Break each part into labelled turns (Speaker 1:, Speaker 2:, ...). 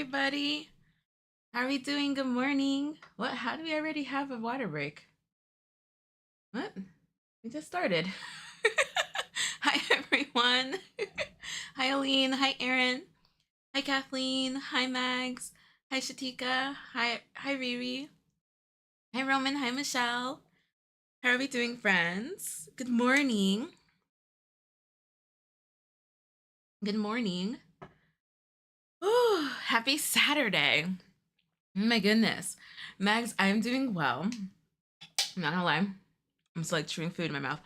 Speaker 1: everybody. How are we doing? Good morning. What? How do we already have a water break? What? We just started. Hi, everyone. Hi, Aline. Hi, Erin. Hi, Kathleen. Hi, Mags. Hi, Shatika. Hi, Riri. Hi, Roman. Hi, Michelle. How are we doing, friends? Good morning. Good morning. Ooh, happy Saturday. My goodness. Mags, I'm doing well. I'm not gonna lie. I'm still like chewing food in my mouth.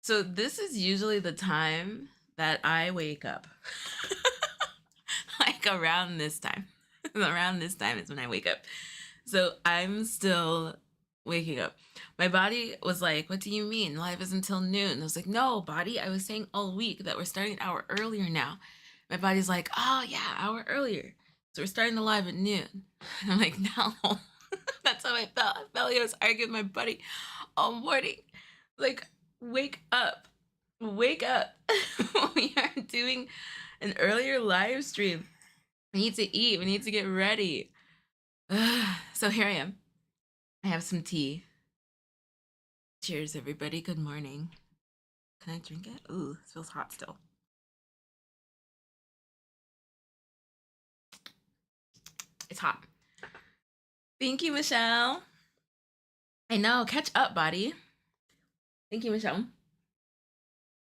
Speaker 1: So this is usually the time that I wake up. Like around this time. Around this time is when I wake up. So I'm still waking up. My body was like, "What do you mean? Live is until noon." I was like, "No, body. I was saying all week that we're starting an hour earlier now." My body's like, "Oh yeah, hour earlier. So we're starting the live at noon." And I'm like, "No." That's how I felt. I felt like I was arguing with my buddy all morning. Like, wake up. Wake up. We are doing an earlier live stream. We need to eat. We need to get ready. So here I am. I have some tea. Cheers, everybody. Good morning. Can I drink it? Ooh, it feels hot still. It's hot. Thank you, Michelle. I know. Catch up, body. Thank you, Michelle.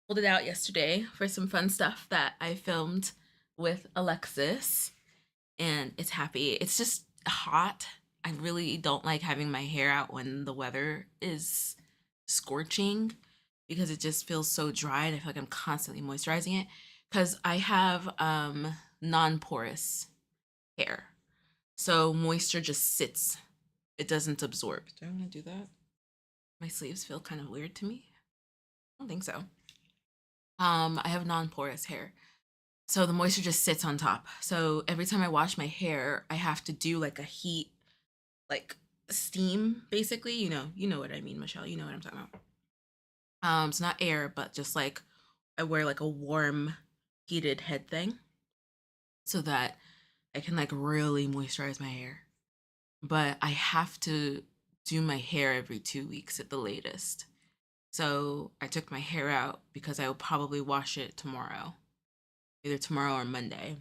Speaker 1: Pulled it out yesterday for some fun stuff that I filmed with Alexis, and it's happy. It's just hot. I really don't like having my hair out when the weather is scorching because it just feels so dry and I feel like I'm constantly moisturizing it because I have non-porous hair. So moisture just sits. It doesn't absorb. Do I want to do that? My sleeves feel kind of weird to me. I don't think so. I have non-porous hair. So the moisture just sits on top. So every time I wash my hair, I have to do like a heat, like steam, basically. You know what I mean, Michelle. You know what I'm talking about. It's not air, but just like I wear like a warm, heated head thing so that I can like really moisturize my hair. But I have to do my hair every 2 weeks at the latest. So I took my hair out because I will probably wash it tomorrow, either tomorrow or Monday.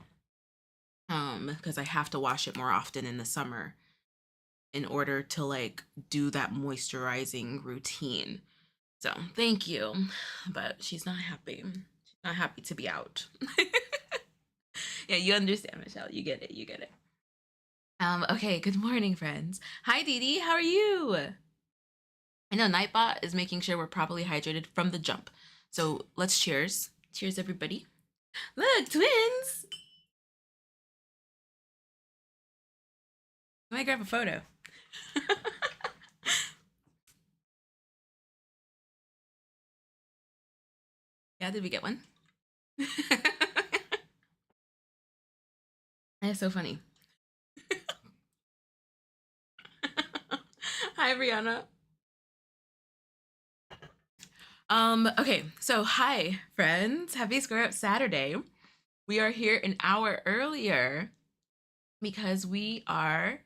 Speaker 1: Because I have to wash it more often in the summer in order to like do that moisturizing routine. So thank you. But she's not happy. She's not happy to be out. Yeah, you understand, Michelle. You get it. You get it. Okay, good morning, friends. Hi, Dee Dee. How are you? I know Nightbot is making sure we're properly hydrated from the jump. So let's cheers. Cheers, everybody. Look, twins. Let me grab a photo. Yeah, did we get one? That's so funny. Hi, Brianna. Okay, so hi, friends. Happy Square Up Saturday. We are here an hour earlier because what are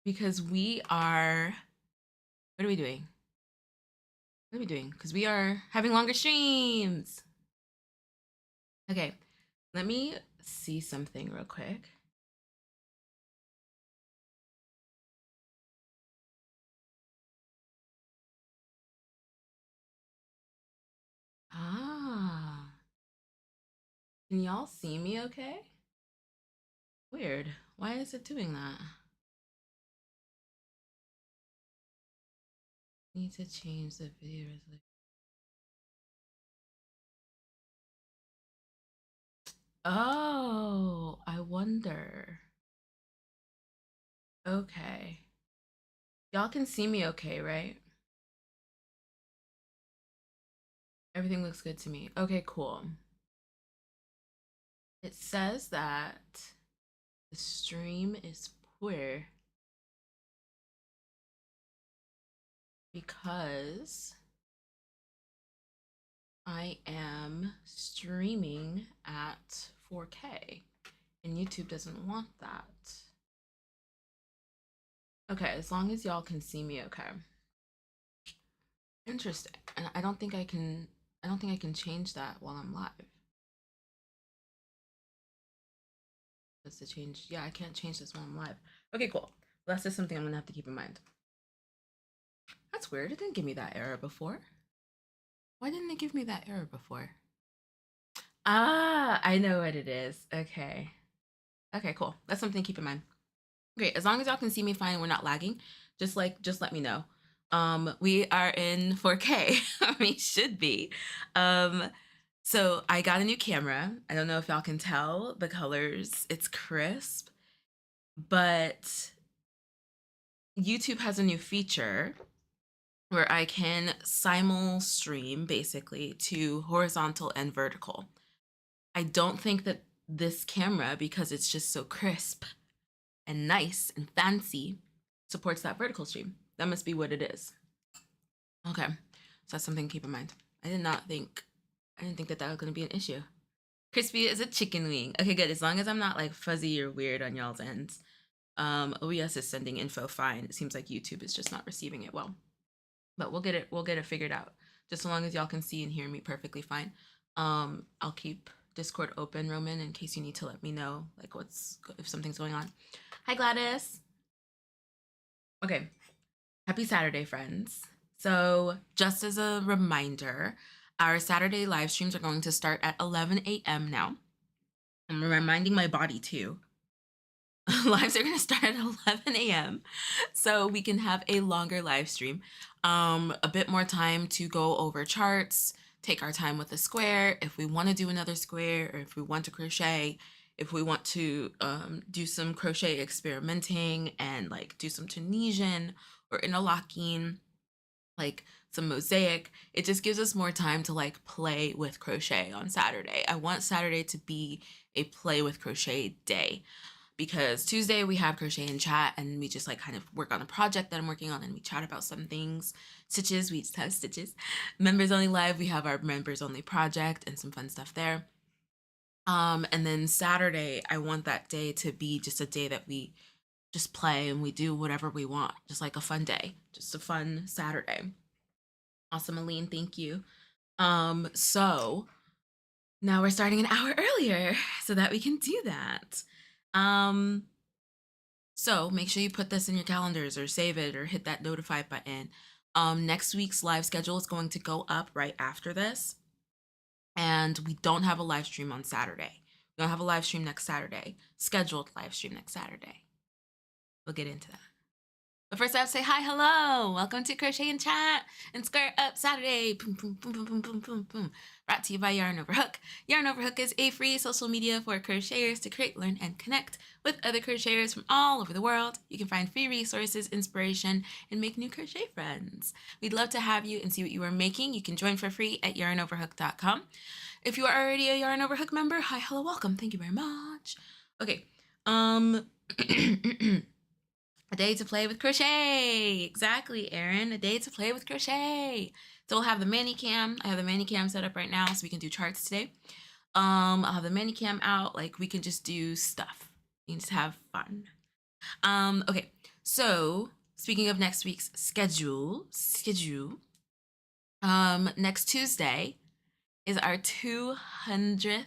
Speaker 1: we doing? What are we doing? Because we are having longer streams. Okay, let me see something real quick. Ah, can y'all see me okay? Weird. Why is it doing that? Need to change the video resolution. Oh, I wonder. Okay. Y'all can see me okay, right? Everything looks good to me. Okay, cool. It says that the stream is poor because I am streaming at 4K And YouTube doesn't want that. Okay, as long as y'all can see me okay. Interesting. And I don't think I can change that while I'm live. That's to change. Yeah, I can't change this while I'm live. Okay, cool. Well, that's just something I'm gonna have to keep in mind. That's weird. It didn't give me that error before. Why didn't it give me that error before? Ah, I know what it is. Okay. Okay, cool. That's something to keep in mind. Okay, as long as y'all can see me fine, we're not lagging. Just let me know. We are in 4K. We should be. So I got a new camera. I don't know if y'all can tell the colors. It's crisp, but YouTube has a new feature where I can simul stream basically to horizontal and vertical. I don't think that this camera, because it's just so crisp and nice and fancy, supports that vertical stream. That must be what it is. Okay, so that's something to keep in mind. I didn't think that was gonna be an issue. Crispy as a chicken wing. Okay, good. As long as I'm not like fuzzy or weird on y'all's ends. OBS is sending info fine. It seems like YouTube is just not receiving it well. But we'll get it figured out. Just so long as y'all can see and hear me perfectly fine. I'll keep Discord open, Roman, in case you need to let me know like if something's going on. Hi, Gladys. Okay. Happy Saturday, friends. So just as a reminder, our Saturday live streams are going to start at 11 a.m. now. I'm reminding my body too. Lives are going to start at 11 a.m. so we can have a longer live stream. A bit more time to go over charts, take our time with the square. If we want to do another square, or if we want to crochet, if we want to do some crochet experimenting and like do some Tunisian or interlocking, like some mosaic, it just gives us more time to like play with crochet on Saturday. I want Saturday to be a play with crochet day, because Tuesday we have crochet and chat and we just like kind of work on a project that I'm working on and we chat about some things. Stitches, we just have stitches. Members only live, we have our members only project and some fun stuff there. And then Saturday, I want that day to be just a day that we just play and we do whatever we want, just like a fun day, just a fun Saturday. Awesome, Aline, thank you. So now we're starting an hour earlier so that we can do that. So make sure you put this in your calendars or save it or hit that notify button. Next week's live schedule is going to go up right after this. And we don't have a live stream on Saturday. We don't have a live stream next Saturday. Scheduled live stream next Saturday. We'll get into that. But first I have to say hi, hello. Welcome to Crochet and Chat and Square Up Saturday. Boom, boom, boom, boom, boom, boom, boom, boom. Brought to you by Yarn Over Hook. Yarn Over Hook is a free social media for crocheters to create, learn, and connect with other crocheters from all over the world. You can find free resources, inspiration, and make new crochet friends. We'd love to have you and see what you are making. You can join for free at yarnoverhook.com. If you are already a Yarn Over Hook member, hi, hello, welcome. Thank you very much. Okay. A day to play with crochet. Exactly, Erin. A day to play with crochet. So we'll have the Manicam. I have the Manicam set up right now so we can do charts today. I'll have the Manicam out. Like, we can just do stuff. We can just have fun. Okay. So speaking of next week's schedule, next Tuesday is our 200th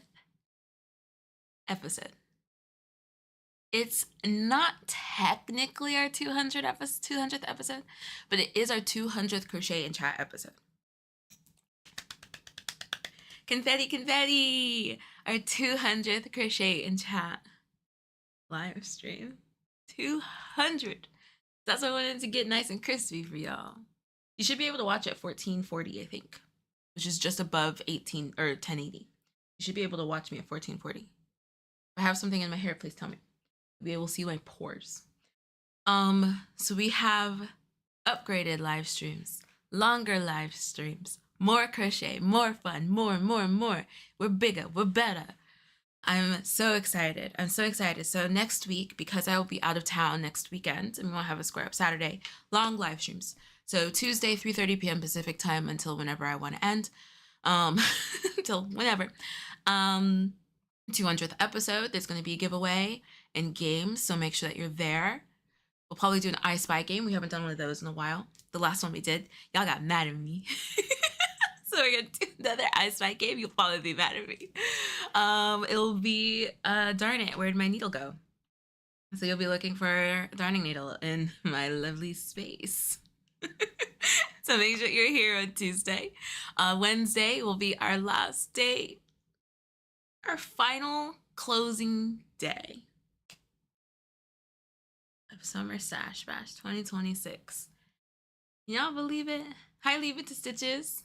Speaker 1: episode. It's not technically our 200th episode, but it is our 200th Crochet and Chat episode. Confetti, confetti! Our 200th Crochet and Chat live stream. 200! That's why I wanted to get nice and crispy for y'all. You should be able to watch at 1440, I think, which is just above 18 or 1080. You should be able to watch me at 1440. If I have something in my hair, please tell me. You'll be able to see my pores. So we have upgraded live streams, longer live streams, more crochet, more fun, more. We're bigger, we're better. I'm so excited. So next week, because I will be out of town next weekend and we won't have a Square Up Saturday, long live streams. So Tuesday, 3:30 p.m. Pacific time until whenever I want to end. Until whenever. 200th episode, there's going to be a giveaway and games, so make sure that you're there. We'll probably do an I Spy game. We haven't done one of those in a while. The last one we did, y'all got mad at me. So we're going to do another I Spy game. You'll probably be mad at me. It'll be, darn it, where'd my needle go? So you'll be looking for a darning needle in my lovely space. So make sure you're here on Tuesday. Wednesday will be our last day, our final closing day of Summer Stash Bash 2026. Can y'all believe it? Hi, Leave It to Stitches.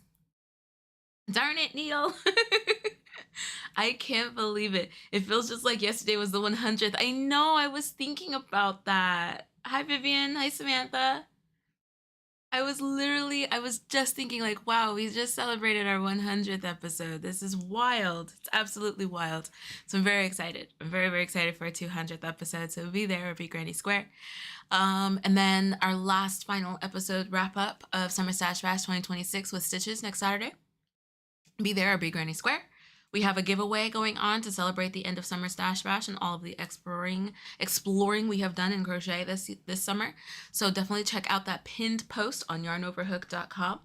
Speaker 1: Darn it, needle. I can't believe it. It feels just like yesterday was the 100th. I know, I was thinking about that. Hi, Vivian. Hi, Samantha. I was just thinking like, wow, we just celebrated our 100th episode. This is wild. It's absolutely wild. So I'm very excited. I'm very, very excited for our 200th episode. So be there or be Granny Square. And then our last final episode wrap up of Summer Stash Bash 2026 with Stitches next Saturday. Be there or be Granny Square. We have a giveaway going on to celebrate the end of Summer Stash Bash and all of the exploring we have done in crochet this summer. So definitely check out that pinned post on yarnoverhook.com.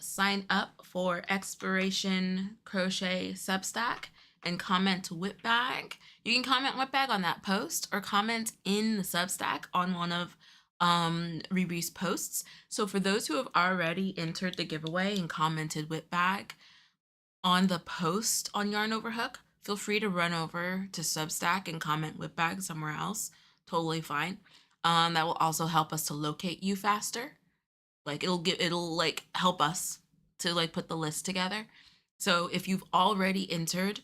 Speaker 1: Sign up for Exploration Crochet Substack and comment whip bag. You can comment whip bag on that post or comment in the Substack on one of Riri's posts. So for those who have already entered the giveaway and commented whip bag on the post on Yarn Overhook, feel free to run over to Substack and comment whip bag somewhere else. Totally fine. That will also help us to locate you faster. Like it'll like help us to like put the list together. So if you've already entered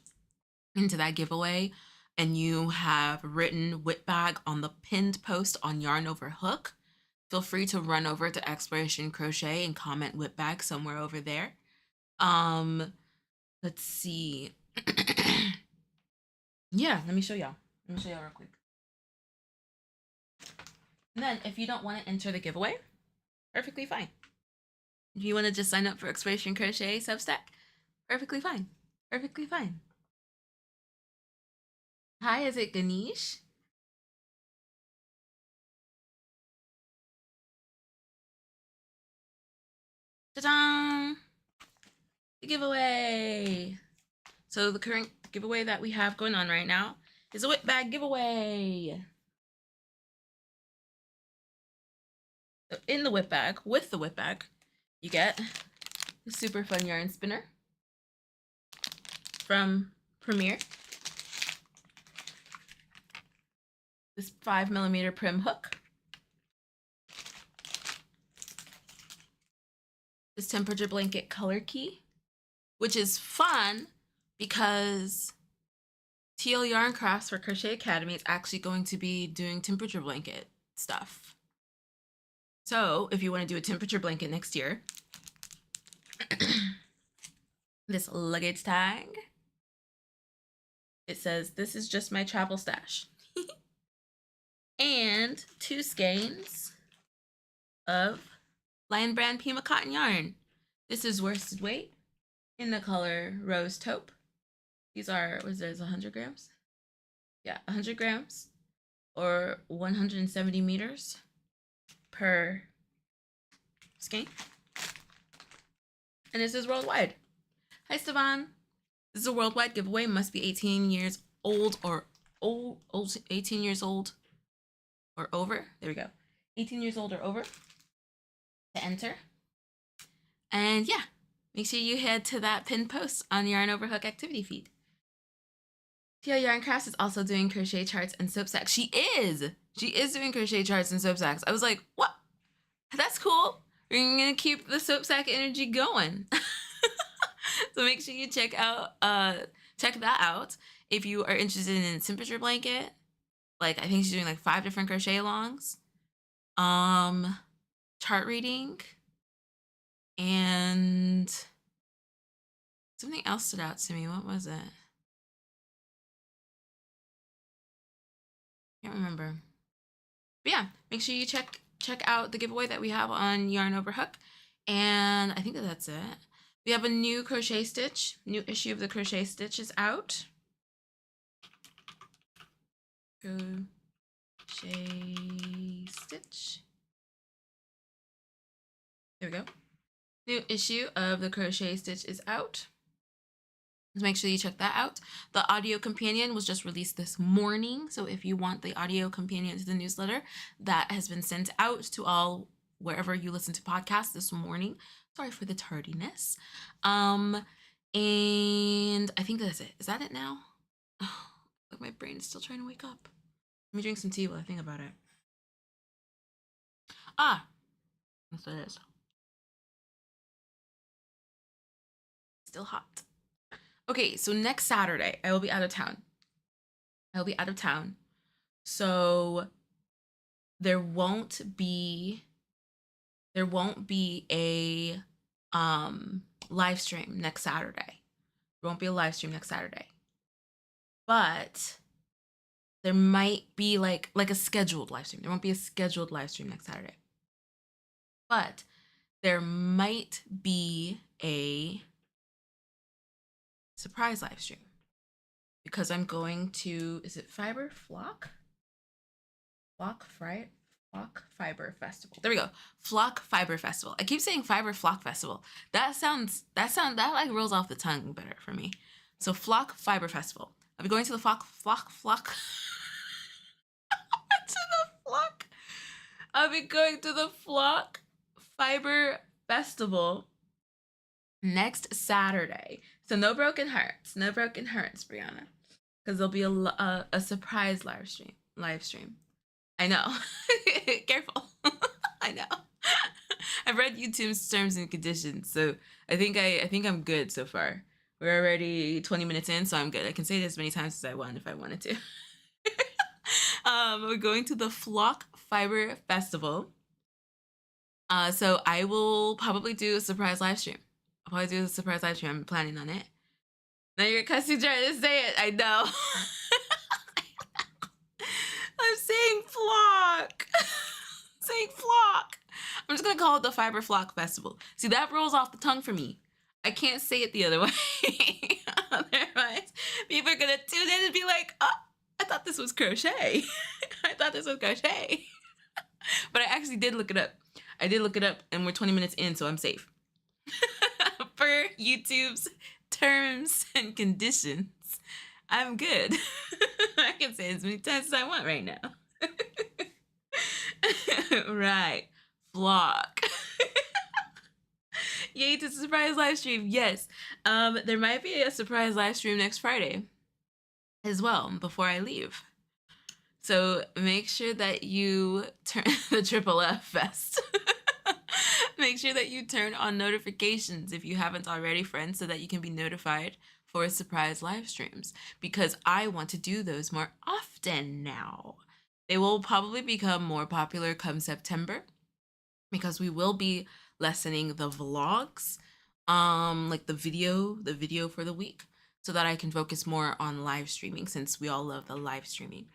Speaker 1: into that giveaway and you have written whip bag on the pinned post on Yarn Overhook, feel free to run over to Exploration Crochet and comment whip bag somewhere over there. Let's see. Yeah, let me show y'all. Real quick. And then if you don't want to enter the giveaway, perfectly fine. If you want to just sign up for Exploration Crochet Substack, perfectly fine. Perfectly fine. Hi, is it Ganesh? Ta-da! The giveaway. So the current giveaway that we have going on right now is a whip bag giveaway. So in the whip bag, with the whip bag, you get a super fun yarn spinner from Premier. This 5mm prim hook. This temperature blanket color key, which is fun because TL Yarn Crafts for Crochet Academy is actually going to be doing temperature blanket stuff. So if you want to do a temperature blanket next year, this luggage tag, it says, "This is just my travel stash." And 2 skeins of Lion Brand Pima cotton yarn. This is worsted weight in the color Rose Taupe. These are, what is this, 100 grams? Yeah, 100 grams or 170 meters per skein. And this is worldwide. Hi, Stevan. This is a worldwide giveaway. Must be 18 years old or 18 years old or over. There we go. 18 years old or over to enter. And yeah, make sure you head to that pinned post on Yarn Overhook activity feed. TL Yarn Crafts is also doing crochet charts and soap sacks. She is doing crochet charts and soap sacks. I was like, what? That's cool. We're gonna keep the soap sack energy going. So make sure you check that out if you are interested in a temperature blanket. Like, I think she's doing like 5 different crochet alongs, chart reading, and something else stood out to me. What was it? Can't remember. But yeah, make sure you check out the giveaway that we have on Yarn Overhook. And I think that's it. We have a new crochet stitch. New issue of the crochet stitch is out. crochet stitch. There we go. New issue of the Crochet Stitch is out. So make sure you check that out. The audio companion was just released this morning. So if you want the audio companion to the newsletter, that has been sent out to all wherever you listen to podcasts this morning. Sorry for the tardiness. And I think that's it. Is that it now? Oh, like my brain is still trying to wake up. Let me drink some tea while I think about it. Ah, that's what it is. Still hot. Okay, so next Saturday, I will be out of town. So there won't be a live stream next Saturday. There won't be a live stream next Saturday. But there might be like a scheduled live stream. There won't be a scheduled live stream next Saturday. But there might be a surprise live stream because I'm going to, is it Fiber Flock? Flock Fiber Festival. There we go. Flock Fiber Festival. I keep saying Fiber Flock Festival. That like rolls off the tongue better for me. So Flock Fiber Festival. I'll be going to the flock. I'll be going to the Flock Fiber Festival next Saturday. So no broken hearts, Brianna, because there'll be a surprise live stream. I know. Careful. I know. I've read YouTube's terms and conditions, so I think I'm good so far. We're already 20 minutes in, so I'm good. I can say this as many times as I want if I wanted to. We're going to the Flock Fiber Festival. So I will probably do a surprise live stream. I'm planning on it. Now you're cussing trying to say it. I know. I'm saying flock. I'm just gonna call it the Fiber Flock Festival. See, that rolls off the tongue for me. I can't say it the other way. Otherwise, people are gonna tune in and be like, "Oh, I thought this was crochet." But I actually did look it up. And we're 20 minutes in, so I'm safe. Per YouTube's terms and conditions, I'm good. I can say as many times as I want right now. Right. Flock. Yay to surprise live stream. Yes. There might be a surprise live stream next Friday as well before I leave. So make sure that you turn the Triple F Fest. Make sure that you turn on notifications if you haven't already, friends, so that you can be notified for surprise live streams, because I want to do those more often now. They will probably become more popular come September because we will be lessening the vlogs, like the video for the week, so that I can focus more on live streaming since we all love the live streaming.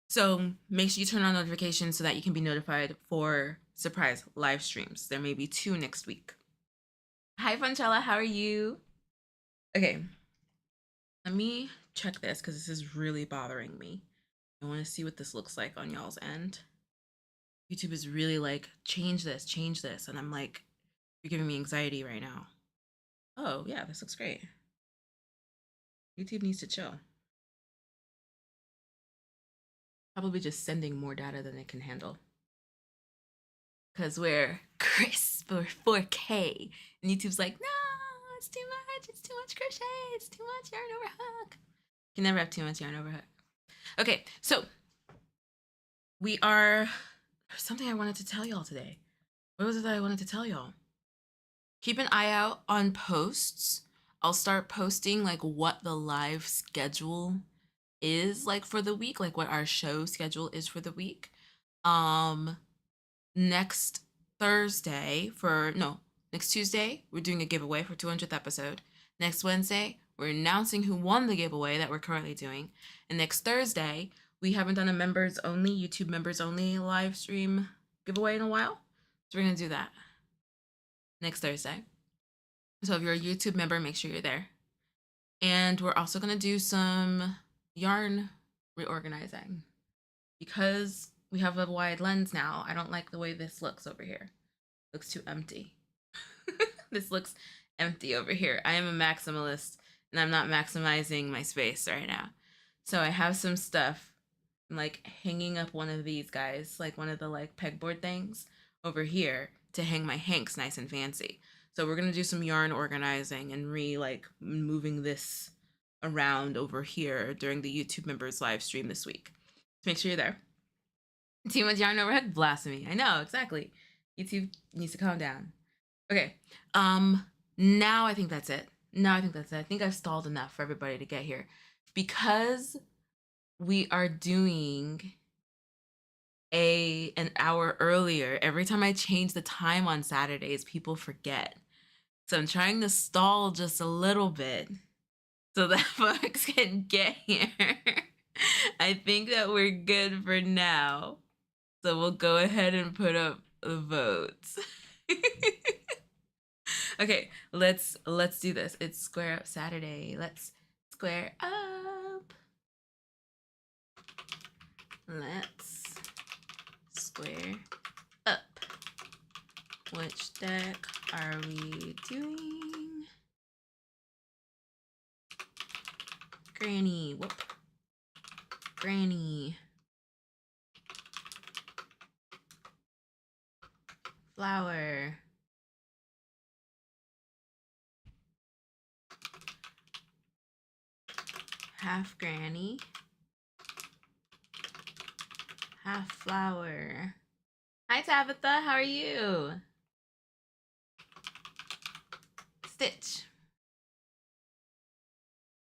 Speaker 1: So make sure you turn on notifications so that you can be notified for surprise live streams. There may be 2 next week. Hi, Funchella. How are you? Okay. Let me check this because this is really bothering me. I want to see what this looks like on y'all's end. YouTube is really like, change this. And I'm like, you're giving me anxiety right now. Oh, yeah, this looks great. YouTube needs to chill. Probably just sending more data than it can handle. Because we're crisp or 4K. And YouTube's like, no, it's too much crochet, it's too much yarn over hook. You can never have too much yarn over hook. Okay, so there's something I wanted to tell y'all today. What was it that I wanted to tell y'all? Keep an eye out on posts. I'll start posting like what the live schedule is like for the week, like what our show schedule is for the week. Next Tuesday, we're doing a giveaway for 200th episode. Next Wednesday, we're announcing who won the giveaway that we're currently doing. And next Thursday, we haven't done a YouTube members only live stream giveaway in a while. So we're going to do that next Thursday. So if you're a YouTube member, make sure you're there. And we're also going to do some yarn reorganizing. Because we have a wide lens now, I don't like the way this looks over here. It looks too empty. This looks empty over here. I am a maximalist and I'm not maximizing my space right now. So I have some stuff. I'm like hanging up one of these guys, like one of the like pegboard things over here to hang my hanks nice and fancy. So we're gonna do some yarn organizing and moving this around over here during the YouTube members live stream this week. So make sure you're there. Too much yarn overhead? Blasphemy. I know, exactly. YouTube needs to calm down. Okay. Now I think that's it. I think I've stalled enough for everybody to get here. Because we are doing an hour earlier, every time I change the time on Saturdays, people forget. So I'm trying to stall just a little bit so that folks can get here. I think that we're good for now. So we'll go ahead and put up the votes. Okay, let's do this. It's Square Up Saturday. Let's square up. Let's square up. Which deck are we doing? Granny, whoop. Granny. Flower. Half granny. Half flower. Hi Tabitha, how are you? Stitch.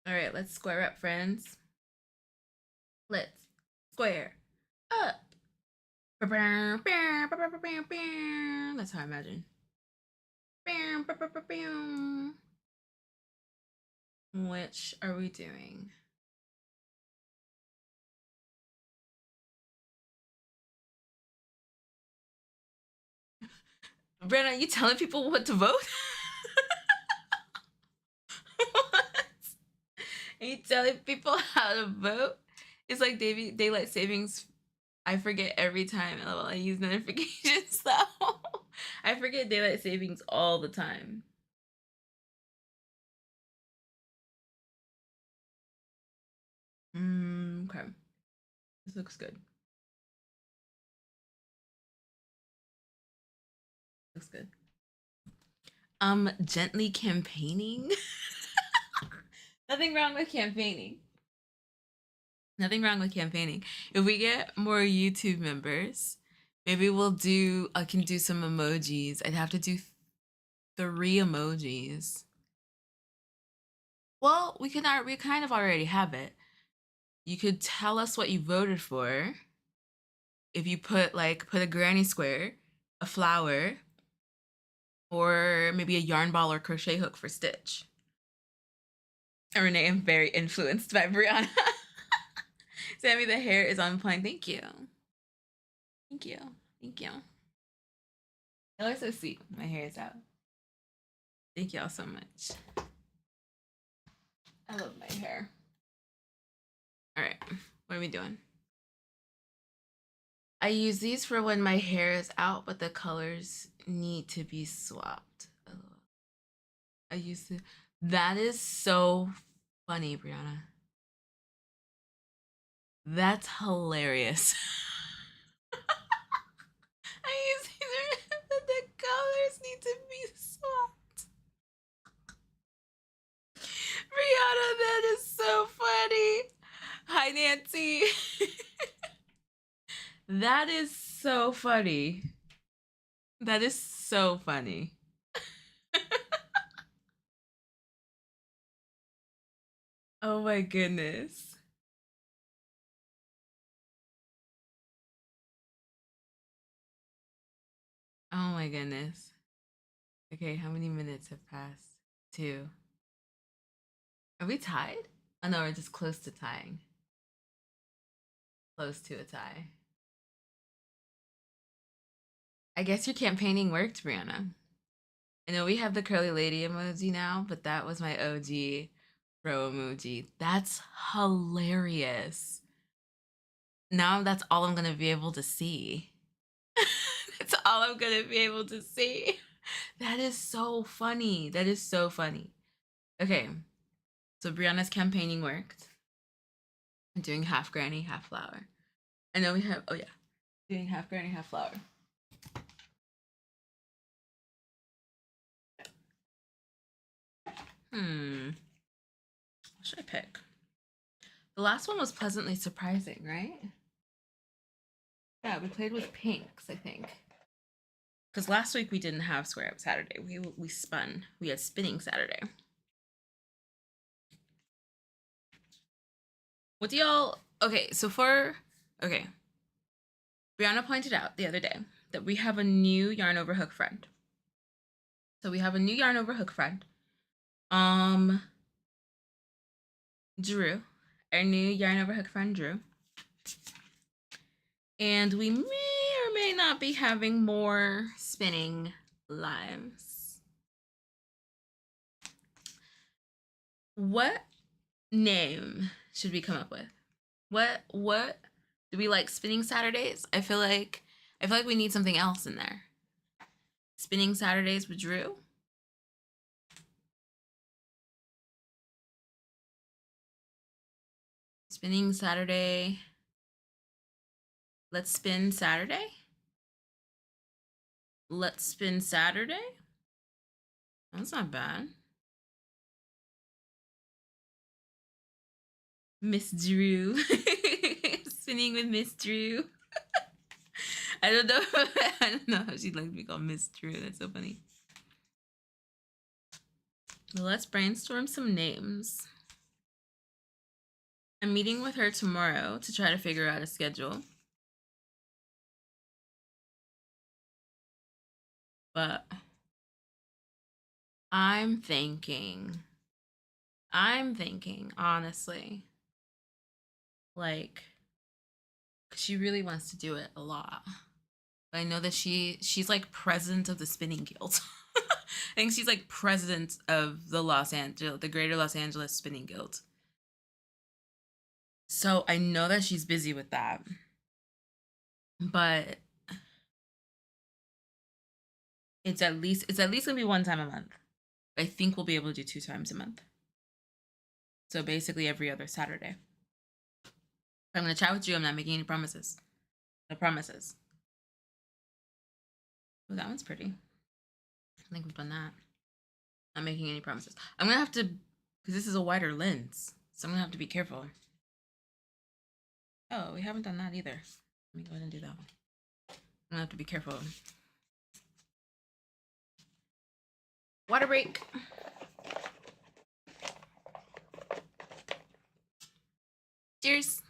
Speaker 1: All right, let's square up, friends. Let's square up. That's how I imagine. Which are we doing? Brenna, you telling people what to vote? What? Are you telling people how to vote? It's like daylight savings. I forget every time. I use notifications, so I forget daylight savings all the time. Okay. This looks good. Looks good. Gently campaigning. Nothing wrong with campaigning. Nothing wrong with campaigning. If we get more YouTube members, maybe I can do some emojis. I'd have to do 3 emojis. Well, we kind of already have it. You could tell us what you voted for. If you put a granny square, a flower, or maybe a yarn ball or crochet hook for Stitch. And Renee, I'm very influenced by Brianna. Sammy, the hair is on point. Thank you. Thank you. Thank you. It looks so sweet. My hair is out. Thank y'all so much. I love my hair. All right, what are we doing? I use these for when my hair is out, but the colors need to be swapped. I used to. That is so funny, Brianna. That's hilarious. I use these, but the colors need to be swapped. Brianna, that is so funny. Hi, Nancy. That is so funny. That is so funny. Oh my goodness. Oh my goodness. Okay, how many minutes have passed? 2. Are we tied? Oh no, we're just close to tying. Close to a tie. I guess your campaigning worked, Brianna. I know we have the curly lady emoji now, but that was my OG pro emoji. That's hilarious. now that's all I'm gonna be able to see. That's all I'm gonna be able to see. That is so funny. That is so funny. Okay, so Brianna's campaigning worked. I'm doing half granny, half flower. And then we have, oh yeah, doing half granny, half flower. What should I pick? The last one was pleasantly surprising, right? Yeah, we played with pinks, I think. Because last week we didn't have Square Up Saturday. We spun. We had spinning Saturday. What do y'all... Okay, so okay. Brianna pointed out the other day that we have a new yarn over hook friend. So we have a new yarn over hook friend. Drew. Our new yarn over hook friend, Drew. And we may or may not be having more spinning lives. What name should we come up with? What do we like? Spinning Saturdays? I feel like we need something else in there. Spinning Saturdays with Drew. Spinning Saturday. Let's spin Saturday. Let's spin Saturday. That's not bad. Miss Drew. Spinning with Miss Drew. I don't know how she'd like to be called Miss Drew. That's so funny. Well, let's brainstorm some names. I'm meeting with her tomorrow to try to figure out a schedule. But I'm thinking, honestly, like, she really wants to do it a lot. But I know that she's like president of the Spinning Guild. I think she's like president of the Greater Los Angeles Spinning Guild. So I know that she's busy with that. But it's at least gonna be one time a month. I think we'll be able to do 2 times a month. So basically every other Saturday. I'm gonna chat with you. I'm not making any promises. No promises. Oh, that one's pretty. I think we've done that. Not making any promises. I'm gonna have to, because this is a wider lens, so I'm gonna have to be careful. Oh, we haven't done that either. Let me go ahead and do that one. I'm gonna have to be careful. Water break. Cheers.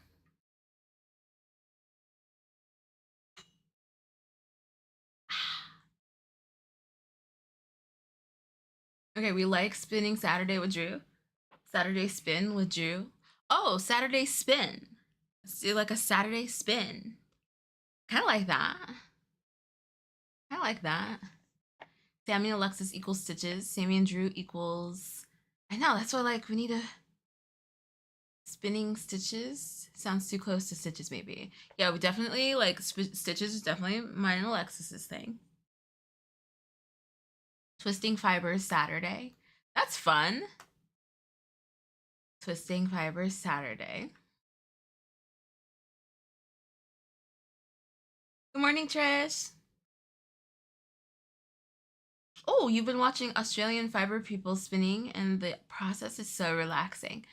Speaker 1: Okay, we like spinning Saturday with Drew. Saturday spin with Drew. Oh, Saturday spin. Let's do like a Saturday spin. Kind of like that. Sammy and Alexis equals stitches. Sammy and Drew equals... I know, that's why like we need a... Spinning stitches sounds too close to stitches maybe. Yeah, we definitely like stitches is definitely mine and Alexis's thing. Twisting fibers Saturday. That's fun. Twisting fibers Saturday. Good morning, Trish. Oh, you've been watching Australian fiber people spinning and the process is so relaxing.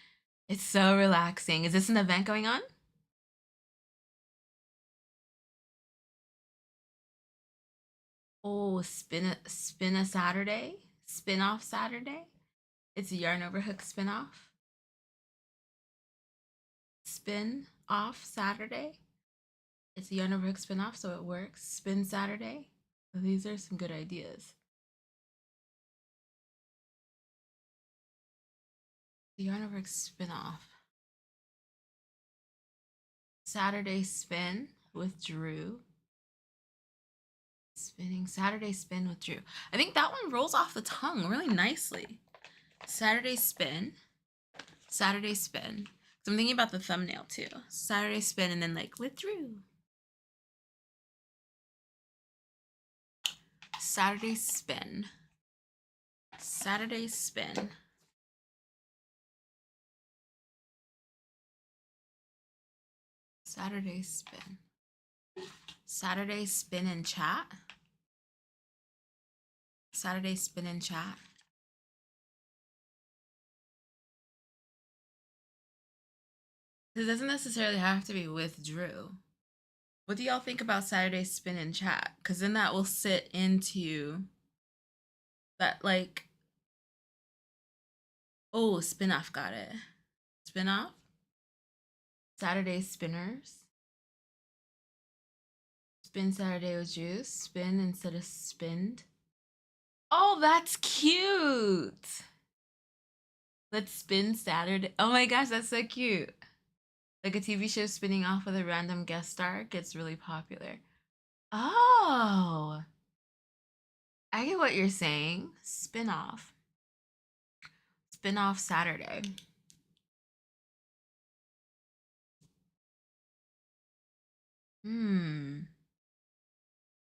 Speaker 1: It's so relaxing. Is this an event going on? Oh, spin a Saturday? Spin off Saturday? It's a yarn over hook spin off. Spin off Saturday. It's a yarn over hook spin off, so it works. Spin Saturday. So these are some good ideas. The yarn over hook spin off. Saturday spin with Drew. Spinning Saturday spin with Drew. I think that one rolls off the tongue really nicely. Saturday spin. Saturday spin. So I'm thinking about the thumbnail too. Saturday spin and then like withdrew. Saturday spin. Saturday spin. Saturday spin. Saturday spin and chat. Saturday spin and chat. It doesn't necessarily have to be withdrew. What do y'all think about Saturday spin and chat? Because then that will sit into that, like, oh, spin-off, got it. Spin-off? Saturday spinners. Spin Saturday with juice. Spin instead of spinned. Oh, that's cute. Let's spin Saturday. Oh my gosh, that's so cute. Like a TV show spinning off with a random guest star gets really popular. Oh, I get what you're saying. Spin off. Spin off Saturday.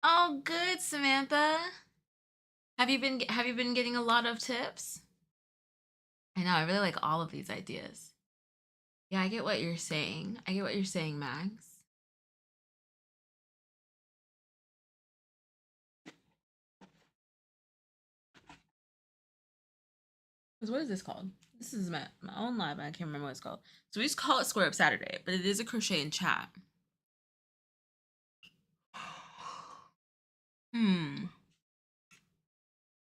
Speaker 1: Oh, good, Samantha. Have you been getting a lot of tips? I know, I really like all of these ideas. Yeah, I get what you're saying. I get what you're saying, Max. Because what is this called? This is my own live, I can't remember what it's called. So we just call it Square Up Saturday, but it is a crochet and chat.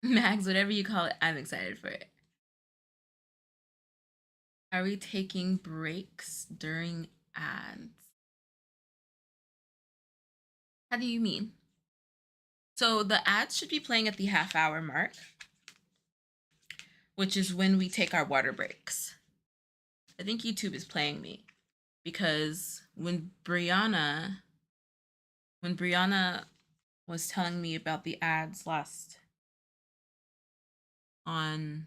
Speaker 1: Max, whatever you call it, I'm excited for it. Are we taking breaks during ads? How do you mean? So the ads should be playing at the half-hour mark, which is when we take our water breaks. I think YouTube is playing me because when Brianna was telling me about the ads last on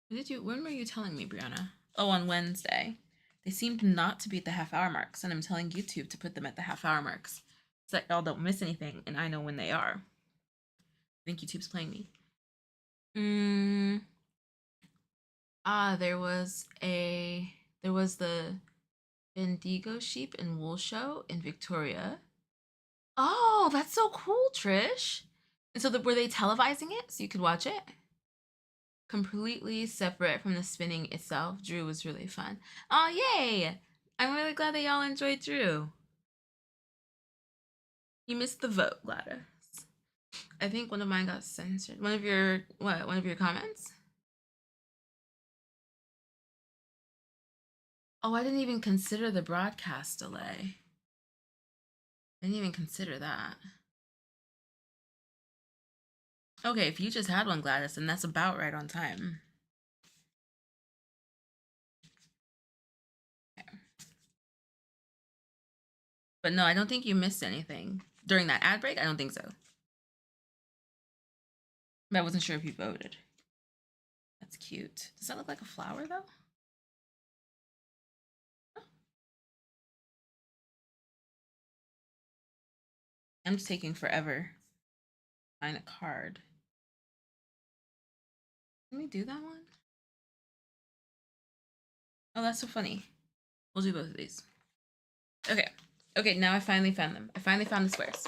Speaker 1: when were you telling me, Brianna? Oh, on Wednesday. They seemed not to be at the half-hour marks, and I'm telling YouTube to put them at the half-hour marks so that y'all don't miss anything, and I know when they are. I think YouTube's playing me. There was the Bendigo Sheep and Wool Show in Victoria. Oh, that's so cool, Trish. And so were they televising it so you could watch it? Completely separate from the spinning itself. Drew was really fun. Oh, yay! I'm really glad that y'all enjoyed Drew. You missed the vote, Gladys. I think one of mine got censored. One of your comments? Oh, I didn't even consider the broadcast delay. I didn't even consider that. Okay, if you just had one, Gladys, then that's about right on time. Okay. But no, I don't think you missed anything. During that ad break, I don't think so. But I wasn't sure if you voted. That's cute. Does that look like a flower, though? Oh. I'm just taking forever to find a card. Can we do that one? Oh, that's so funny. We'll do both of these. Okay. Okay, now I finally found them. I finally found the squares.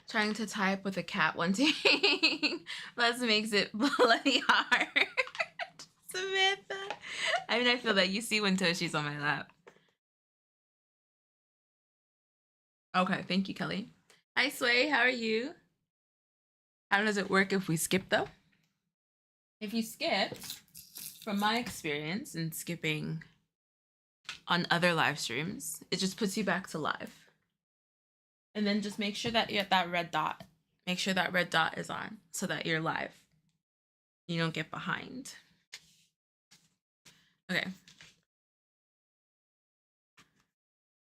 Speaker 1: Trying to type with a cat wanting. Plus makes it bloody hard. Samantha. I mean, I feel that. You see when Toshi's on my lap. Okay, thank you, Kelly. Hi, Sway. How are you? How does it work if we skip, though? If you skip, from my experience in skipping on other live streams, it just puts you back to live. And then just make sure that you're at that red dot. Make sure that red dot is on so that you're live. You don't get behind. Okay.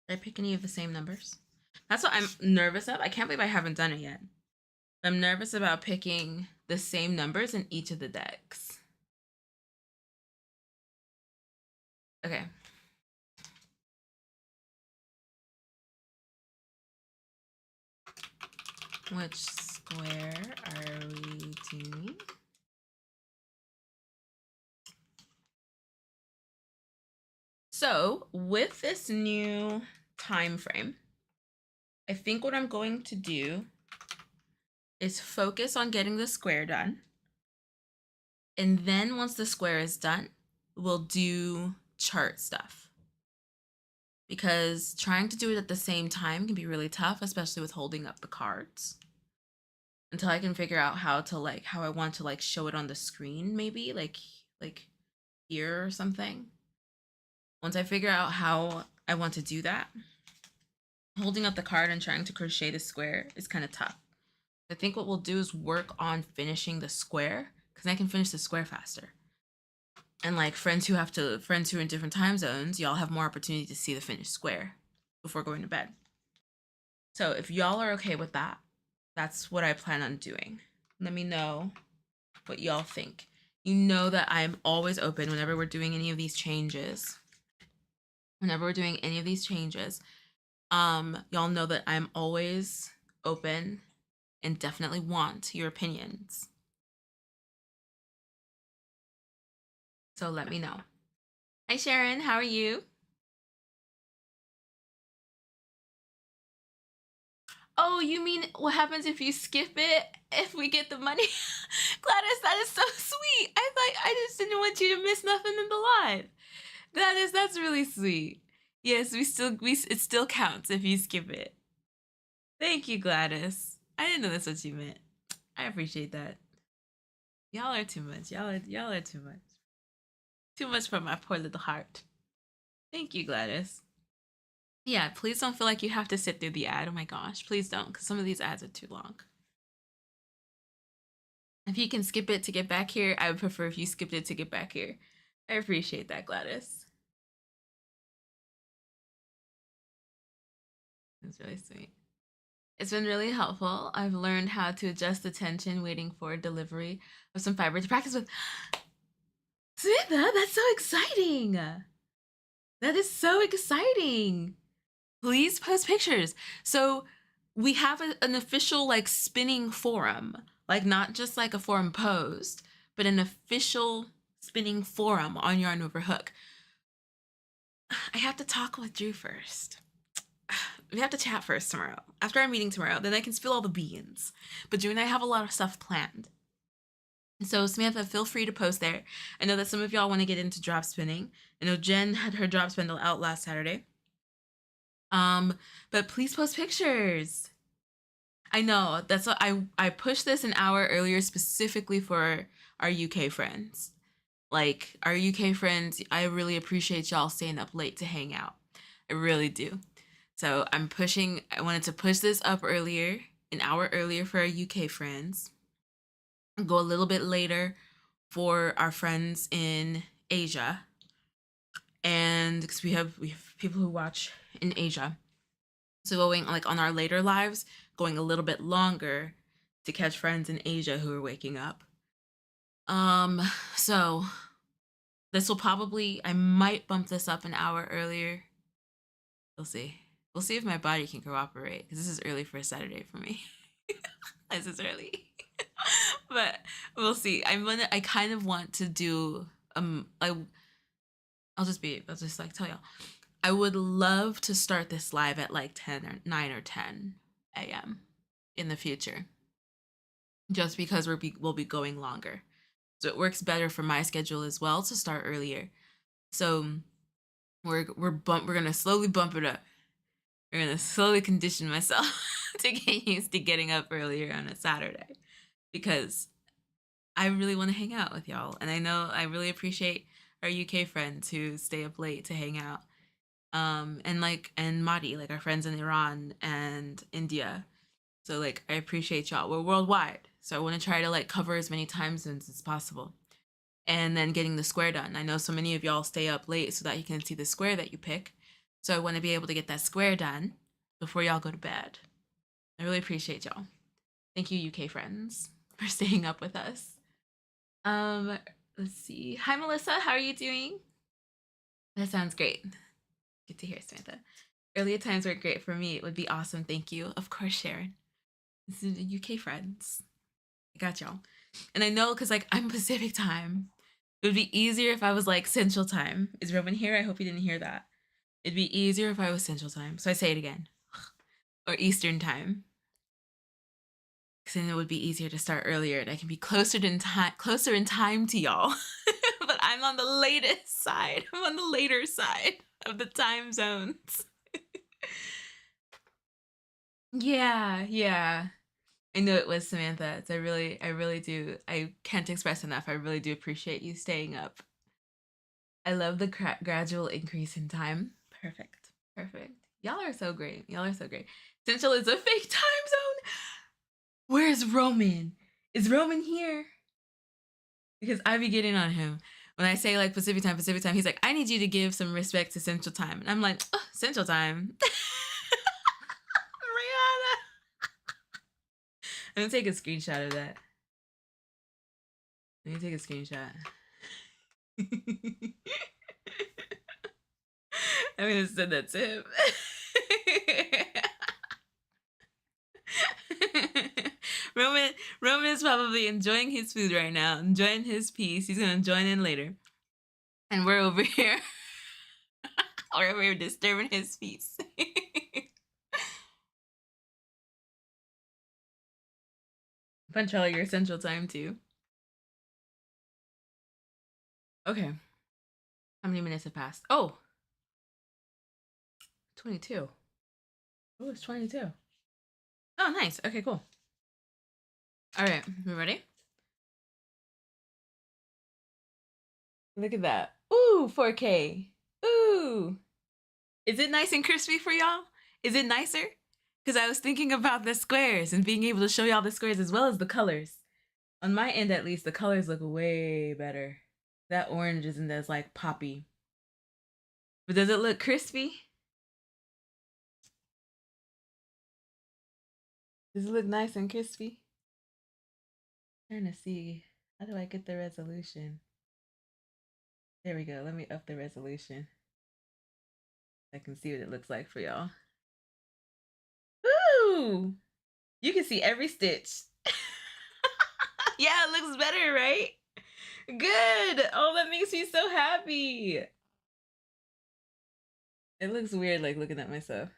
Speaker 1: Did I pick any of the same numbers? That's what I'm nervous of. I can't believe I haven't done it yet. I'm nervous about picking the same numbers in each of the decks. Okay. Which square are we doing? So with this new time frame, I think what I'm going to do is focus on getting the square done. And then once the square is done, we'll do chart stuff. Because trying to do it at the same time can be really tough, especially with holding up the cards. Until I can figure out how I want to show it on the screen, maybe like here or something. Once I figure out how I want to do that, holding up the card and trying to crochet the square is kind of tough. I think what we'll do is work on finishing the square, because I can finish the square faster. And like friends who are in different time zones, y'all have more opportunity to see the finished square before going to bed. So if y'all are okay with that, that's what I plan on doing. Let me know what y'all think. You know that I'm always open whenever we're doing any of these changes. Y'all know that I'm always open and definitely want your opinions. So let me know. Hi, Sharon. How are you? Oh, you mean what happens if you skip it if we get the money? Gladys, that is so sweet. I just didn't want you to miss nothing in the live. That's really sweet. Yes, it still counts if you skip it. Thank you, Gladys. I didn't know that's what you meant. I appreciate that. Y'all are too much. Y'all are too much. Too much for my poor little heart. Thank you, Gladys. Yeah, please don't feel like you have to sit through the ad. Oh my gosh, please don't, because some of these ads are too long. If you can skip it to get back here, I would prefer if you skipped it to get back here. I appreciate that, Gladys. It's really sweet. It's been really helpful. I've learned how to adjust the tension waiting for delivery of some fiber to practice with. Smita, that's so exciting. That is so exciting. Please post pictures. So we have an official spinning forum, not just a forum post, but an official spinning forum on Yarn Over Hook. I have to talk with Drew first. We have to chat first tomorrow. After our meeting tomorrow, then I can spill all the beans. But Drew and I have a lot of stuff planned. So Samantha, feel free to post there. I know that some of y'all want to get into drop spinning. I know Jen had her drop spindle out last Saturday. But please post pictures. I know, that's what I pushed this an hour earlier specifically for our UK friends. Our UK friends, I really appreciate y'all staying up late to hang out. I really do. So I wanted to push this up earlier, an hour earlier for our UK friends. Go a little bit later for our friends in Asia. And because we have people who watch in Asia. So going on our later lives, going a little bit longer to catch friends in Asia who are waking up. So this will I might bump this up an hour earlier. We'll see. We'll see if my body can cooperate, because this is early for a Saturday for me. This is early. But we'll see. I kind of want to do I'll just tell y'all. I would love to start this live at 9 or 10 a.m. in the future. Just because we'll be going longer. So it works better for my schedule as well to start earlier. So we're gonna slowly bump it up. We're gonna slowly condition myself to get used to getting up earlier on a Saturday, because I really want to hang out with y'all, and I know I really appreciate our UK friends who stay up late to hang out. And Madi, our friends in Iran and India. So I appreciate y'all. We're worldwide, so I want to try to cover as many time zones as possible. And then getting the square done. I know so many of y'all stay up late so that you can see the square that you pick. So I want to be able to get that square done before y'all go to bed. I really appreciate y'all. Thank you, UK friends, for staying up with us. Let's see. Hi, Melissa. How are you doing? That sounds great. Good to hear, Samantha. Earlier times were great for me. It would be awesome. Thank you. Of course, Sharon. This is UK friends. I got y'all. And I know because like I'm Pacific time. It would be easier if I was like Central time. Is Roman here? I hope you didn't hear that. It'd be easier if I was Central time. So I say it again. Or Eastern time. Because then it would be easier to start earlier and I can be closer in time to y'all. But I'm on the latest side. I'm on the later side of the time zones. Yeah. I know it was Samantha. I really do. I can't express enough. I really do appreciate you staying up. I love the gradual increase in time. Perfect. Y'all are so great. Central is a fake time zone. Where's Roman? Is Roman here? Because I be getting on him. When I say like Pacific time, he's like, I need you to give some respect to Central time. And I'm like, oh, Central time. Rihanna. I'm gonna take a screenshot of that. Let me take a screenshot. I'm gonna send that to him. Roman is probably enjoying his food right now, enjoying his peace. He's gonna join in later. And we're over here. We're disturbing his peace. Punchella, your Central time too. Okay. How many minutes have passed? Oh, 22. Oh, it's 22. Oh, nice. Okay, cool. All right, we ready? Look at that. Ooh, 4K. Ooh. Is it nice and crispy for y'all? Is it nicer? Because I was thinking about the squares and being able to show y'all the squares as well as the colors. On my end, at least, the colors look way better. That orange isn't as, like, poppy. But does it look crispy? Does it look nice and crispy? I'm trying to see. How do I get the resolution? There we go. Let me up the resolution. I can see what it looks like for y'all. Ooh! You can see every stitch. Yeah, it looks better, right? Good. Oh, that makes me so happy. It looks weird, like looking at myself.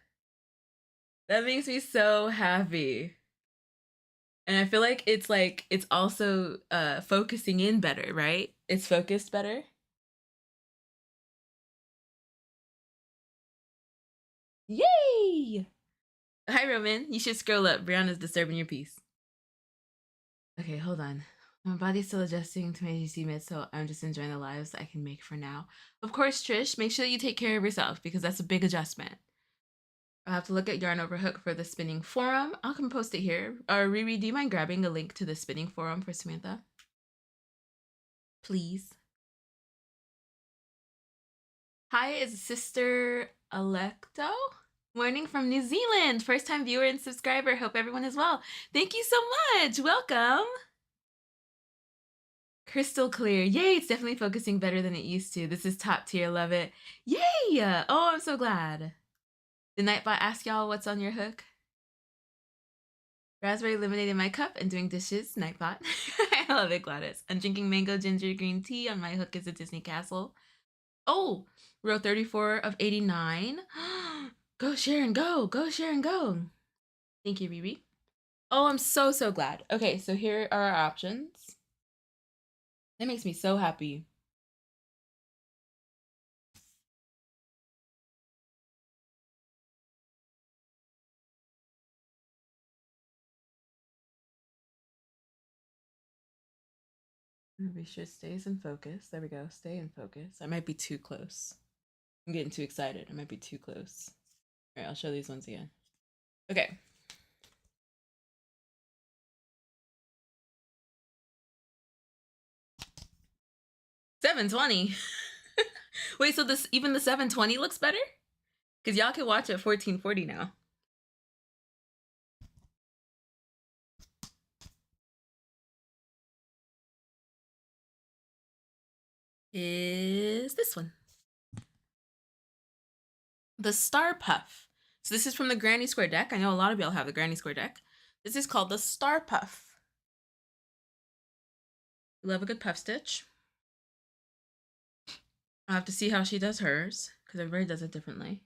Speaker 1: That makes me so happy. And I feel like it's also focusing in better, right? It's focused better. Yay! Hi, Roman. You should scroll up. Brianna's disturbing your peace. Okay, hold on. My body's still adjusting to my GC mid, so I'm just enjoying the lives I can make for now. Of course, Trish, make sure you take care of yourself because that's a big adjustment. I'll have to look at Yarn Over Hook for the spinning forum. I can post it here. Or Riri, do you mind grabbing a link to the spinning forum for Samantha? Please. Hi, is Sister Electo? Morning from New Zealand. First time viewer and subscriber. Hope everyone is well. Thank you so much. Welcome. Crystal clear. Yay, it's definitely focusing better than it used to. This is top tier. Love it. Yay. Oh, I'm so glad. Did Nightbot ask y'all what's on your hook? Raspberry lemonade in my cup and doing dishes. Nightbot. I love it, Gladys. I'm drinking mango ginger green tea. On my hook is a Disney castle. Oh, row 34 of 89. Go, Sharon, go. Go, Sharon, go. Thank you, Riri. Oh, I'm so glad. Okay, so here are our options. That makes me so happy. Be sure it stays in focus. There we go. Stay in focus. I might be too close. I'm getting too excited. I might be too close. All right, I'll show these ones again. Okay. $7.20. Wait, so this even the $7.20 looks better? Because y'all can watch at $14.40 now. Is this one. the Star Puff. So this is from the Granny Square deck. I know a lot of y'all have the Granny Square deck. This is called the Star Puff. Love a good puff stitch. I'll have to see how she does hers, because everybody does it differently.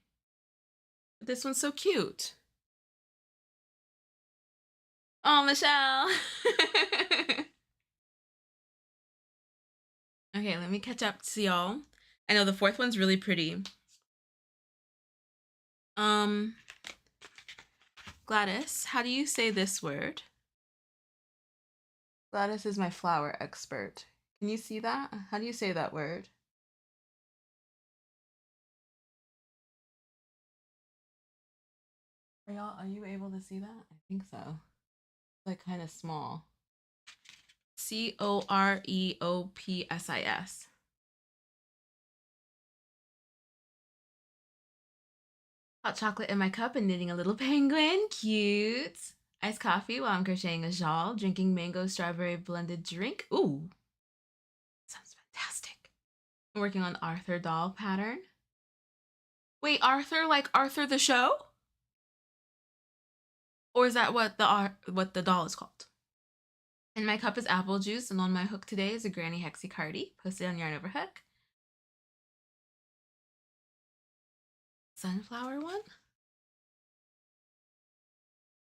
Speaker 1: But this one's so cute. Oh, Michelle. Okay, let me catch up to y'all. I know the fourth one's really pretty. Gladys, how do you say this word? Gladys is my flower expert. Can you see that? How do you say that word? Are you able to see that? I think so. It's like kind of small. Coreopsis. Hot chocolate in my cup and knitting a little penguin. Cute. Iced coffee while I'm crocheting a shawl. Drinking mango strawberry blended drink. Ooh. Sounds fantastic. I'm working on Arthur doll pattern. Wait, Arthur like Arthur the show? Or is that what the doll is called? And my cup is apple juice, and on my hook today is a Granny Hexie posted on Yarn Over Hook. Sunflower one?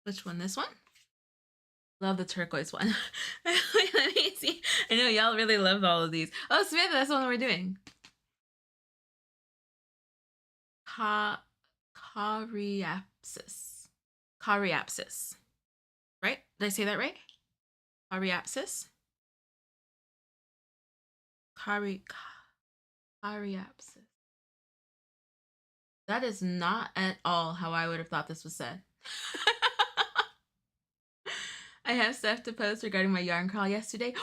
Speaker 1: Which one? This one? Love the turquoise one. Let me see. I know y'all really love all of these. Oh, Samantha, that's the one we're doing. Coriapsis. Coriapsis. Right? Did I say that right? Coriapsis? Coriapsis. That is not at all how I would have thought this was said. I have stuff to post regarding my yarn crawl yesterday.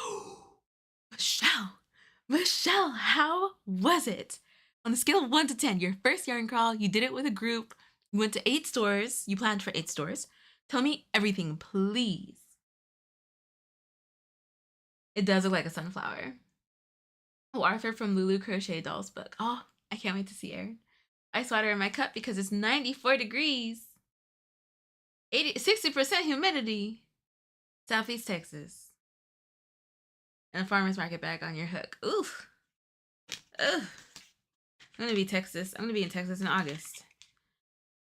Speaker 1: Michelle, how was it? On a scale of 1 to 10, your first yarn crawl, you did it with a group, you went to 8 stores, you planned for 8 stores. Tell me everything, please. It does look like a sunflower. Oh, Arthur from Lulu Crochet Dolls book. Oh, I can't wait to see Erin. Ice water in my cup because it's 94 degrees. 60% humidity. Southeast Texas. And a farmer's market bag on your hook. Oof. Ugh. I'm gonna be in Texas in August.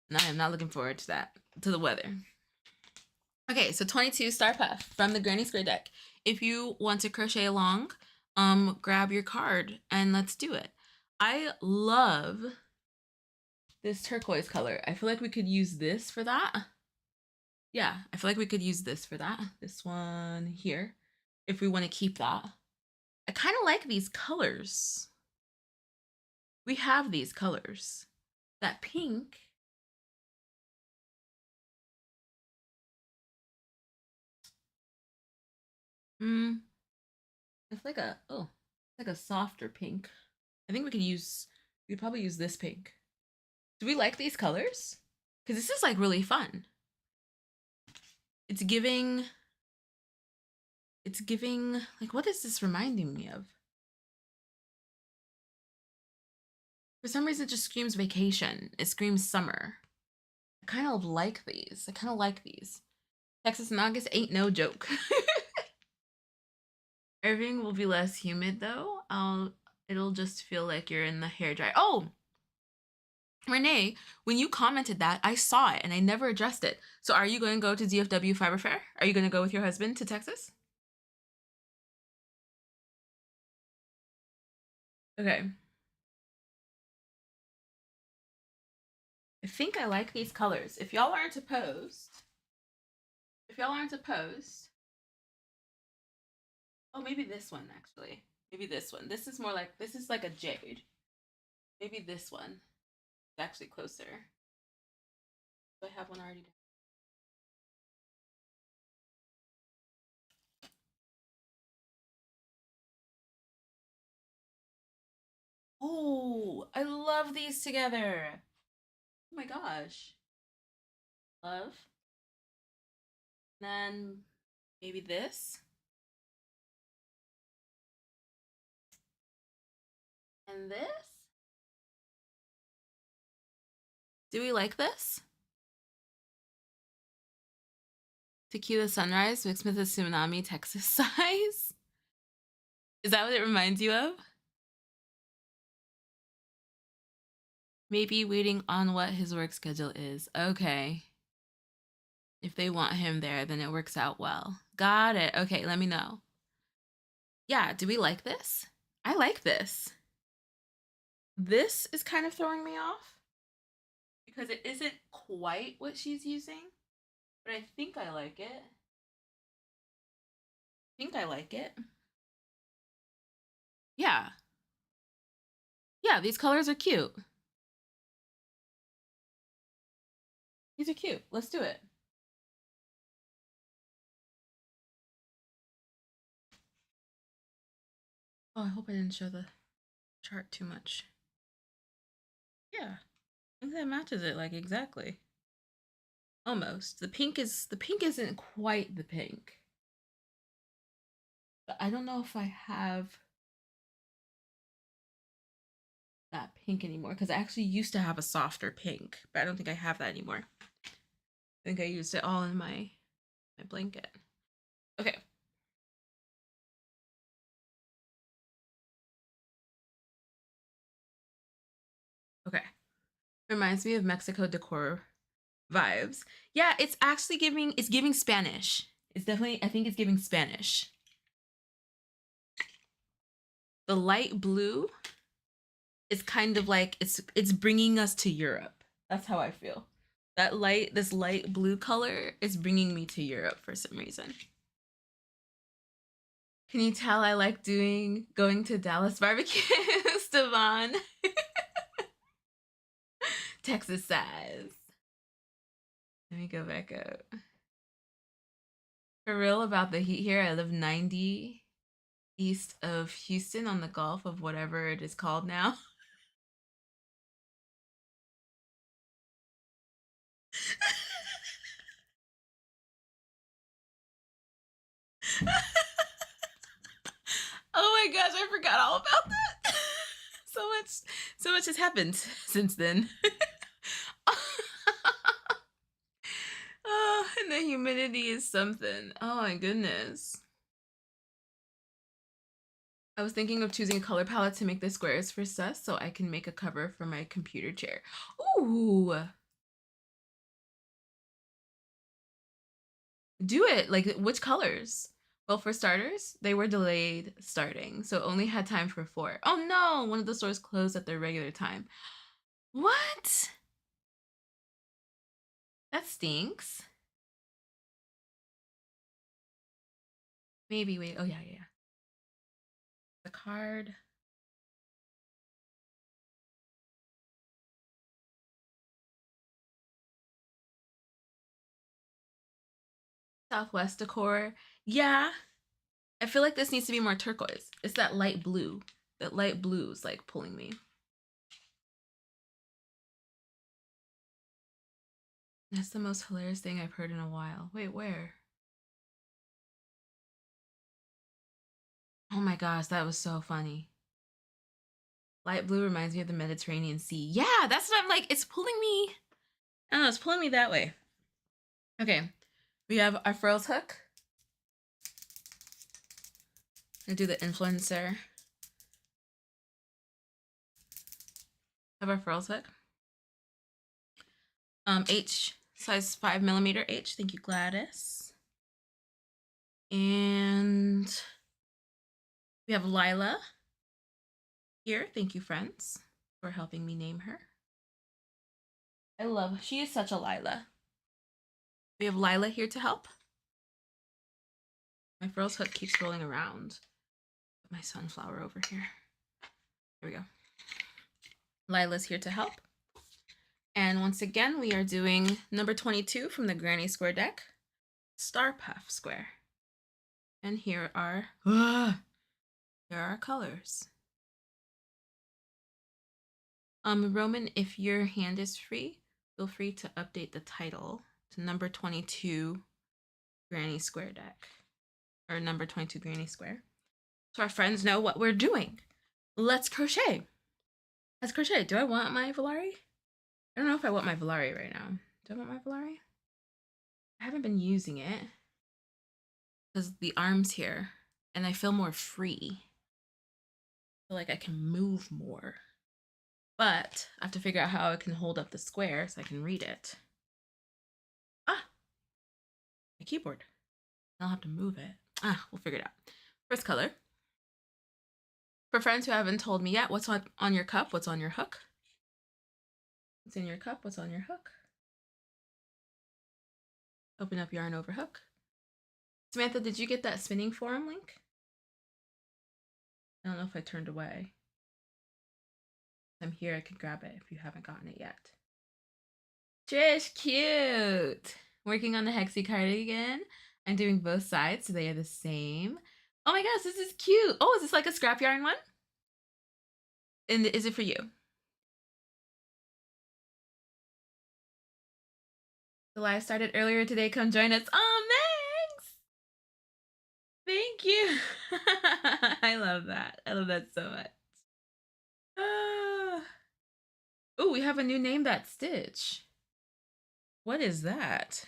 Speaker 1: And I am not looking forward to that, to the weather. Okay, so 22 Star Puff from the Granny Square deck. If you want to crochet along, grab your card and let's do it. I love this turquoise color. I feel like we could use this for that. Yeah, I feel like we could use this for that. This one here, if we want to keep that. I kind of like these colors. We have these colors. That pink. It's like a, like a softer pink. I think we'd probably use this pink. Do we like these colors? Because this is like really fun. It's giving, like, what is this reminding me of? For some reason, it just screams vacation. It screams summer. I kind of like these. Texas in August ain't no joke. Irving will be less humid though. It'll just feel like you're in the hairdryer. Oh, Renee, when you commented that, I saw it and I never addressed it. So are you going to go to DFW Fiber Fair? Are you going to go with your husband to Texas? Okay. I think I like these colors. If y'all aren't opposed, oh, maybe this one actually. Maybe this one. This is like a jade. Maybe this one is actually closer. Do I have one already done? Oh, I love these together. Oh my gosh. Love. Then maybe this. And this. Do we like this? Tequila Sunrise mixed with a tsunami Texas size. Is that what it reminds you of? Maybe waiting on what his work schedule is. Okay. If they want him there, then it works out well. Got it. Okay, let me know. Yeah, do we like this? I like this. This is kind of throwing me off because it isn't quite what she's using, but I think I like it. Yeah. Yeah, these colors are cute. These are cute. Let's do it. Oh, I hope I didn't show the chart too much. Yeah, I think that matches it like exactly. Almost. The pink isn't quite the pink. But I don't know if I have that pink anymore because I actually used to have a softer pink, but I don't think I have that anymore. I think I used it all in my blanket. Okay. Okay. Reminds me of Mexico decor vibes. Yeah, it's actually giving Spanish. It's definitely, I think it's giving Spanish. The light blue is kind of like it's bringing us to Europe. That's how I feel. This light blue color is bringing me to Europe for some reason. Can you tell I like going to Dallas barbecue, Stevan? Texas size. Let me go back up. For real about the heat here, I live 90 east of Houston on the Gulf of whatever it is called now. Oh my gosh, I forgot all about that. So much has happened since then. Oh, and the humidity is something. Oh my goodness. I was thinking of choosing a color palette to make the squares for sus so I can make a cover for my computer chair. Ooh. Do it. Like, which colors? Well, for starters, they were delayed starting, so only had time for 4. Oh no, one of the stores closed at their regular time. What? That stinks. Maybe, wait. Oh, yeah, yeah, yeah. The card. Southwest decor. Yeah. I feel like this needs to be more turquoise. It's that light blue. That light blue is like pulling me. That's the most hilarious thing I've heard in a while. Wait, where? Oh my gosh, that was so funny. Light blue reminds me of the Mediterranean Sea. Yeah, that's what I'm like. It's pulling me. I don't know, it's pulling me that way. Okay, we have our frills hook. I'm gonna do the influencer. Have our frills hook. H, size 5mm H. Thank you, Gladys. And we have Lila here. Thank you, friends, for helping me name her. She is such a Lila. We have Lila here to help. My frills hook keeps rolling around. Put my sunflower over here. There we go. Lila's here to help. And once again, we are doing number 22 from the Granny Square deck, Star Puff Square. And here are our colors. Roman, if your hand is free, feel free to update the title to number 22 Granny Square deck, or number 22 Granny Square, so our friends know what we're doing. Let's crochet. Let's crochet. Do I want my Volare? I don't know if I want my Volare right now. Do I want my Volare? I haven't been using it because the arm's here and I feel more free. I feel like I can move more. But I have to figure out how I can hold up the square so I can read it. Ah, my keyboard. I'll have to move it. Ah, we'll figure it out. First color. For friends who haven't told me yet, what's on your cup? What's on your hook? What's in your cup? What's on your hook? Open up yarn over hook. Samantha, did you get that spinning forum link? I don't know if I turned away. I'm here, I can grab it if you haven't gotten it yet. Trish, cute! Working on the Hexie cardigan. I'm doing both sides so they are the same. Oh my gosh, this is cute. Oh, is this like a scrap yarn one? And is it for you? The live started earlier today. Come join us. Oh, thanks! Thank you. I love that. I love that so much. Oh, we have a new name, that stitch. What is that?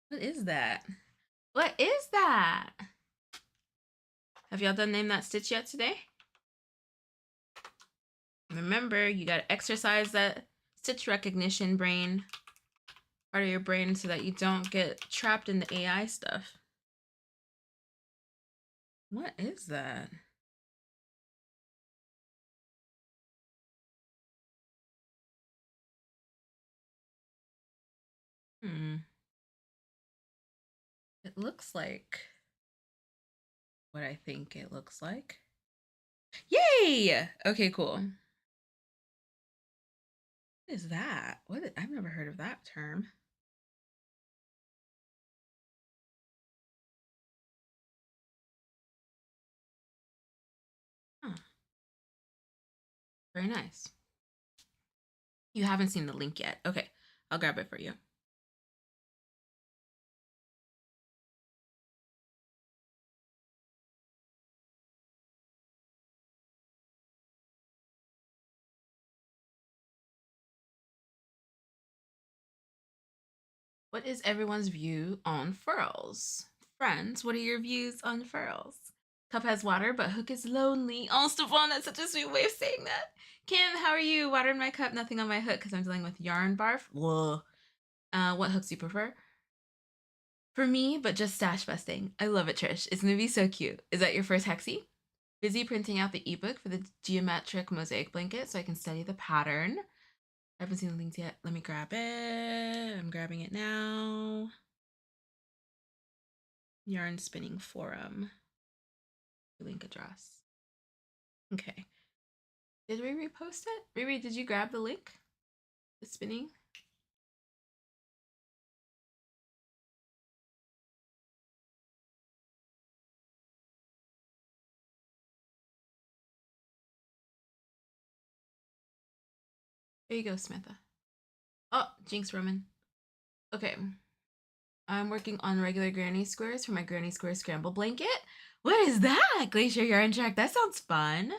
Speaker 1: What is that? What is that? Have y'all done name that stitch yet today? Remember, you gotta exercise that stitch recognition brain, part of your brain, so that you don't get trapped in the AI stuff. What is that? It looks like what I think it looks like. Yay! Okay, cool. What is that? I've never heard of that term. Huh. Very nice. You haven't seen the link yet. Okay, I'll grab it for you. What is everyone's view on furls? Friends, what are your views on furls? Cup has water, but hook is lonely. Oh, Stefan, that's such a sweet way of saying that. Kim, how are you? Water in my cup, nothing on my hook because I'm dealing with yarn barf. Whoa. What hooks do you prefer? For me, but just stash busting. I love it, Trish. It's gonna be so cute. Is that your first hexie? Busy printing out the ebook for the geometric mosaic blanket so I can study the pattern. I haven't seen the links yet. Let me grab it. I'm grabbing it now. Yarn spinning forum. Link address. Okay. Did we repost it? Riri, did you grab the link? The spinning? There you go, Samantha. Oh, Jinx Roman. Okay. I'm working on regular granny squares for my granny square scramble blanket. What is that? Glacier yarn track. That sounds fun.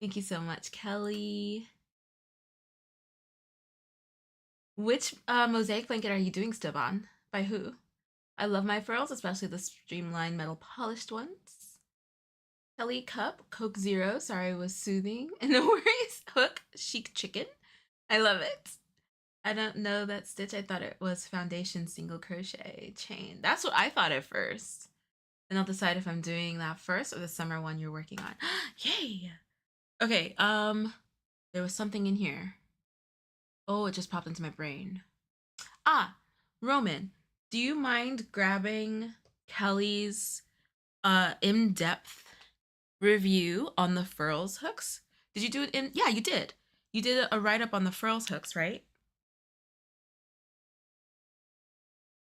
Speaker 1: Thank you so much, Kelly. Which mosaic blanket are you doing, Steban? By who? I love my furls, especially the streamlined metal polished ones. Kelly Cup, Coke Zero. Sorry, I was soothing. No worries. Hook, Chic Chicken. I love it. I don't know that stitch. I thought it was foundation single crochet chain. That's what I thought at first. And I'll decide if I'm doing that first or the summer one you're working on. Yay! Okay, there was something in here. Oh, it just popped into my brain. Ah, Roman, do you mind grabbing Kelly's in-depth review on the furls hooks? Did you do it in? Yeah, you did. You did a write-up on the furls hooks, right?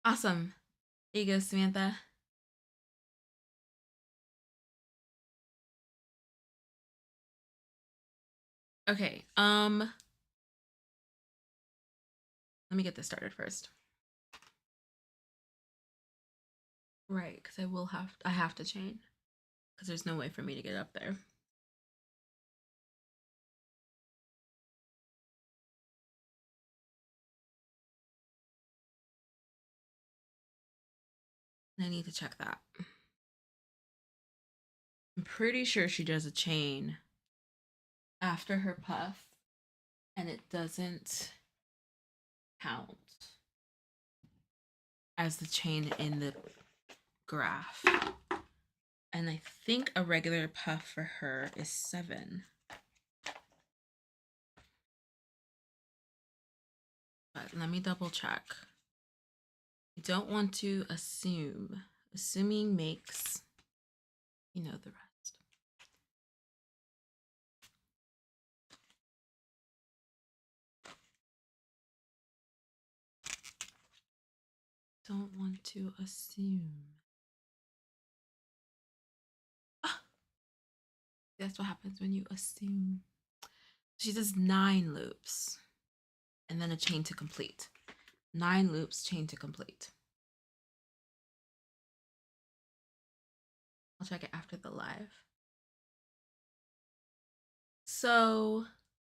Speaker 1: Awesome. There you go, Samantha. Okay, let me get this started first. Right, because I have to chain because there's no way for me to get up there. I need to check that. I'm pretty sure she does a chain after her puff and it doesn't count as the chain in the graph. And I think a regular puff for her is 7. But let me double check. I don't want to assume. Assuming makes, you know, the rest. Don't want to assume. Ah, that's what happens when you assume. She does 9 loops and then a chain to complete. 9 loops, chain to complete. I'll check it after the live. So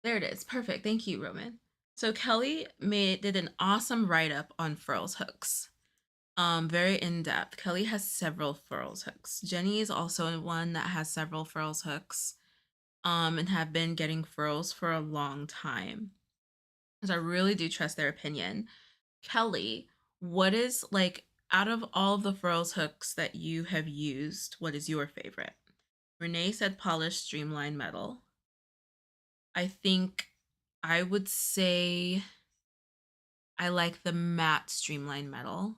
Speaker 1: there it is. Perfect. Thank you, Roman. So Kelly did an awesome write-up on furls hooks. Very in-depth. Kelly has several furls hooks. Jenny is also one that has several furls hooks, and have been getting furls for a long time. So I really do trust their opinion. Kelly, what is, like, out of all of the furls hooks that you have used, what is your favorite? Renee said polished streamlined metal. I think I would say I like the matte streamlined metal.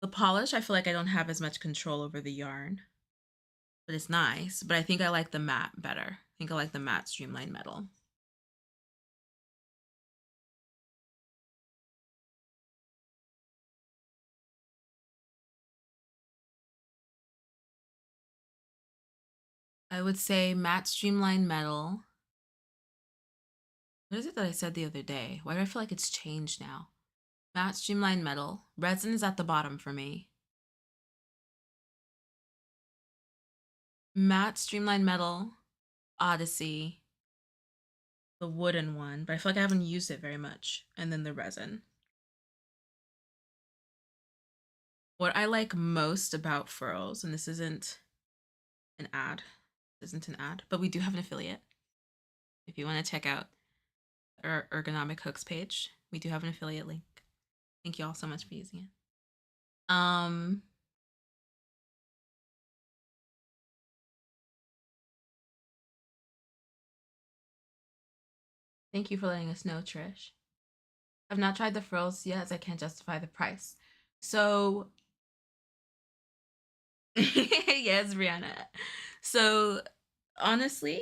Speaker 1: The polish, I feel like I don't have as much control over the yarn, but it's nice. But I think I like the matte better. I think I like the matte streamlined metal. I would say matte streamlined metal. What is it that I said the other day? Why do I feel like it's changed now? Matte streamlined metal. Resin is at the bottom for me. Matte streamlined metal, Odyssey, the wooden one, but I feel like I haven't used it very much. And then the resin. What I like most about furls, and this isn't an ad, but we do have an affiliate. If you want to check out our ergonomic hooks page, we do have an affiliate link. Thank you all so much for using it. Thank you for letting us know, Trish. I've not tried the furls yet as I can't justify the price. So, yes, Brianna. So, honestly,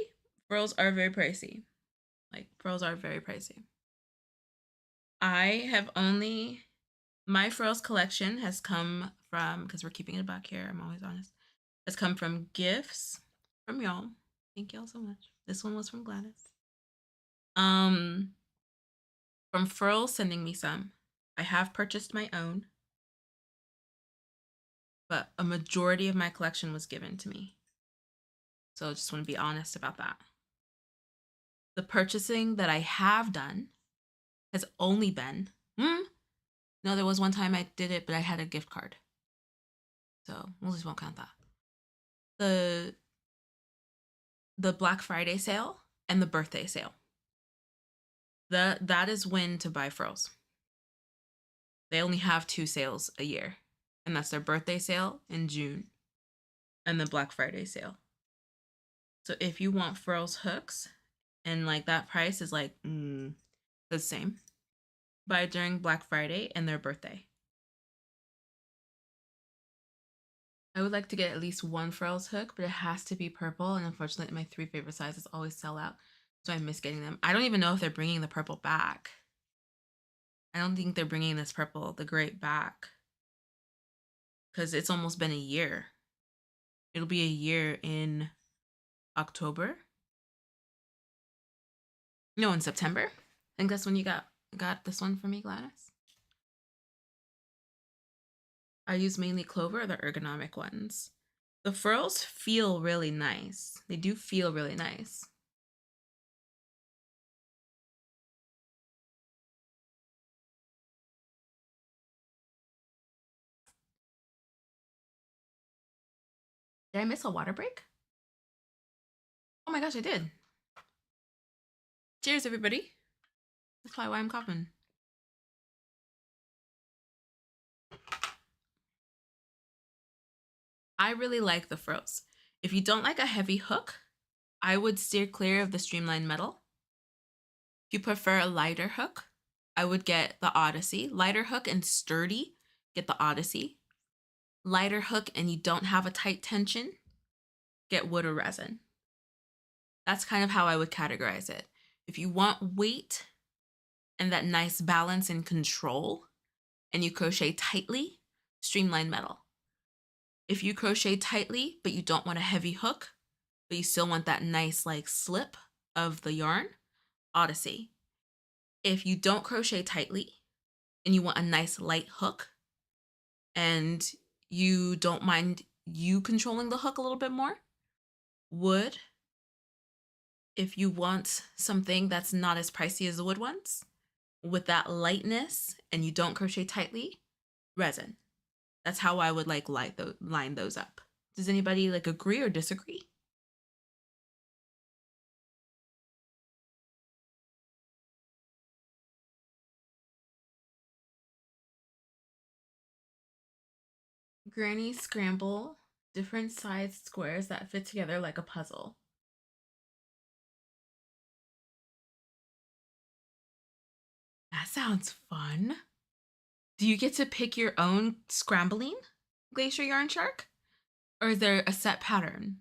Speaker 1: furls are very pricey. Like, furls are very pricey. I have only, my furls collection has come from, because we're keeping it back here, I'm always honest, has come from gifts from y'all. Thank y'all so much. This one was from Gladys. From Furl sending me some. I have purchased my own, but a majority of my collection was given to me. So I just want to be honest about that. The purchasing that I have done has only been, no, there was one time I did it, but I had a gift card. So we'll just won't count that. The Black Friday sale and the birthday sale. That is when to buy furls. They only have 2 sales a year, and that's their birthday sale in June and the Black Friday sale. So if you want furls hooks and like that price is like the same, buy during Black Friday and their birthday. I would like to get at least one furls hook, but it has to be purple, and unfortunately my 3 favorite sizes always sell out, so I miss getting them. I don't even know if they're bringing the purple back. I don't think they're bringing this purple, the great, back, because it's almost been a year. It'll be a year in October. No, in September. I think that's when you got this one for me, Gladys. I use mainly Clover, the ergonomic ones. The furls feel really nice. They do feel really nice. Did I miss a water break? Oh my gosh, I did. Cheers, everybody. That's probably why I'm coughing. I really like the frills. If you don't like a heavy hook, I would steer clear of the streamlined metal. If you prefer a lighter hook, I would get the Odyssey. Lighter hook and sturdy, get the Odyssey. Lighter hook and you don't have a tight tension, get wood or resin. That's kind of how I would categorize it. If you want weight and that nice balance and control, and you crochet tightly, streamlined metal. If you crochet tightly, but you don't want a heavy hook, but you still want that nice like slip of the yarn, Odyssey. If you don't crochet tightly and you want a nice light hook and you don't mind you controlling the hook a little bit more, wood. If you want something that's not as pricey as the wood ones, with that lightness and you don't crochet tightly, resin. That's how I would like line those up. Does anybody like agree or disagree? Granny scramble, different sized squares that fit together like a puzzle. That sounds fun. Do you get to pick your own scrambling glacier yarn shark? Or is there a set pattern?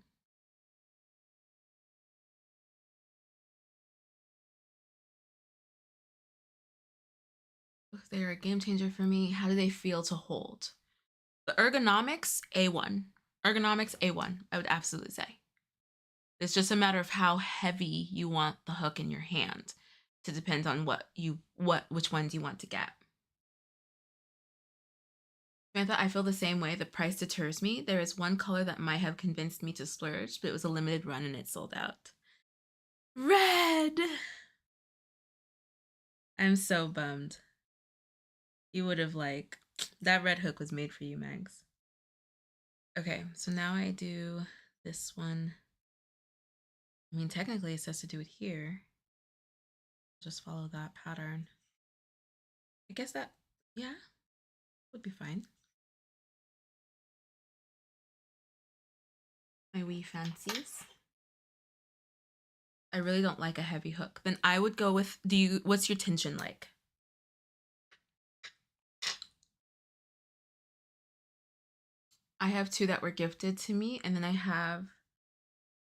Speaker 1: They're a game changer for me. How do they feel to hold? The ergonomics, A1. Ergonomics, A1, I would absolutely say. It's just a matter of how heavy you want the hook in your hand. To depend on which ones you want to get. Samantha, I feel the same way. The price deters me. There is one color that might have convinced me to splurge, but it was a limited run and it sold out. Red! I'm so bummed. You would have that red hook was made for you, Mags. Okay, so now I do this one. I mean, technically it says to do it here. Just follow that pattern. I guess that, yeah, would be fine. My wee fancies. I really don't like a heavy hook. Then I would go with, what's your tension like? I have two that were gifted to me, and then I have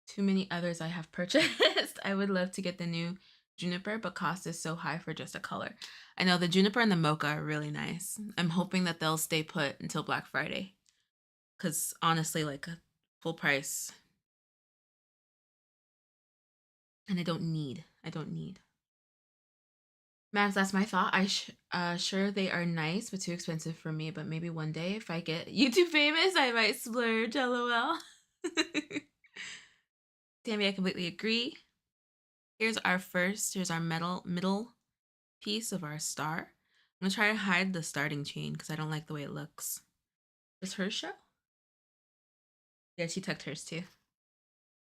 Speaker 1: too many others I have purchased. I would love to get the new juniper, but cost is so high for just a color. I know the juniper and the mocha are really nice. I'm hoping that they'll stay put until Black Friday. Because honestly, like a full price. And I don't need. Max, that's my thought. Sure they are nice, but too expensive for me. But maybe one day if I get YouTube famous, I might splurge, lol. Tammy, I completely agree. Here's our middle piece of our star. I'm gonna try to hide the starting chain because I don't like the way it looks. Does hers show? Yeah, she tucked hers too.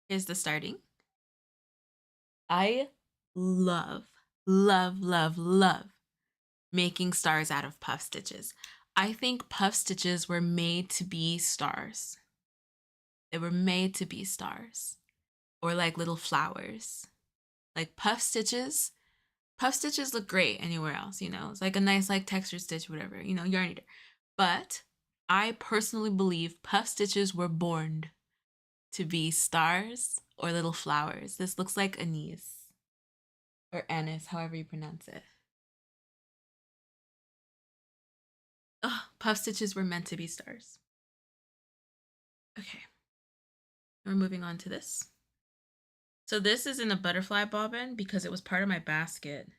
Speaker 1: Here's the starting. I love, love, love, love making stars out of puff stitches. I think puff stitches were made to be stars. They were made to be stars or like little flowers. Like puff stitches look great anywhere else, It's like a nice like texture stitch, whatever, yarn eater. But I personally believe puff stitches were born to be stars or little flowers. This looks like anise or anise, however you pronounce it. Oh, puff stitches were meant to be stars. Okay, we're moving on to this. So this is in a butterfly bobbin because it was part of my basket,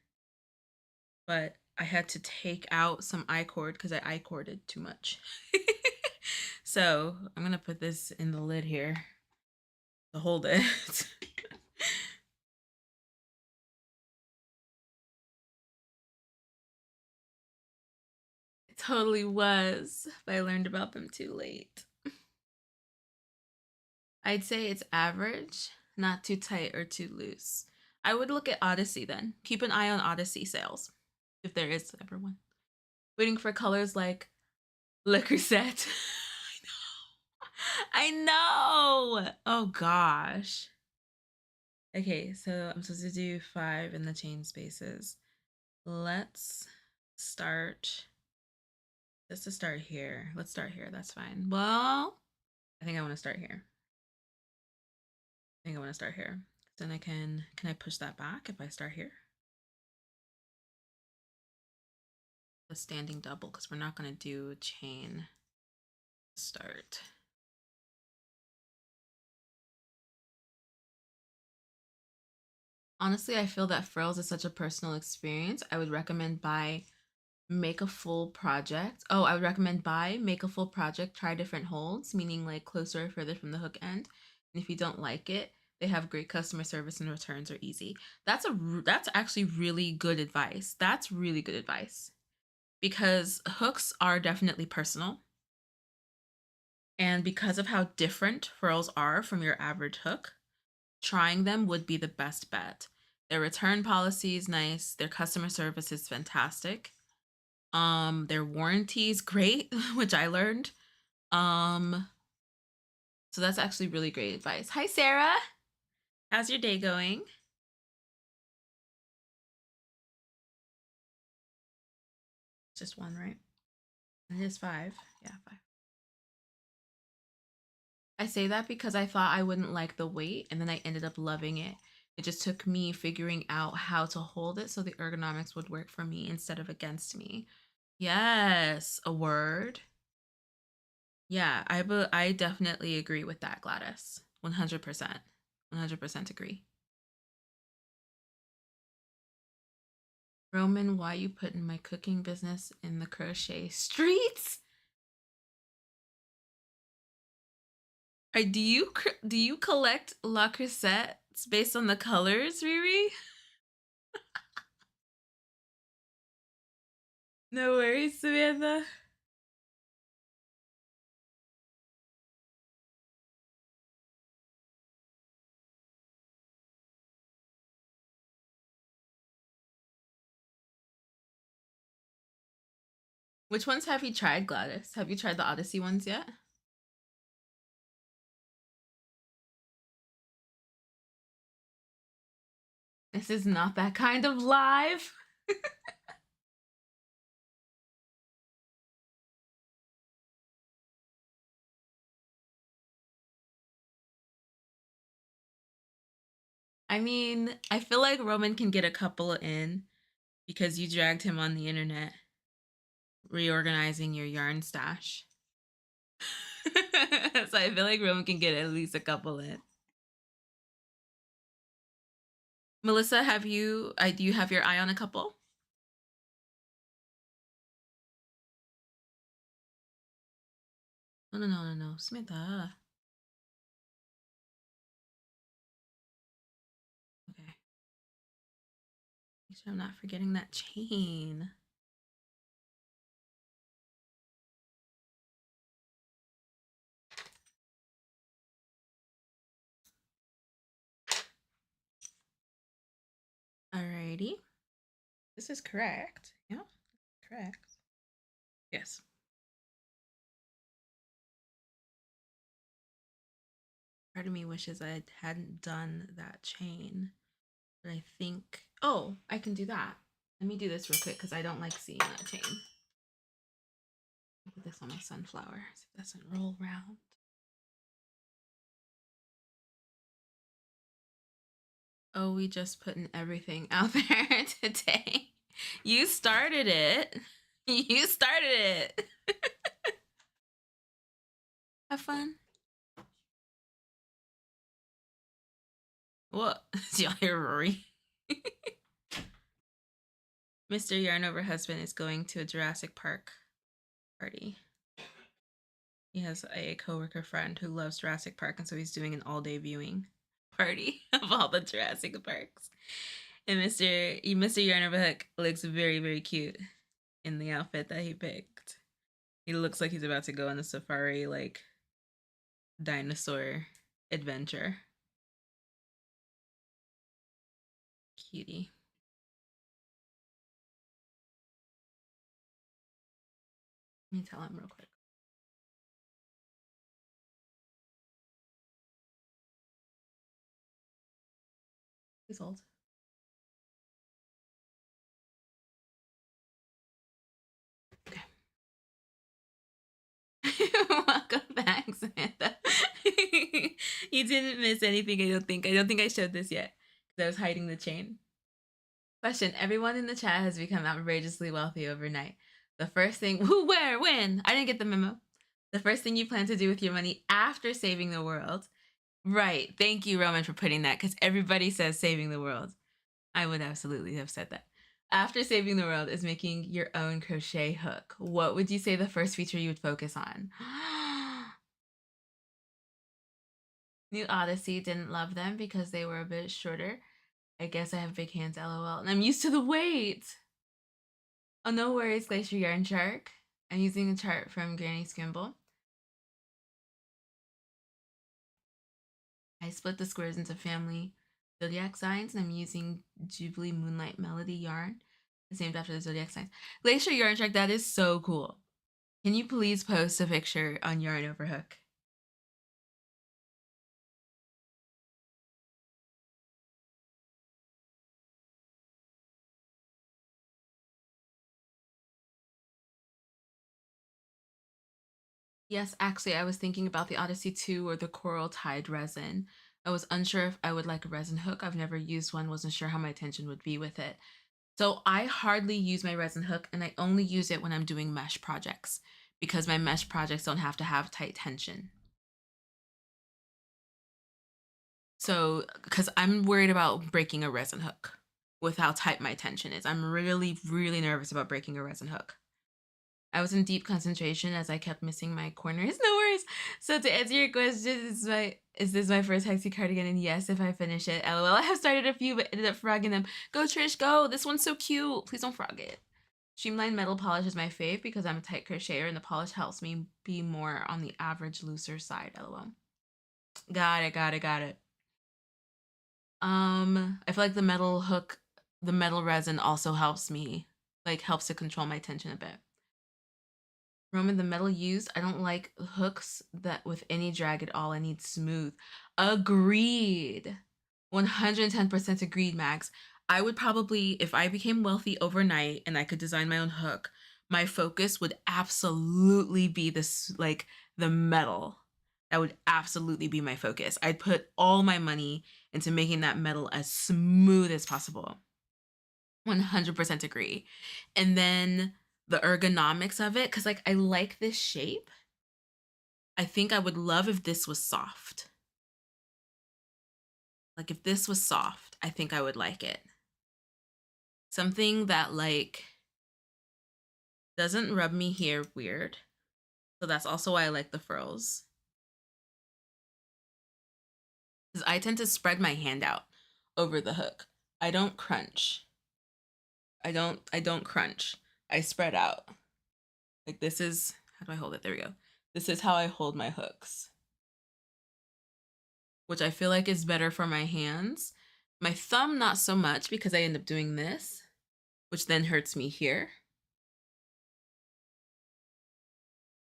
Speaker 1: but I had to take out some I-cord because I I-corded too much. So I'm gonna put this in the lid here to hold it. It totally was, but I learned about them too late. I'd say it's average, not too tight or too loose. I would look at Odyssey then. Keep an eye on Odyssey sales, if there is ever one. Waiting for colors like Le Creuset. I know. Oh gosh. Okay, so I'm supposed to do 5 in the chain spaces. Let's start. Just to start here. Let's start here. That's fine. Well, I think I want to start here. I think I want to start here. Then I can I push that back if I start here? The standing double, because we're not going to do chain start. Honestly, I feel that frills is such a personal experience. I would recommend make a full project. Oh, I would recommend make a full project, try different holds, meaning like closer or further from the hook end. And if you don't like it, they have great customer service and returns are easy. That's actually really good advice. That's really good advice because hooks are definitely personal. And because of how different frills are from your average hook, trying them would be the best bet. Their return policy is nice. Their customer service is fantastic. Their warranty is great, which I learned. So that's actually really great advice. Hi, Sarah. How's your day going? Just one, right? It is 5. Yeah, 5. I say that because I thought I wouldn't like the weight, and then I ended up loving it. It just took me figuring out how to hold it so the ergonomics would work for me instead of against me. Yes, a word. Yeah, I definitely agree with that, Gladys. 100%. 100% agree. Roman, why you putting my cooking business in the crochet streets? Do you collect La Crochettes based on the colors, Riri? No worries, Samantha. Which ones have you tried, Gladys? Have you tried the Odyssey ones yet? This is not that kind of live. I mean, I feel like Roman can get a couple in because you dragged him on the internet reorganizing your yarn stash. So I feel like Roman can get at least a couple in. Melissa, do you have your eye on a couple? No, Samantha. Okay. Make sure I'm not forgetting that chain. Alrighty. This is correct. Yeah, correct. Yes. Part of me wishes I hadn't done that chain. But I think, oh, I can do that. Let me do this real quick because I don't like seeing that chain. I'll put this on my sunflower so it doesn't roll around. Oh, we just putting everything out there today. You started it. You started it. Have fun. What? Did y'all hear Rory? Mr. Yarn Over Husband is going to a Jurassic Park party. He has a coworker friend who loves Jurassic Park, and so he's doing an all-day viewing party of all the Jurassic Parks. And Mr. Yarn Over Hook looks very, very cute in the outfit that he picked. He looks like he's about to go on a safari, like dinosaur adventure. Cutie. Let me tell him real quick. He's old. Okay. Welcome back, Samantha. You didn't miss anything, I don't think. I don't think I showed this yet because I was hiding the chain. Question. Everyone in the chat has become outrageously wealthy overnight. The first thing, who, where, when? I didn't get the memo. The first thing you plan to do with your money after saving the world. Right. Thank you, Roman, for putting that, because everybody says saving the world. I would absolutely have said that. After saving the world is making your own crochet hook. What would you say the first feature you would focus on? New Odyssey, didn't love them because they were a bit shorter. I guess I have big hands, lol. And I'm used to the weight. Oh, no worries, Glacier Yarn Shark. I'm using a chart from Granny Scrimble. I split the squares into family zodiac signs, and I'm using Jubilee Moonlight Melody yarn. It's named after the zodiac signs. Glacier Yarn Shark, that is so cool. Can you please post a picture on Yarn Over Hook? Yes, actually, I was thinking about the Odyssey 2 or the Coral Tide resin. I was unsure if I would like a resin hook. I've never used one, wasn't sure how my tension would be with it. So I hardly use my resin hook, and I only use it when I'm doing mesh projects because my mesh projects don't have to have tight tension. So, because I'm worried about breaking a resin hook with how tight my tension is. I'm really, really nervous about breaking a resin hook. I was in deep concentration as I kept missing my corners. No worries. So to answer your question, is this my first Hexie cardigan? And yes, if I finish it, lol. I have started a few, but ended up frogging them. Go Trish, go! This one's so cute. Please don't frog it. Streamlined metal polish is my fave because I'm a tight crocheter and the polish helps me be more on the average looser side, lol. Got it. I feel like the metal hook, the metal resin also helps me, like helps to control my tension a bit. Roman, the metal used, I don't like hooks that with any drag at all. I need smooth. Agreed. 110% agreed, Max. I would probably, if I became wealthy overnight and I could design my own hook, my focus would absolutely be this, like the metal. That would absolutely be my focus. I'd put all my money into making that metal as smooth as possible. 100% agree. And then the ergonomics of it, because like I like this shape. I think I would love if this was soft. Like if this was soft, I think I would like it. Something that like doesn't rub me here weird. So that's also why I like the furls. Because I tend to spread my hand out over the hook. I don't crunch. I don't crunch. I spread out. Like this is, how do I hold it? There we go. This is how I hold my hooks, which I feel like is better for my hands. My thumb, not so much because I end up doing this, which then hurts me here.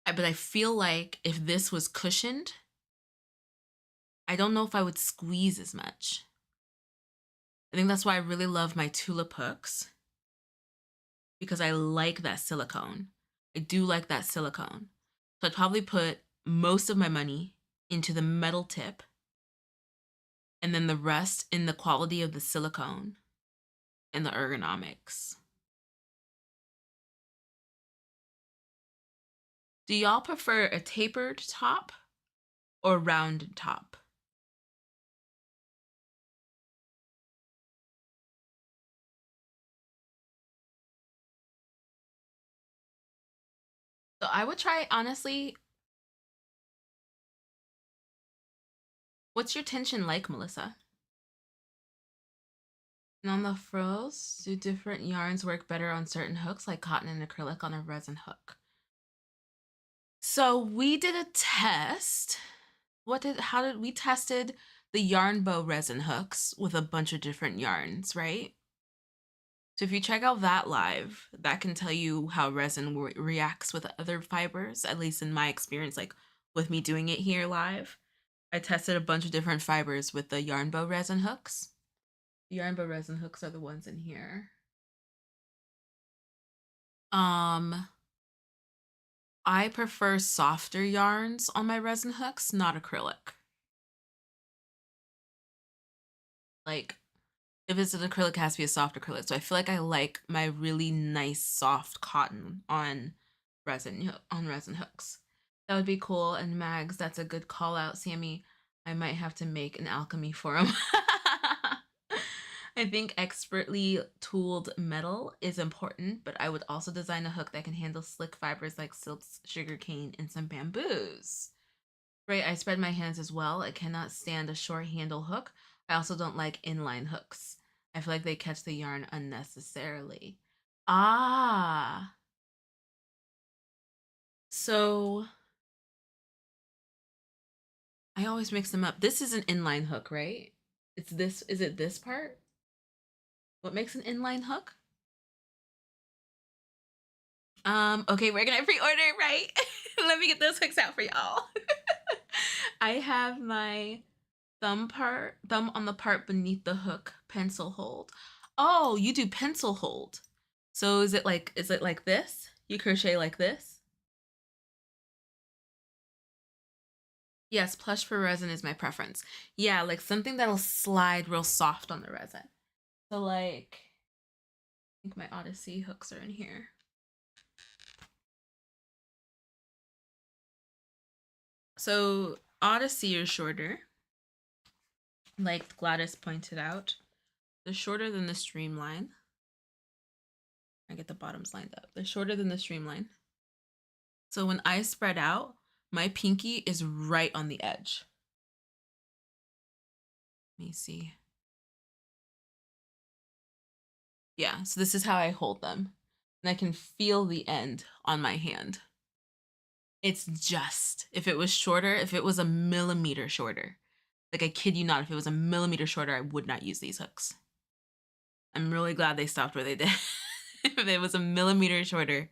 Speaker 1: But I feel like if this was cushioned, I don't know if I would squeeze as much. I think that's why I really love my tulip hooks, because I like that silicone. I do like that silicone. So I'd probably put most of my money into the metal tip and then the rest in the quality of the silicone and the ergonomics. Do y'all prefer a tapered top or rounded top? So I would try, honestly, what's your tension like, Melissa? And on the frills, do different yarns work better on certain hooks, like cotton and acrylic on a resin hook? So we did a test how did we tested the yarn bow resin hooks with a bunch of different yarns, right? So if you check out that live, that can tell you how resin reacts with other fibers, at least in my experience, like with me doing it here live. I tested a bunch of different fibers with the yarn bow resin hooks. The yarn bow resin hooks are the ones in here. I prefer softer yarns on my resin hooks, not acrylic. Like, if it's an acrylic, it has to be a soft acrylic. So I feel like I like my really nice soft cotton on resin hooks. That would be cool. And Mags, that's a good call out, Sammy. I might have to make an alchemy for him. I think expertly tooled metal is important, but I would also design a hook that can handle slick fibers like silks, sugarcane, and some bamboos. Right, I spread my hands as well. I cannot stand a short handle hook. I also don't like inline hooks. I feel like they catch the yarn unnecessarily. Ah, so I always mix them up. This is an inline hook, right? Is it this part? What makes an inline hook? Okay, we're gonna pre-order, right? Let me get those hooks out for y'all. I have my thumb on the part beneath the hook, pencil hold. Oh, you do pencil hold. So is it like this? You crochet like this? Yes, plush for resin is my preference. Yeah, like something that'll slide real soft on the resin. So like, I think my Odyssey hooks are in here. So Odyssey is shorter, like Gladys pointed out. They're shorter than the streamline. I get the bottoms lined up. They're shorter than the streamline. So when I spread out, my pinky is right on the edge. Let me see. Yeah, so this is how I hold them. And I can feel the end on my hand. It's just, if it was shorter, if it was a millimeter shorter, like I kid you not, if it was a millimeter shorter, I would not use these hooks. I'm really glad they stopped where they did. If it was a millimeter shorter,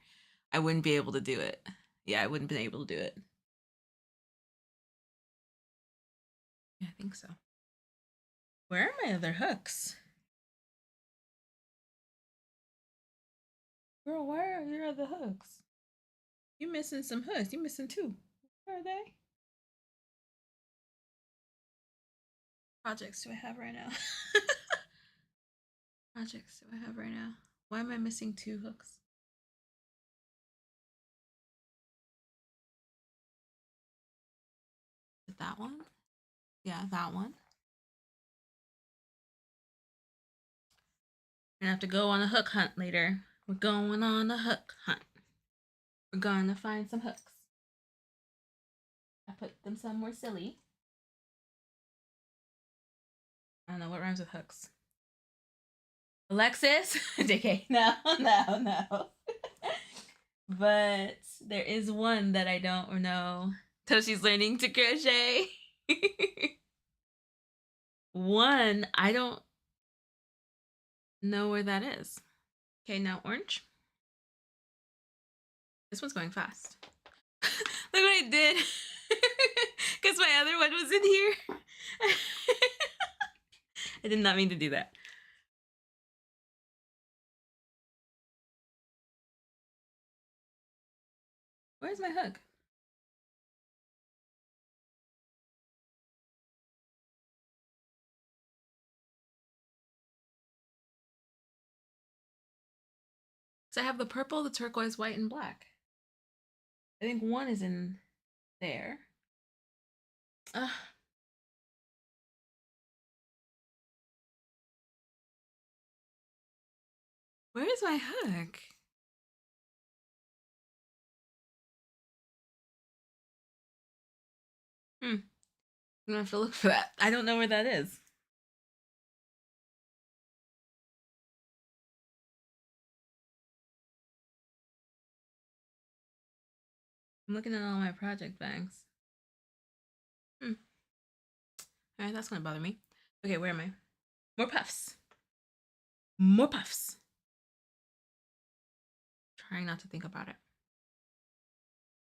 Speaker 1: I wouldn't be able to do it. Yeah, I wouldn't be able to do it. Yeah, I think so. Where are my other hooks? Girl, where are your other hooks? You missing some hooks. You missing two. Where are they? Projects do I have right now? Projects do I have right now? Why am I missing two hooks? Is it that one? Yeah, that one. We're gonna have to go on a hook hunt later. We're going on a hook hunt. We're gonna find some hooks. I put them somewhere silly. I don't know what rhymes with hooks. Alexis? JK. No, no, no. But there is one that I don't know. So she's learning to crochet. One, I don't know where that is. Okay, now orange. This one's going fast. Look what I did. Because my other one was in here. I did not mean to do that. Where's my hook? So I have the purple, the turquoise, white, and black. I think one is in there. Where is my hook? I'm gonna have to look for that. I don't know where that is. I'm looking at all my project bags. All right, that's gonna bother me. Okay, where am I? More puffs. More puffs. Trying not to think about it.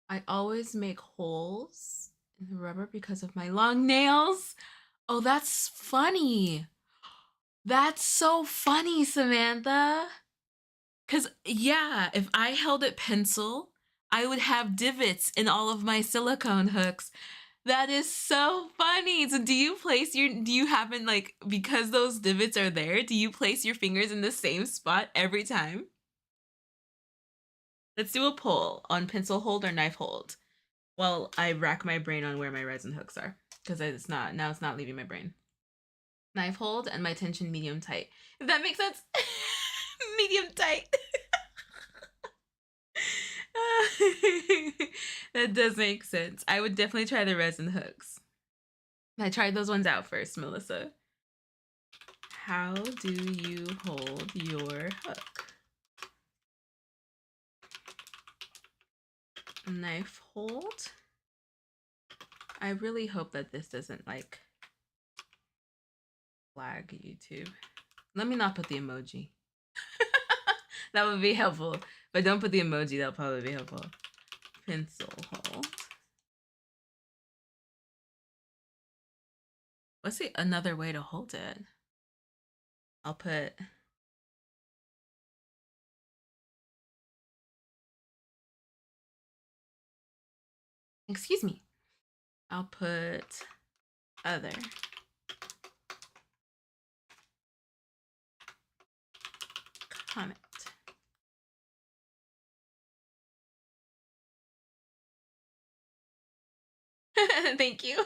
Speaker 1: I always make holes in the rubber because of my long nails. Oh, that's funny. That's so funny, Samantha. Because, yeah, if I held it pencil, I would have divots in all of my silicone hooks. That is so funny. So do you happen, like, because those divots are there, do you place your fingers in the same spot every time? Let's do a poll on pencil hold or knife hold. Well, I rack my brain on where my resin hooks are because it's not leaving my brain. Knife hold and my tension medium tight. If that makes sense. Medium tight. That does make sense. I would definitely try the resin hooks. I tried those ones out first, Melissa. How do you hold your hook? Knife hold. I really hope that this doesn't like flag YouTube. Let me not put the emoji. That would be helpful. But don't put the emoji, that'll probably be helpful. Pencil hold. What's another way to hold it? I'll put... Excuse me. I'll put other. Comment. Thank you.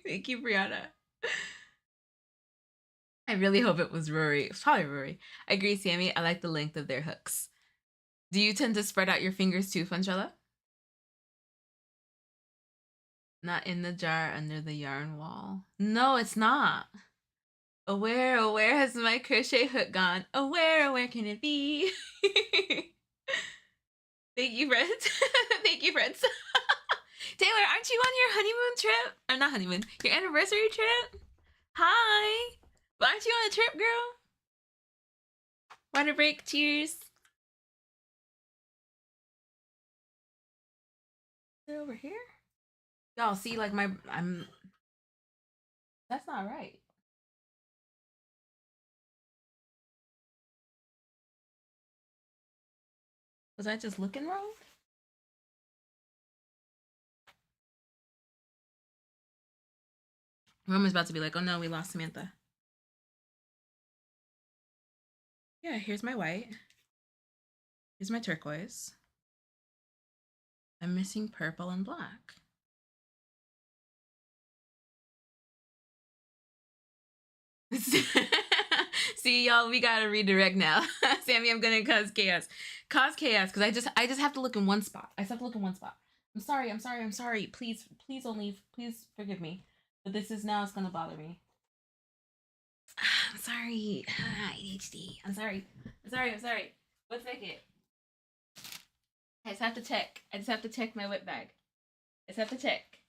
Speaker 1: Thank you, Brianna. I really hope it was Rory. It's probably Rory. I agree, Sammy. I like the length of their hooks. Do you tend to spread out your fingers too, Funchella? Not in the jar under the yarn wall. No, it's not. Where has my crochet hook gone? Where can it be? Thank you, friends. Thank you, friends. Taylor, aren't you on your honeymoon trip? Or not honeymoon, your anniversary trip? Hi. But aren't you on a trip, girl? Water break, cheers. Is it over here? Y'all see, like that's not right. Was I just looking wrong? Roman's about to be like, oh no, we lost Samantha. Yeah, here's my white. Here's my turquoise. I'm missing purple and black. See, y'all, we gotta redirect now. Sammy, I'm gonna cause chaos. Cause chaos, because I just have to look in one spot. I just have to look in one spot. I'm sorry. Please don't leave. Please forgive me. But this is now, it's gonna bother me. I'm sorry. ADHD. I'm sorry. Let's make it. I just have to check my whip bag. I just have to check.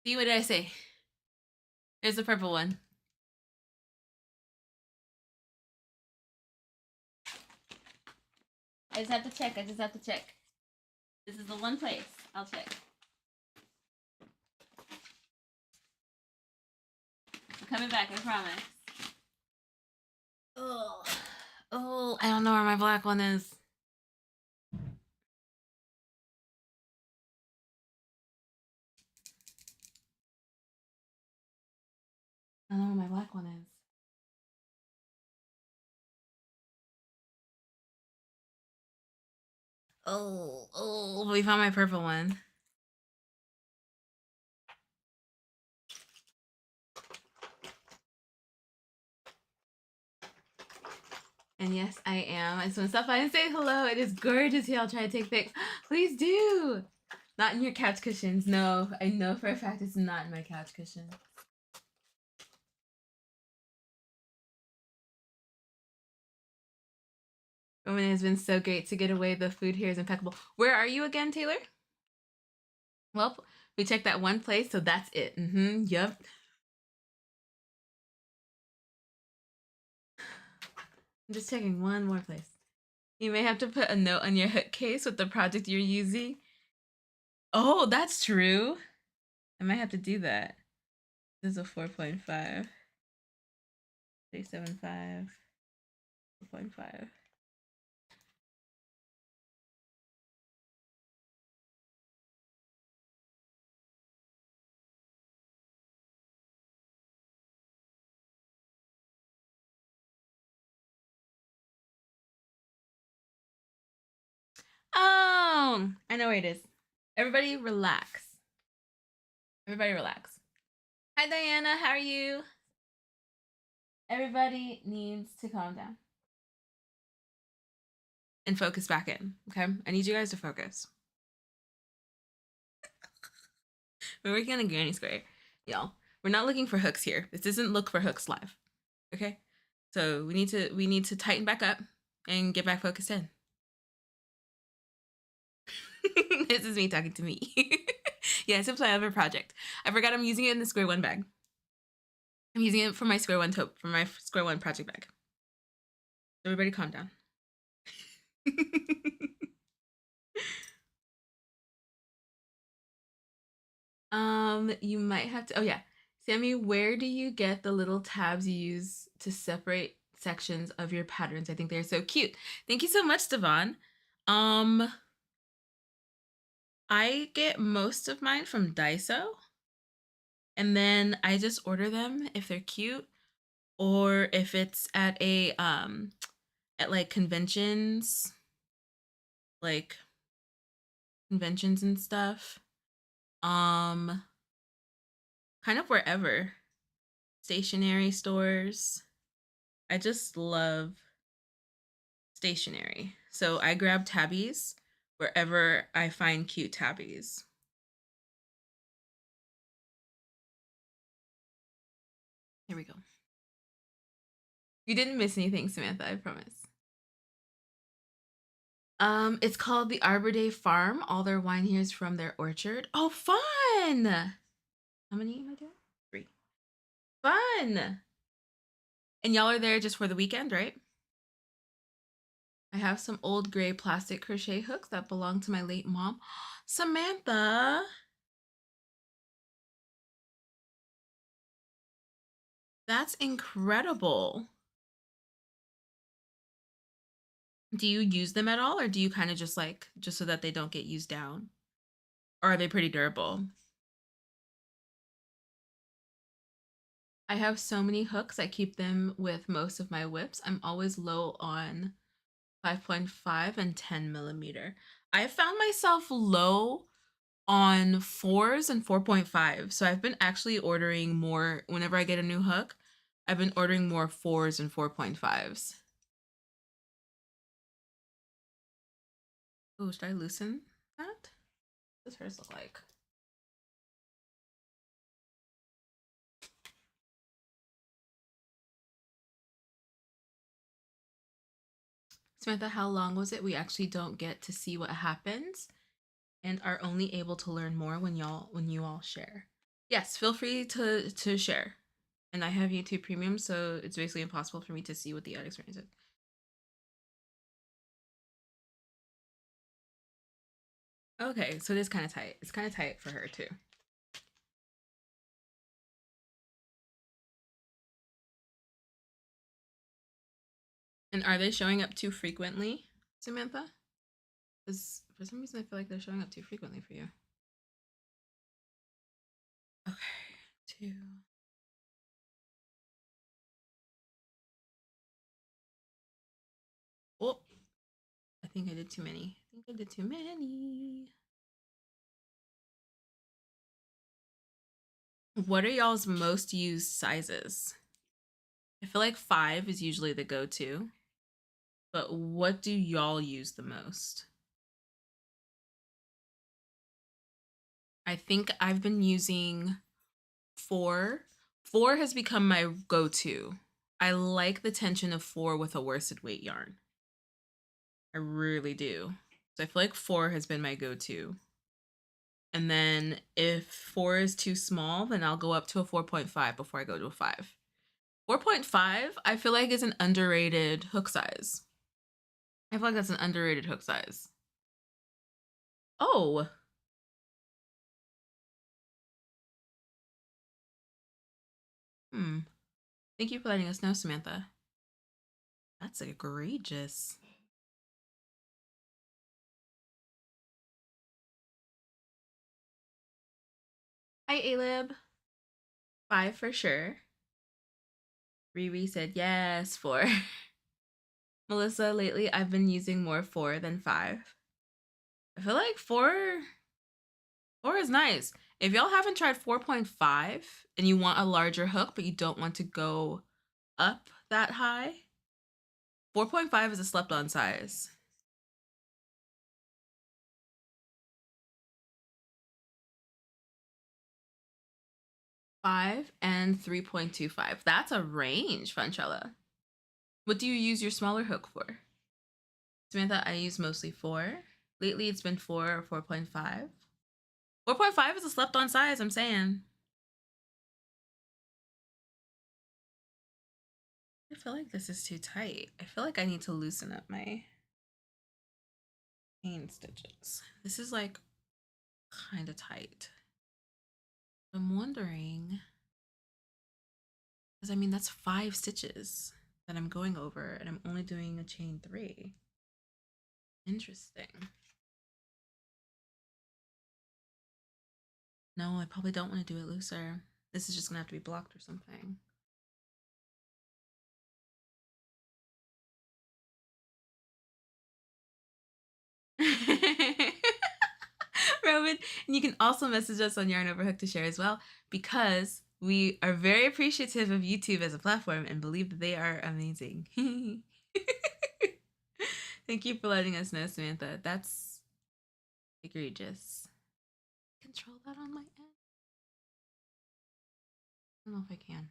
Speaker 1: See, what did I say? There's the purple one. I just have to check. This is the one place I'll check. I'm coming back, I promise. Oh, I don't know where my black one is. I don't know where my black one is. Oh, we found my purple one. And yes, I am. I just want to stop by and say hello. It is gorgeous here. I'll try to take pics. Please do. Not in your couch cushions. No, I know for a fact it's not in my couch cushion. Roman, has been so great to get away. The food here is impeccable. Where are you again, Taylor? Well, we checked that one place, so that's it. Yep. I'm just checking one more place. You may have to put a note on your hook case with the project you're using. Oh, that's true. I might have to do that. This is a 4.5. 375. 4.5. Oh, I know where it is. Everybody relax. Everybody relax. Hi, Diana. How are you? Everybody needs to calm down and focus back in. Okay? I need you guys to focus. We're working on a granny square, y'all. We're not looking for hooks here. This isn't look for hooks live. Okay? So we need to tighten back up and get back focused in. This is me talking to me. Yeah, it's a plan of a project. I forgot I'm using it in the square one bag. I'm using it for my square one taupe, for my square one project bag. Everybody calm down. You might have to, oh yeah. Sammy, where do you get the little tabs you use to separate sections of your patterns? I think they're so cute. Thank you so much, Devon. I get most of mine from Daiso. And then I just order them if they're cute, or if it's at a at like conventions and stuff. Kind of wherever. Stationery stores. I just love stationery. So I grab tabbies wherever I find cute tabbies. Here we go. You didn't miss anything, Samantha, I promise. It's called the Arbor Day Farm. All their wine here is from their orchard. Oh, fun! How many am I doing? 3. Fun! And y'all are there just for the weekend, right? I have some old gray plastic crochet hooks that belong to my late mom. Samantha! That's incredible. Do you use them at all, or do you kind of just like, just so that they don't get used down? Or are they pretty durable? I have so many hooks. I keep them with most of my whips. I'm always low on 5.5 and 10 millimeter. I found myself low on 4s and 4.5. So I've been actually ordering more whenever I get a new hook. I've been ordering more 4s and 4.5s. Oh, should I loosen that? What does hers look like? Samantha, how long was it? We actually don't get to see what happens and are only able to learn more when you all share. Yes, feel free to share. And I have YouTube Premium, so it's basically impossible for me to see what the ad experience is. Okay, so it is kind of tight. It's kind of tight for her too. And are they showing up too frequently, Samantha? Because for some reason I feel like they're showing up too frequently for you. Okay, 2. Oh, I think I did too many. What are y'all's most used sizes? I feel like 5 is usually the go-to, but what do y'all use the most? I think I've been using 4. 4 has become my go-to. I like the tension of 4 with a worsted weight yarn. I really do. So I feel like 4 has been my go-to. And then if 4 is too small, then I'll go up to a 4.5 before I go to a 5. 4.5, I feel like is an underrated hook size. I feel like that's an underrated hook size. Oh. Thank you for letting us know, Samantha. That's egregious. Hi, Alib. 5 for sure. Riri said yes, 4. Melissa, lately I've been using more 4 than 5. I feel like 4 is nice. If y'all haven't tried 4.5 and you want a larger hook, but you don't want to go up that high, 4.5 is a slept on size. Five and 3.25. That's a range, Franchella. What do you use your smaller hook for? Samantha, I use mostly 4. Lately, it's been 4 or 4.5. 4.5 is a slept on size, I'm saying. I feel like this is too tight. I feel like I need to loosen up my chain stitches. This is like kind of tight. I'm wondering, because I mean, that's 5 stitches that I'm going over and I'm only doing a chain 3. Interesting. No, I probably don't want to do it looser. This is just gonna have to be blocked or something. Roman, and you can also message us on Yarn Over Hook to share as well, because we are very appreciative of YouTube as a platform and believe that they are amazing. Thank you for letting us know, Samantha. That's egregious. Control that on my end. I don't know if I can.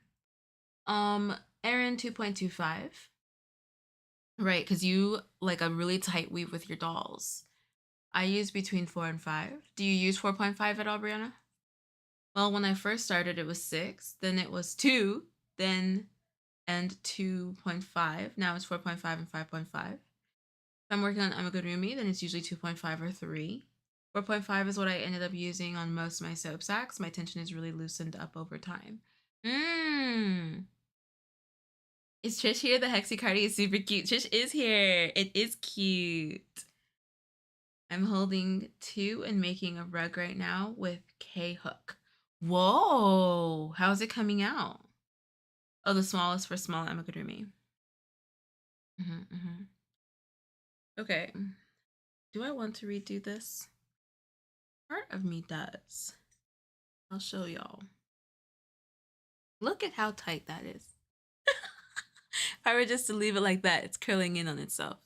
Speaker 1: Erin 2.25. Right, because you like a really tight weave with your dolls. I use between 4 and 5. Do you use 4.5 at all, Brianna? Well, when I first started, it was 6, then it was 2, then and 2.5. Now it's 4.5 and 5.5. If I'm working on amigurumi, then it's usually 2.5 or 3. 4.5 is what I ended up using on most of my soap sacks. My tension is really loosened up over time. Is Trish here? The Hexicardi is super cute. Trish is here. It is cute. I'm holding 2 and making a rug right now with K hook. Whoa, how's it coming out? Oh, the smallest for small amigurumi. Okay, do I want to redo this? Part of me does. I'll show y'all. Look at how tight that is. If I were just to leave it like that, it's curling in on itself.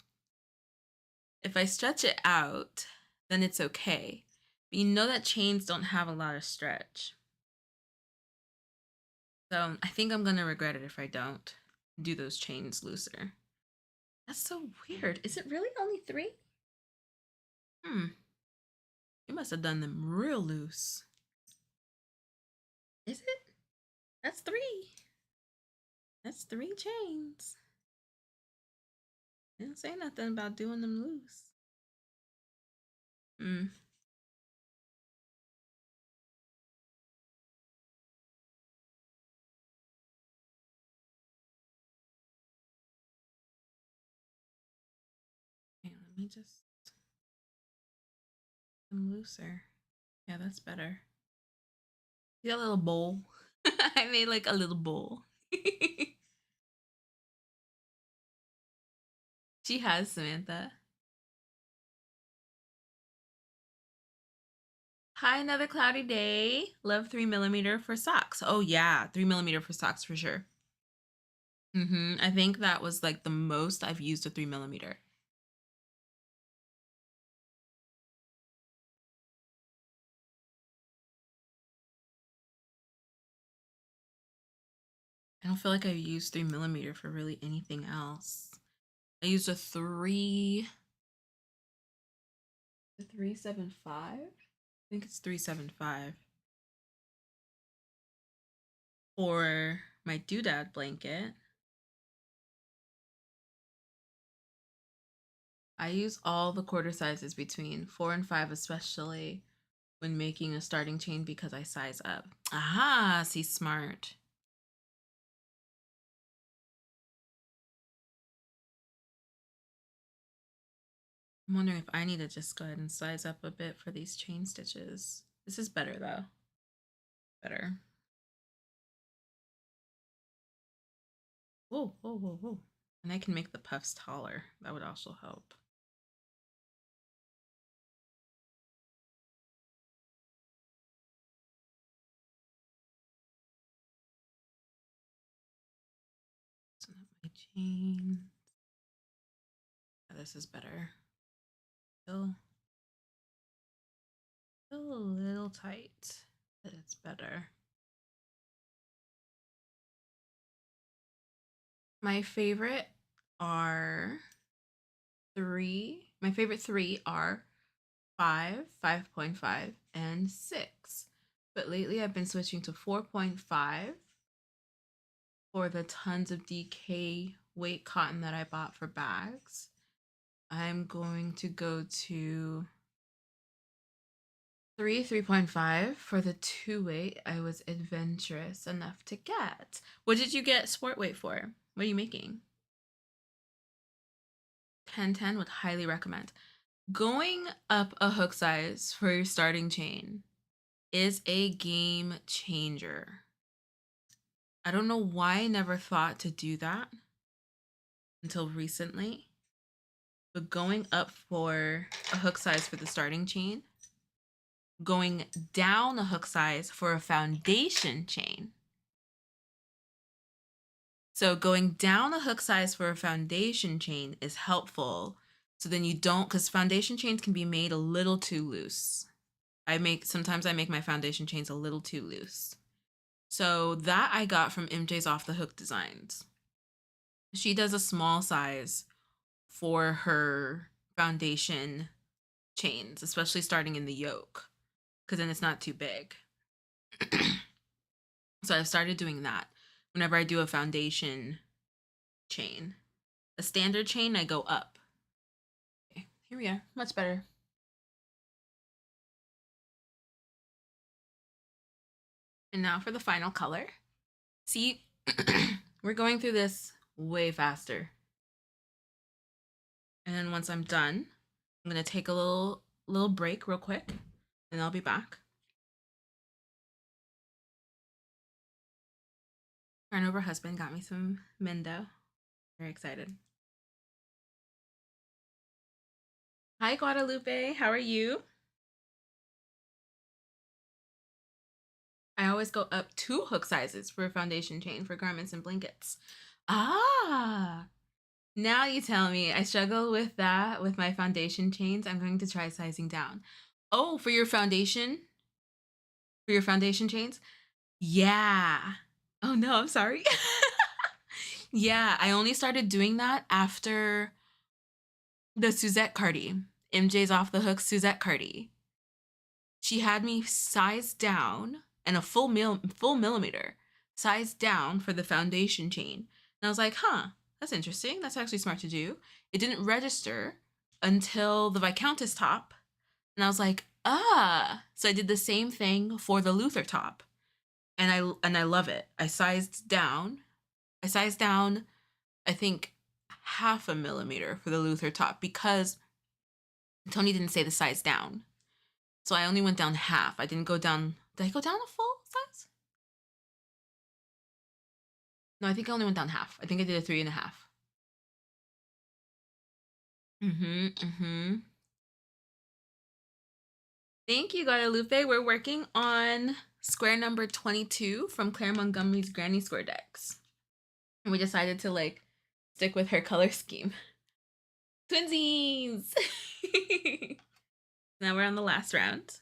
Speaker 1: If I stretch it out, then it's okay. But you know that chains don't have a lot of stretch. So I think I'm gonna regret it if I don't do those chains looser. That's so weird. Is it really only 3? You must have done them real loose. Is it? That's 3. That's 3 chains. They don't say nothing about doing them loose. Okay, let me just them looser. Yeah, that's better. See that little bowl? I made like a little bowl. She has, Samantha. Hi, another cloudy day. Love 3mm for socks. Oh yeah, 3mm for socks for sure. I think that was like the most I've used a 3mm. I don't feel like I've used 3mm for really anything else. I used a 375. think it's 375 for my doodad blanket. I use all the quarter sizes between 4 and 5, especially when making a starting chain because I size up. Aha, see, smart. I'm wondering if I need to just go ahead and size up a bit for these chain stitches. This is better though. Better. Whoa, whoa, whoa, whoa. And I can make the puffs taller. That would also help. So my chain. Yeah, this is better. Still a little tight, but it's better. My favorite are my favorite three are 5, 5.5, and 6. But lately I've been switching to 4.5 for the tons of DK weight cotton that I bought for bags. I'm going to go to 3.5 for the 2 weight I was adventurous enough to get. What did you get sport weight for? What are you making? 1010 would highly recommend. Going up a hook size for your starting chain is a game changer. I don't know why I never thought to do that until recently, but going up for a hook size for the starting chain, going down a hook size for a foundation chain. So going down a hook size for a foundation chain is helpful. So then you don't, because foundation chains can be made a little too loose. Sometimes I make my foundation chains a little too loose. So that I got from MJ's Off the Hook Designs. She does a small size for her foundation chains, especially starting in the yoke, because then it's not too big. So I've started doing that whenever I do a foundation chain. A standard chain, I go up. Okay, here we are, much better. And now for the final color. See, we're going through this way faster. And then once I'm done, I'm gonna take a little break real quick, and I'll be back. Turnover husband got me some Mendo. Very excited. Hi, Guadalupe. How are you? I always go up 2 hook sizes for a foundation chain for garments and blankets. Ah, now you tell me. I struggle with that with my foundation chains. I'm going to try sizing down. Oh, for your foundation? For your foundation chains? Yeah. Oh no, I'm sorry. Yeah, I only started doing that after the Suzette Cardi. MJ's Off the Hook Suzette Cardi. She had me sized down and a full millimeter sized down for the foundation chain. And I was like, huh, that's interesting. That's actually smart to do. It didn't register until the Viscountess top. And I was like, ah. So I did the same thing for the Luther top. And I love it. I sized down, I think 1/2 millimeter for the Luther top because Tony didn't say the size down. So I only went down half. I didn't go down. Did I go down a full size? No, I think I only went down half. I think I did a 3.5. Thank you, Guadalupe. We're working on square number 22 from Claire Montgomerie's Granny Square decks. And we decided to like stick with her color scheme. Twinsies! Now we're on the last round.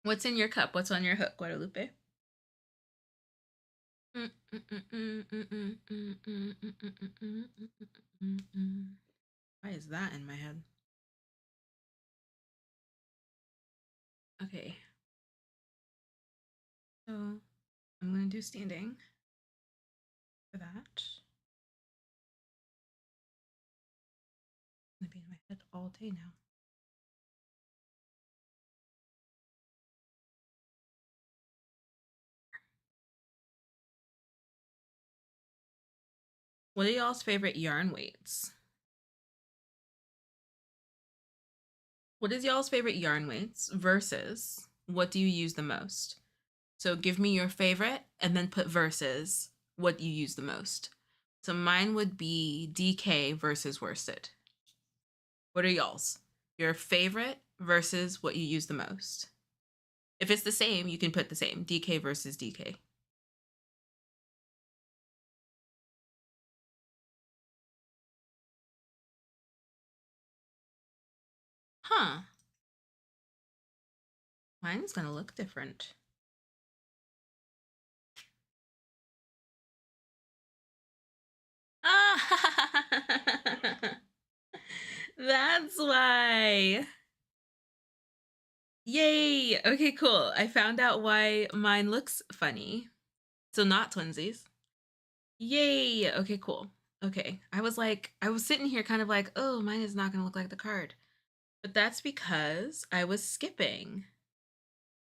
Speaker 1: What's in your cup? What's on your hook, Guadalupe? Why is that in my head? Okay. So I'm going to do standing for that. I'm going to be in my head all day now. What are y'all's favorite yarn weights? What is y'all's favorite yarn weights versus what do you use the most? So give me your favorite and then put versus what you use the most. So mine would be DK versus worsted. What are y'all's? Your favorite versus what you use the most. If it's the same, you can put the same. DK versus DK. Huh. Mine's gonna look different. Ah, that's why. Yay! Okay, cool. I found out why mine looks funny. So not twinsies. Yay! Okay, cool. Okay. I was sitting here kind of like, oh, mine is not gonna look like the card. But that's because I was skipping.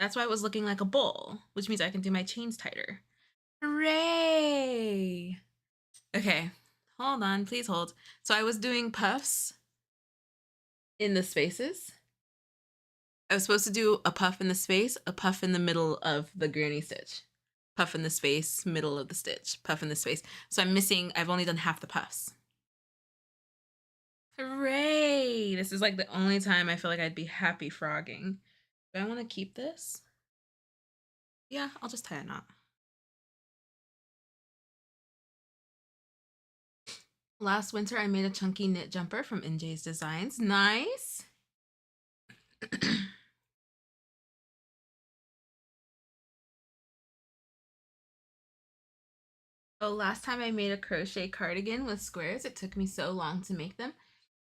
Speaker 1: That's why it was looking like a bowl, which means I can do my chains tighter. Hooray! Okay, hold on, please hold. So I was doing puffs in the spaces. I was supposed to do a puff in the space, a puff in the middle of the granny stitch, puff in the space, middle of the stitch, puff in the space. So I've only done half the puffs. Hooray! This is like the only time I feel like I'd be happy frogging. Do I want to keep this? Yeah, I'll just tie a knot. Last winter, I made a chunky knit jumper from NJ's Designs. Nice. Oh, last time I made a crochet cardigan with squares. It took me so long to make them.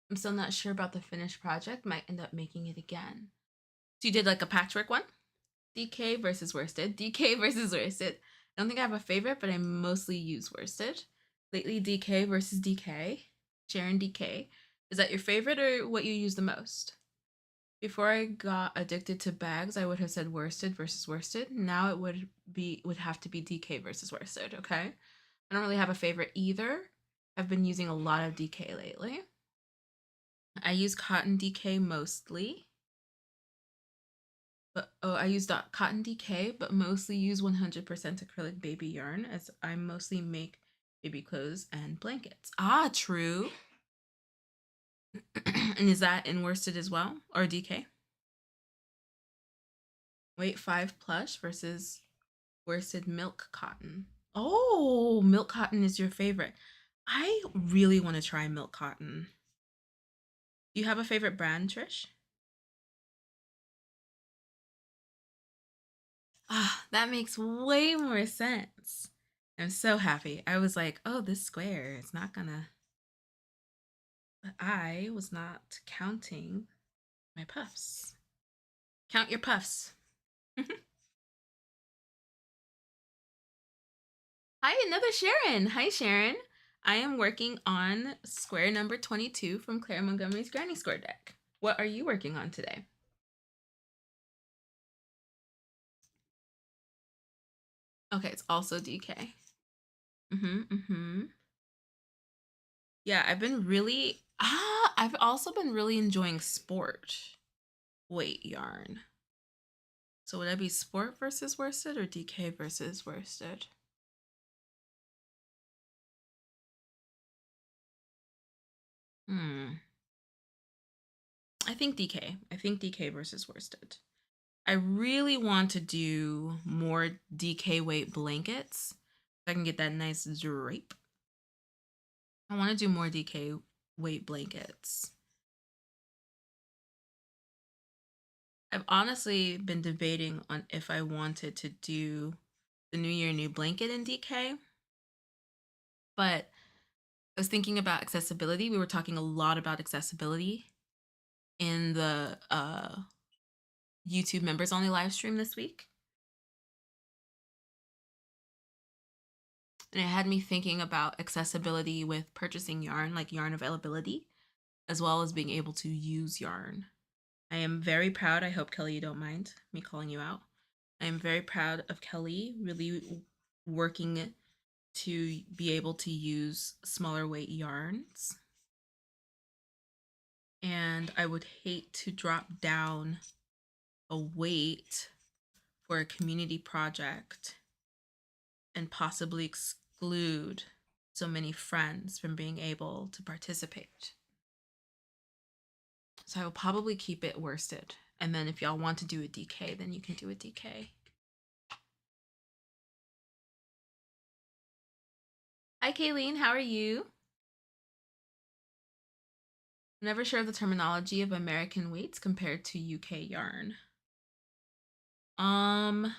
Speaker 1: I'm still not sure about the finished project. Might end up making it again. So you did like a patchwork one? DK versus worsted. DK versus worsted. I don't think I have a favorite, but I mostly use worsted. Lately, DK versus DK. Sharon DK. Is that your favorite or what you use the most? Before I got addicted to bags, I would have said worsted versus worsted. Now it would have to be DK versus worsted, okay? I don't really have a favorite either. I've been using a lot of DK lately. I use cotton DK mostly. But I use cotton DK, but mostly use 100% acrylic baby yarn as I mostly make baby clothes and blankets. Ah, true. And is that in worsted as well or DK? Weight 5 plush versus worsted milk cotton. Oh, milk cotton is your favorite. I really want to try milk cotton. Do you have a favorite brand, Trish? Ah, that makes way more sense. I'm so happy. I was like, oh, this square is not gonna. But I was not counting my puffs. Count your puffs. Hi, another Sharon. Hi, Sharon. I am working on square number 22 from Claire Montgomerie's Granny Square deck. What are you working on today? Okay, it's also DK. Yeah, I've also been really enjoying sport weight yarn. So would I be sport versus worsted or DK versus worsted? I think DK. I think DK versus worsted. I really want to do more DK weight blankets so I can get that nice drape. I want to do more DK weight blankets. I've honestly been debating on if I wanted to do the New Year New Blanket in DK, but I was thinking about accessibility. We were talking a lot about accessibility in the YouTube members only live stream this week. And it had me thinking about accessibility with purchasing yarn, like yarn availability, as well as being able to use yarn. I am very proud. I hope, Kelly, you don't mind me calling you out. I am very proud of Kelly really working to be able to use smaller weight yarns. And I would hate to drop down a weight for a community project and possibly exclude so many friends from being able to participate. So I will probably keep it worsted. And then if y'all want to do a DK, then you can do a DK. Hi, Kayleen. How are you? I'm never sure of the terminology of American weights compared to UK yarn. Are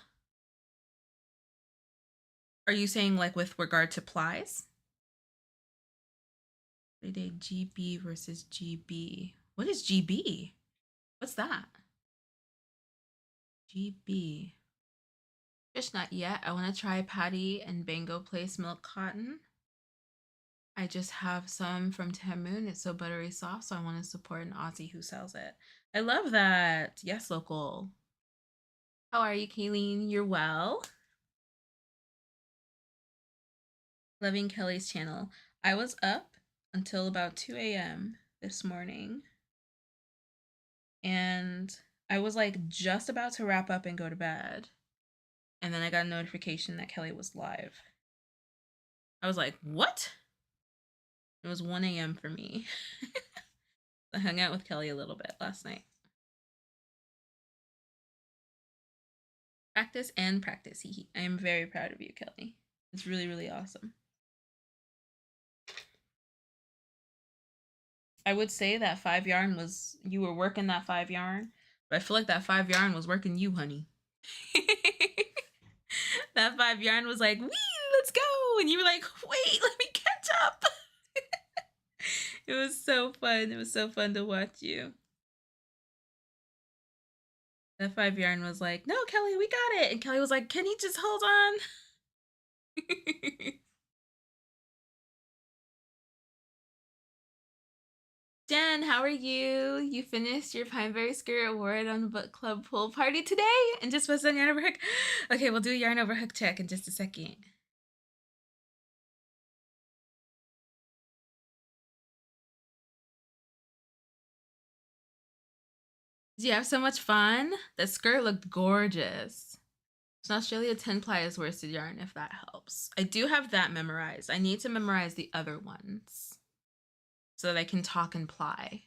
Speaker 1: you saying like with regard to plies? GB versus GB. What is GB? What's that? GB. Just not yet. I want to try Patty and Bango Place milk cotton. I just have some from Tamoon. It's so buttery soft, so I want to support an Aussie who sells it. I love that. Yes, local. How are you, Kayleen? You're well? Loving Kelly's channel. I was up until about 2 a.m. this morning. And I was like just about to wrap up and go to bed. And then I got a notification that Kelly was live. I was like, what? It was 1 a.m. for me. I hung out with Kelly a little bit last night. Practice and practice. I am very proud of you, Kelly. It's really, really awesome. I would say that 5 yarn was, you were working that 5 yarn, but I feel like that 5 yarn was working you, honey. That 5 yarn was like, wee, let's go. And you were like, wait, let me catch up. It was so fun. It was so fun to watch you. That 5 yarn was like, no, Kelly, we got it. And Kelly was like, can you just hold on? Jen, how are you? You finished your Pineberry Skirt Award on the book club pool party today and just was on yarn over hook. Okay, we'll do a yarn over hook check in just a second. Did you have so much fun? The skirt looked gorgeous. It's an Australia 10 ply is worsted yarn, if that helps. I do have that memorized. I need to memorize the other ones so that I can talk and ply.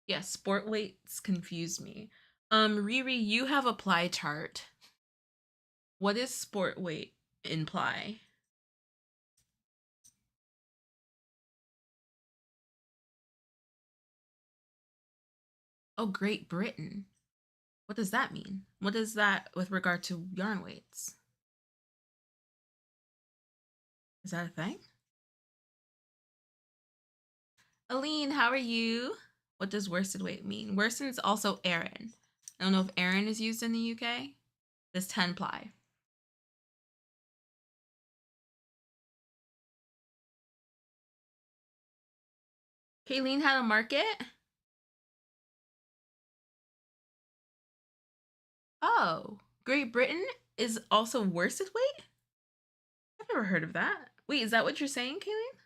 Speaker 1: Yeah, sport weights confuse me. Riri, you have a ply chart. What is sport weight in ply? Oh, Great Britain. What does that mean? What is that with regard to yarn weights? Is that a thing? Aline, how are you? What does worsted weight mean? Worsted is also Aran. I don't know if Aran is used in the UK. This 10 ply. Kayleen had a market? Oh, Great Britain is also worsted weight? I've never heard of that. Wait, is that what you're saying, Kayleen?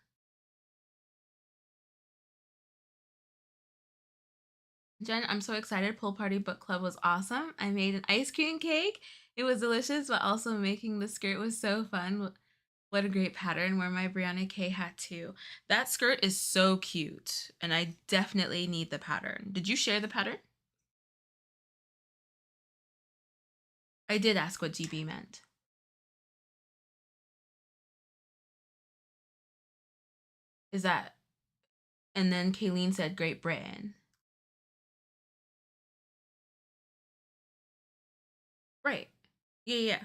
Speaker 1: Jen, I'm so excited. Pool Party Book Club was awesome. I made an ice cream cake. It was delicious, but also making the skirt was so fun. What a great pattern. Wear my Brianna K hat too. That skirt is so cute, and I definitely need the pattern. Did you share the pattern? I did ask what GB meant. Is that? And then Kayleen said Great Britain. Right. Yeah, yeah.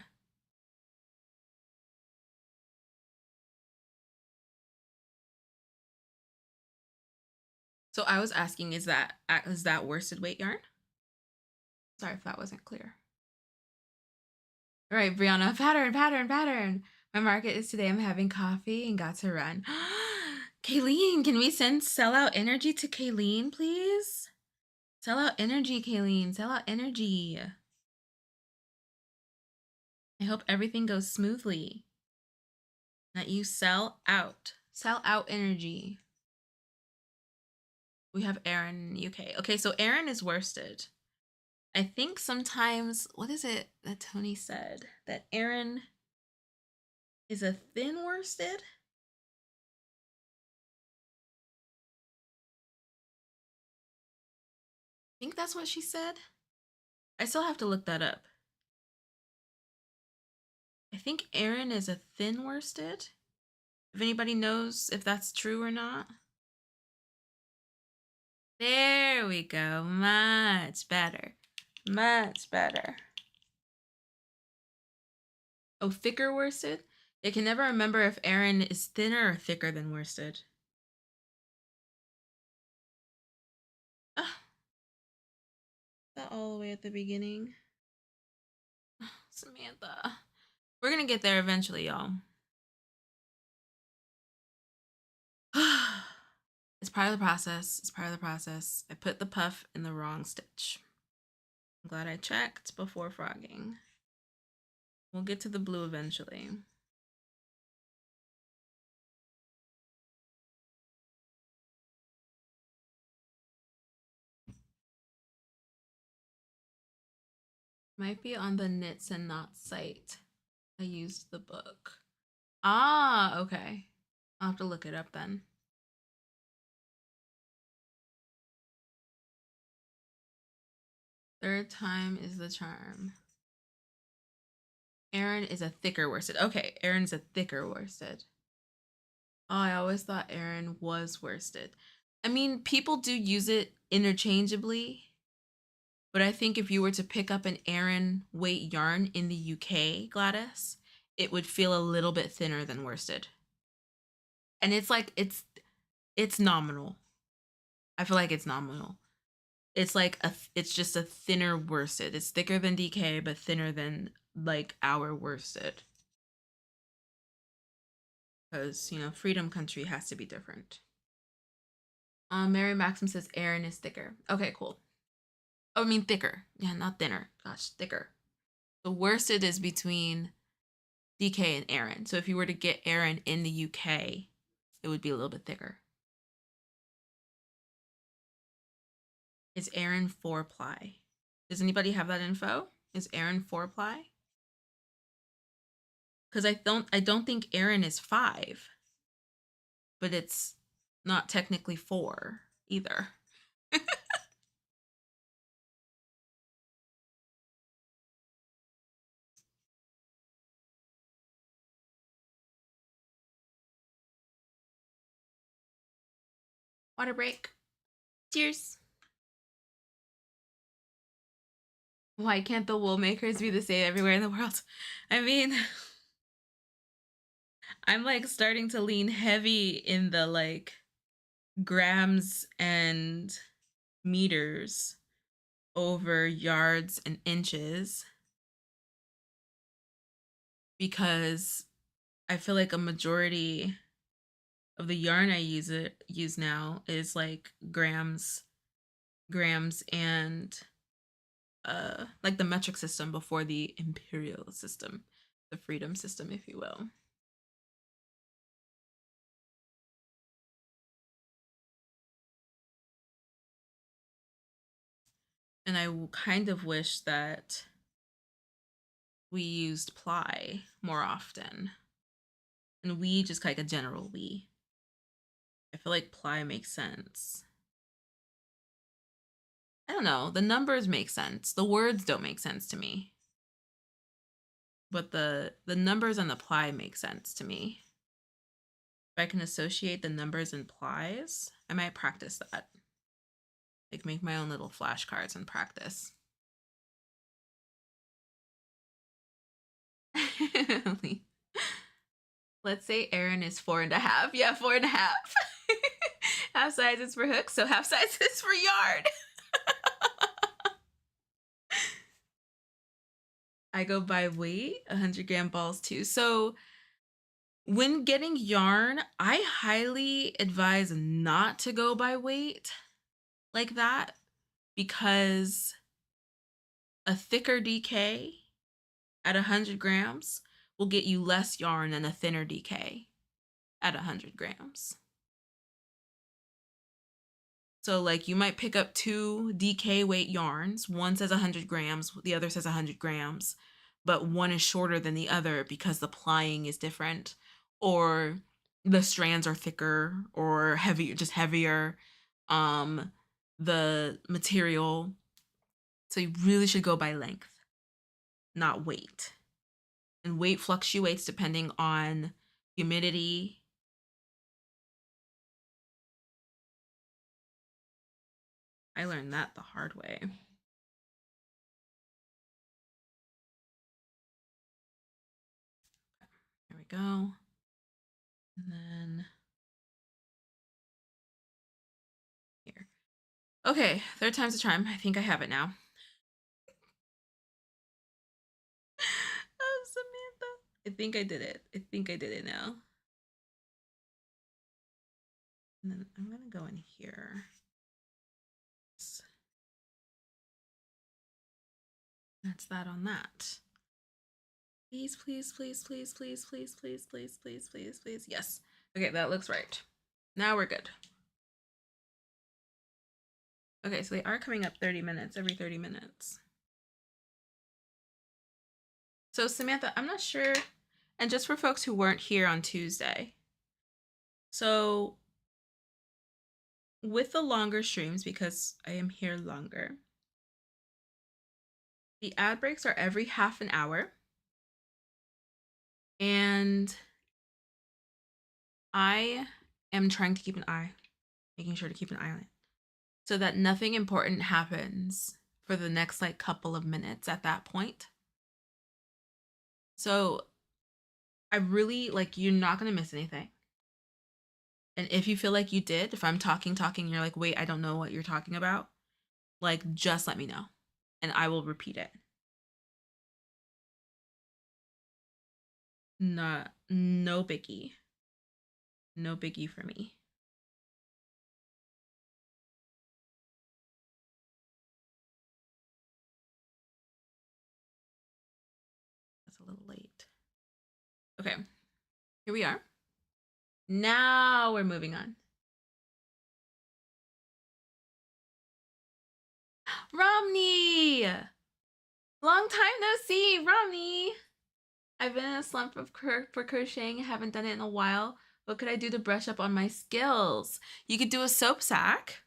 Speaker 1: So I was asking, is that worsted weight yarn? Sorry if that wasn't clear. All right, Brianna, pattern. My market is today. I'm having coffee and got to run. Kayleen, can we send sell out energy to Kayleen, please? Sell out energy, Kayleen. Sell out energy. I hope everything goes smoothly. That you sell out. Sell out energy. We have Erin in UK. Okay, so Erin is worsted. I think sometimes, what is it that Tony said? That Erin is a thin worsted? I think that's what she said. I still have to look that up. I think Erin is a thin worsted. If anybody knows if that's true or not. There we go. Much better. Much better. Oh, thicker worsted? I can never remember if Erin is thinner or thicker than worsted. Ah, that all the way at the beginning. Samantha. We're gonna get there eventually, y'all. It's part of the process. It's part of the process. I put the puff in the wrong stitch. I'm glad I checked before frogging. We'll get to the blue eventually. Might be on the Knits and Knots site. I used the book. Ah, okay. I'll have to look it up then. Third time is the charm. Erin is a thicker worsted. Okay, Erin's a thicker worsted. Oh, I always thought Erin was worsted. I mean, people do use it interchangeably, but I think if you were to pick up an Erin weight yarn in the UK, Gladys, it would feel a little bit thinner than worsted. And it's like, it's nominal. I feel like it's nominal. It's like it's just a thinner worsted. It's thicker than DK, but thinner than like our worsted. Because, you know, Freedom Country has to be different. Mary Maxim says Erin is thicker. Okay, cool. Oh, I mean thicker. Yeah, not thinner. Gosh, thicker. The worsted is between DK and Erin. So if you were to get Erin in the UK, it would be a little bit thicker. Is Erin 4-ply? Does anybody have that info? Is Erin 4-ply? Because I don't think Erin is 5, but it's not technically 4 either. Water break. Cheers. Why can't the wool makers be the same everywhere in the world? I mean, I'm like starting to lean heavy in the like grams and meters over yards and inches because I feel like a majority of the yarn I use now is like grams and like the metric system before the imperial system, the freedom system, if you will. And I kind of wish that we used ply more often. And we just like a general we. I feel like ply makes sense. I don't know. The numbers make sense. The words don't make sense to me. But the numbers and the ply make sense to me. If I can associate the numbers and plies, I might practice that. Like make my own little flashcards and practice. Let's say Erin is 4.5. Yeah, 4.5. Half size is for hooks, so half size is for yarn. I go by weight, 100-gram balls too. So when getting yarn, I highly advise not to go by weight like that, because a thicker DK at 100 grams will get you less yarn than a thinner DK at 100 grams. So like you might pick up 2 DK weight yarns. One says 100 grams, the other says 100 grams, but one is shorter than the other because the plying is different, or the strands are thicker or heavier, just heavier, the material. So you really should go by length, not weight. And weight fluctuates depending on humidity. I learned that the hard way. There we go. And then here. Okay, third time's a charm. I think I have it now. Oh, Samantha. I think I did it. I think I did it now. And then I'm gonna go in here. That's that on that. Please, please, please, please, please, please, please, please, please, please, please. Yes. Okay, that looks right. Now we're good. Okay, so they are coming up 30 minutes, every 30 minutes. So Samantha, I'm not sure, and just for folks who weren't here on Tuesday, so with the longer streams, because I am here longer, the ad breaks are every half an hour, and I am trying to keep an eye, making sure to keep an eye on it, so that nothing important happens for the next like couple of minutes at that point. So I really like, you're not gonna miss anything. And if you feel like you did, if I'm talking, you're like, wait, I don't know what you're talking about, like, just let me know and I will repeat it. No biggie. No biggie for me. That's a little late. Okay, here we are. Now we're moving on. Romney! Long time no see, Romney! I've been in a slump for crocheting. I haven't done it in a while. What could I do to brush up on my skills? You could do a soap sack.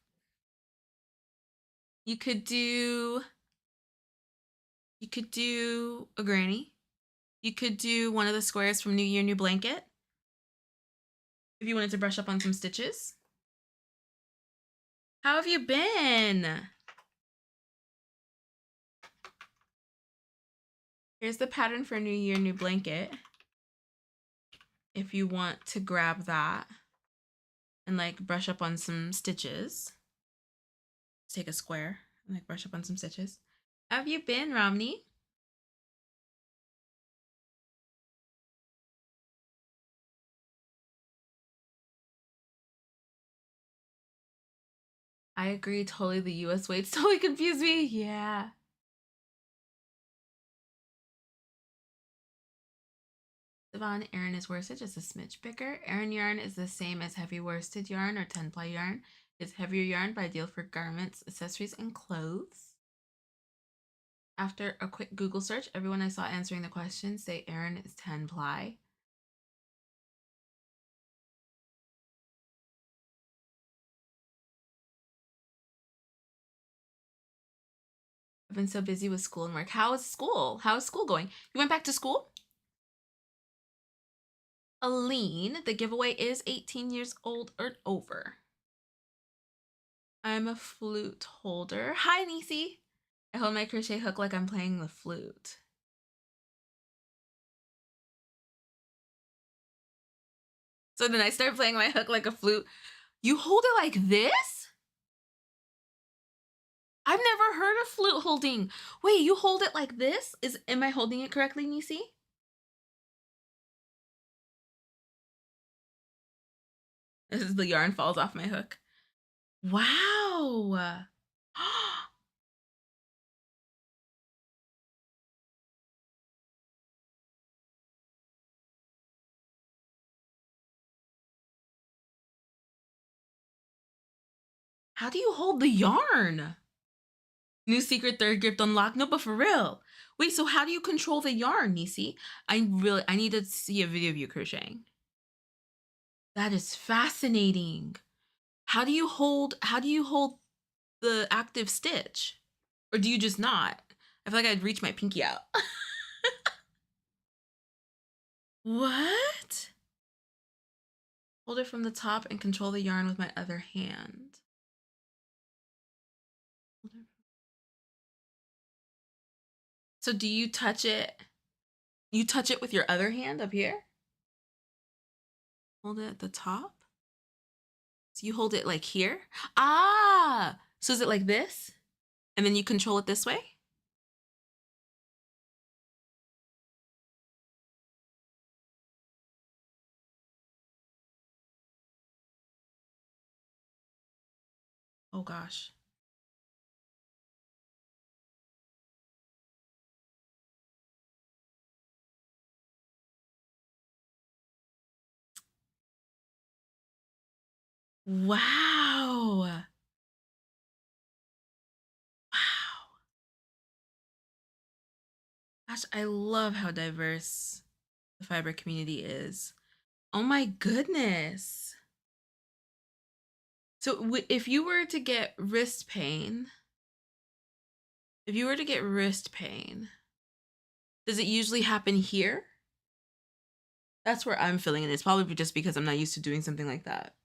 Speaker 1: You could do a granny. You could do one of the squares from New Year, New Blanket. If you wanted to brush up on some stitches. How have you been? Here's the pattern for New Year, New Blanket. If you want to grab that and like brush up on some stitches. Let's take a square and like brush up on some stitches. How have you been, Romney? I agree, totally. The US weights totally confused me. Yeah. Devon, Aran is worsted, just a smidge bigger. Aran yarn is the same as heavy worsted yarn or 10-ply yarn. It's heavier yarn, but ideal for garments, accessories, and clothes. After a quick Google search, everyone I saw answering the question say Aran is 10-ply. I've been so busy with school and work. How is school? How is school going? You went back to school? Aline, the giveaway is 18 years old or over. I'm a flute holder. Hi, Nisi. I hold my crochet hook like I'm playing the flute. So then I start playing my hook like a flute. You hold it like this? I've never heard of flute holding. Wait, you hold it like this? Am I holding it correctly, Nisi? This is the yarn falls off my hook. Wow. How do you hold the yarn? New secret third gift unlocked. No, but for real. Wait, so how do you control the yarn, Nisi? I need to see a video of you crocheting. That is fascinating. How do you hold the active stitch? Or do you just not? I feel like I'd reach my pinky out. What? Hold it from the top and control the yarn with my other hand. So do you touch it? You touch it with your other hand up here? Hold it at the top? So you hold it like here? Ah! So is it like this? And then you control it this way? Oh gosh. Wow. Wow. Gosh, I love how diverse the fiber community is. Oh my goodness. So if you were to get wrist pain, does it usually happen here? That's where I'm feeling it. It's probably just because I'm not used to doing something like that.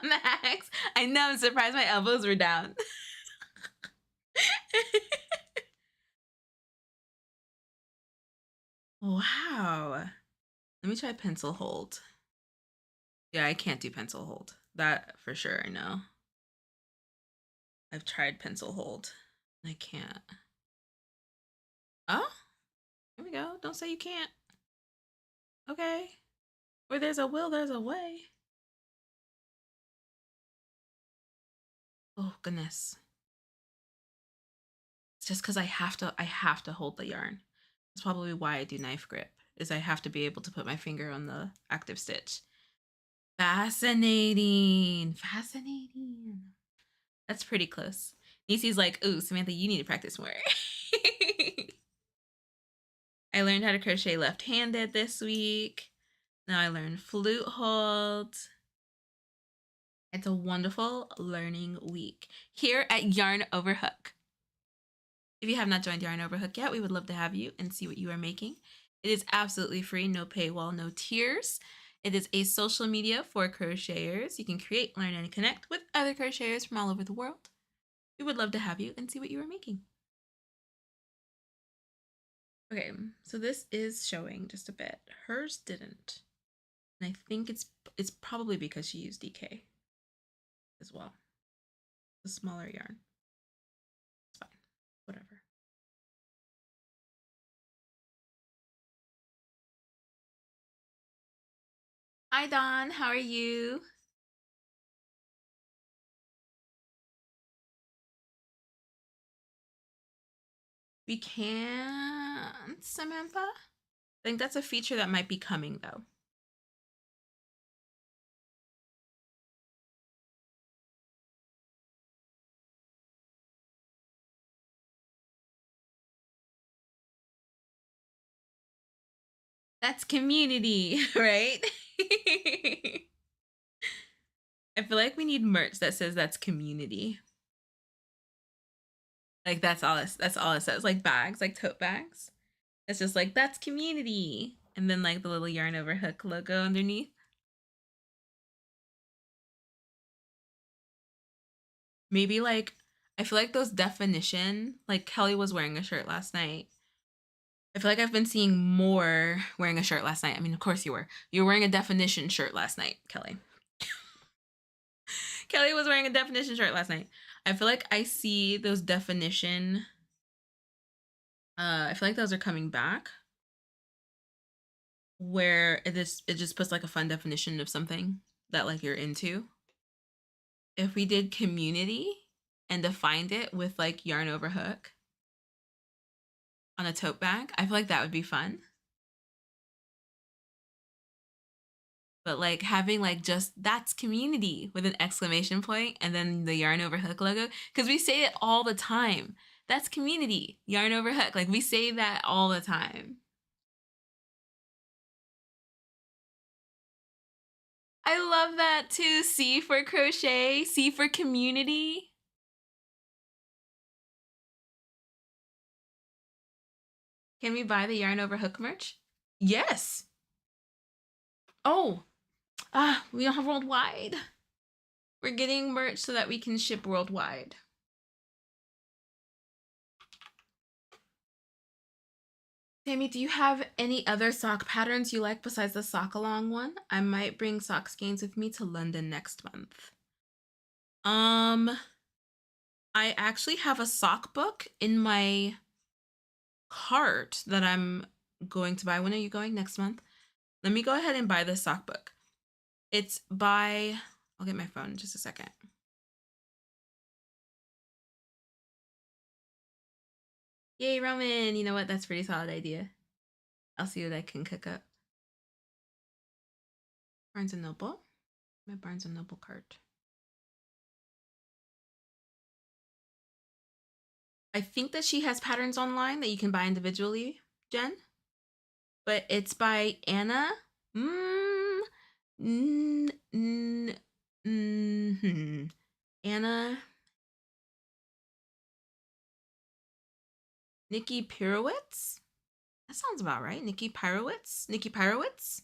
Speaker 1: Max, I know, I'm surprised my elbows were down. Wow. Let me try pencil hold. Yeah, I can't do pencil hold. That for sure, I know. I've tried pencil hold. I can't. Oh, here we go. Don't say you can't. Okay. Where there's a will, there's a way. Oh goodness. It's just because I have to hold the yarn. That's probably why I do knife grip, is I have to be able to put my finger on the active stitch. Fascinating. Fascinating. That's pretty close. Nisi's like, ooh, Samantha, you need to practice more. I learned how to crochet left-handed this week. Now I learned flute hold. It's a wonderful learning week here at Yarn Over Hook. If you have not joined Yarn Over Hook yet, we would love to have you and see what you are making. It is absolutely free, no paywall, no tiers. It is a social media for crocheters. You can create, learn, and connect with other crocheters from all over the world. We would love to have you and see what you are making. Okay, so this is showing just a bit. Hers didn't. And I think it's probably because she used DK as well. The smaller yarn. It's fine. Whatever. Hi Dawn, how are you? We can't, Samantha? I think that's a feature that might be coming though. That's community, right? I feel like we need merch that says that's community. Like that's all it says. Like bags, like tote bags. It's just like that's community. And then like the little Yarn Over Hook logo underneath. Maybe like I feel like those definition, like Kelly was wearing a shirt last night. I feel like I've been seeing more wearing a shirt last night. I mean, of course you were. You were wearing a definition shirt last night, Kelly. Kelly was wearing a definition shirt last night. I feel like I see those definition. I feel like those are coming back. Where it just puts like a fun definition of something that like you're into. If we did community and defined it with like yarn over hook on a tote bag, I feel like that would be fun. But like having like just that's community with an exclamation point and then the yarn over hook logo, because we say it all the time. That's community, yarn over hook. Like we say that all the time. I love that too. C for crochet, C for community. Can we buy the yarn over hook merch? Yes. Oh, we don't have worldwide. We're getting merch so that we can ship worldwide. Tammy, do you have any other sock patterns you like besides the sock along one? I might bring sock skeins with me to London next month. I actually have a sock book in my cart that I'm going to buy. When are you going? Next month? Let me go ahead and buy this sock book. It's by, I'll get my phone in just a second. Yay, Roman. You know what? That's a pretty solid idea. I'll see what I can cook up. Barnes & Noble. My Barnes & Noble cart. I think that she has patterns online that you can buy individually, Jen. But it's by Anna. Anna. Nikki Pirowitz? That sounds about right. Nikki Pirowitz? Nikki Pirowitz?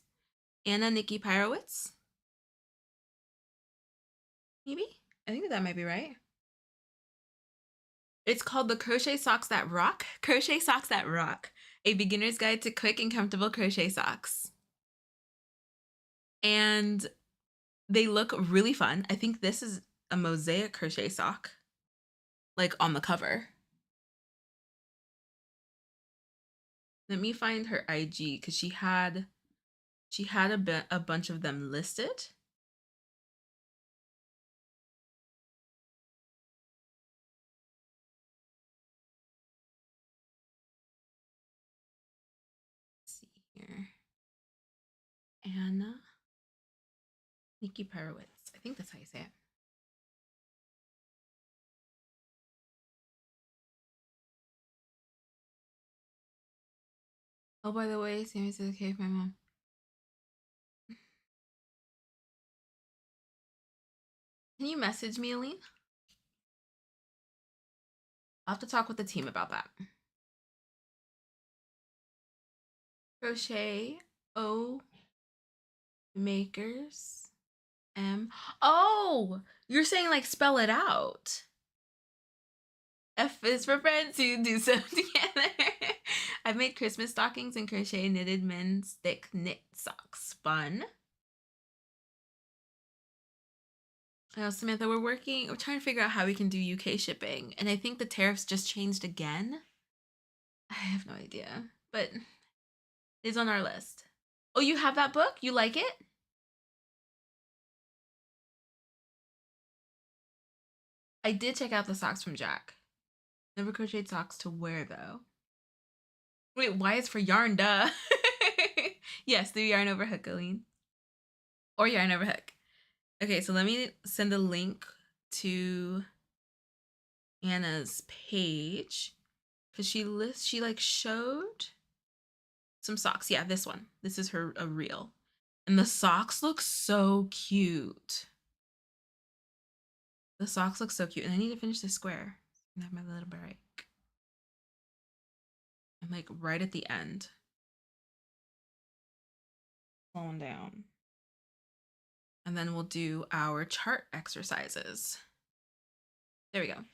Speaker 1: Anna Nikki Pirowitz? Maybe? I think that might be right. It's called the Crochet Socks That Rock. Crochet Socks That Rock. A beginner's guide to quick and comfortable crochet socks. And they look really fun. I think this is a mosaic crochet sock, like on the cover. Let me find her IG because she had a bunch of them listed. Let's see here. Anna Nikki Pirowitz. I think that's how you say it. Oh, by the way, Sammy says okay with my mom. Can you message me, Aline? I'll have to talk with the team about that. Crochet O makers M. Oh, you're saying like spell it out. F is for friends who do so together. I've made Christmas stockings and crochet knitted men's thick knit socks. Fun. Oh, Samantha, we're trying to figure out how we can do UK shipping. And I think the tariffs just changed again. I have no idea, but it's on our list. Oh, you have that book? You like it? I did check out the socks from Jack. Never crocheted socks to wear though. Wait, why is for yarn? Duh. Yes, do yarn over hook, Aline. Or yarn over hook. Okay, so let me send a link to Anna's page because she like showed some socks. Yeah, this one. This is a reel. And the socks look so cute. The socks look so cute. And I need to finish this square. And have my little break. I'm like right at the end. Slowing down. And then we'll do our chart exercises. There we go.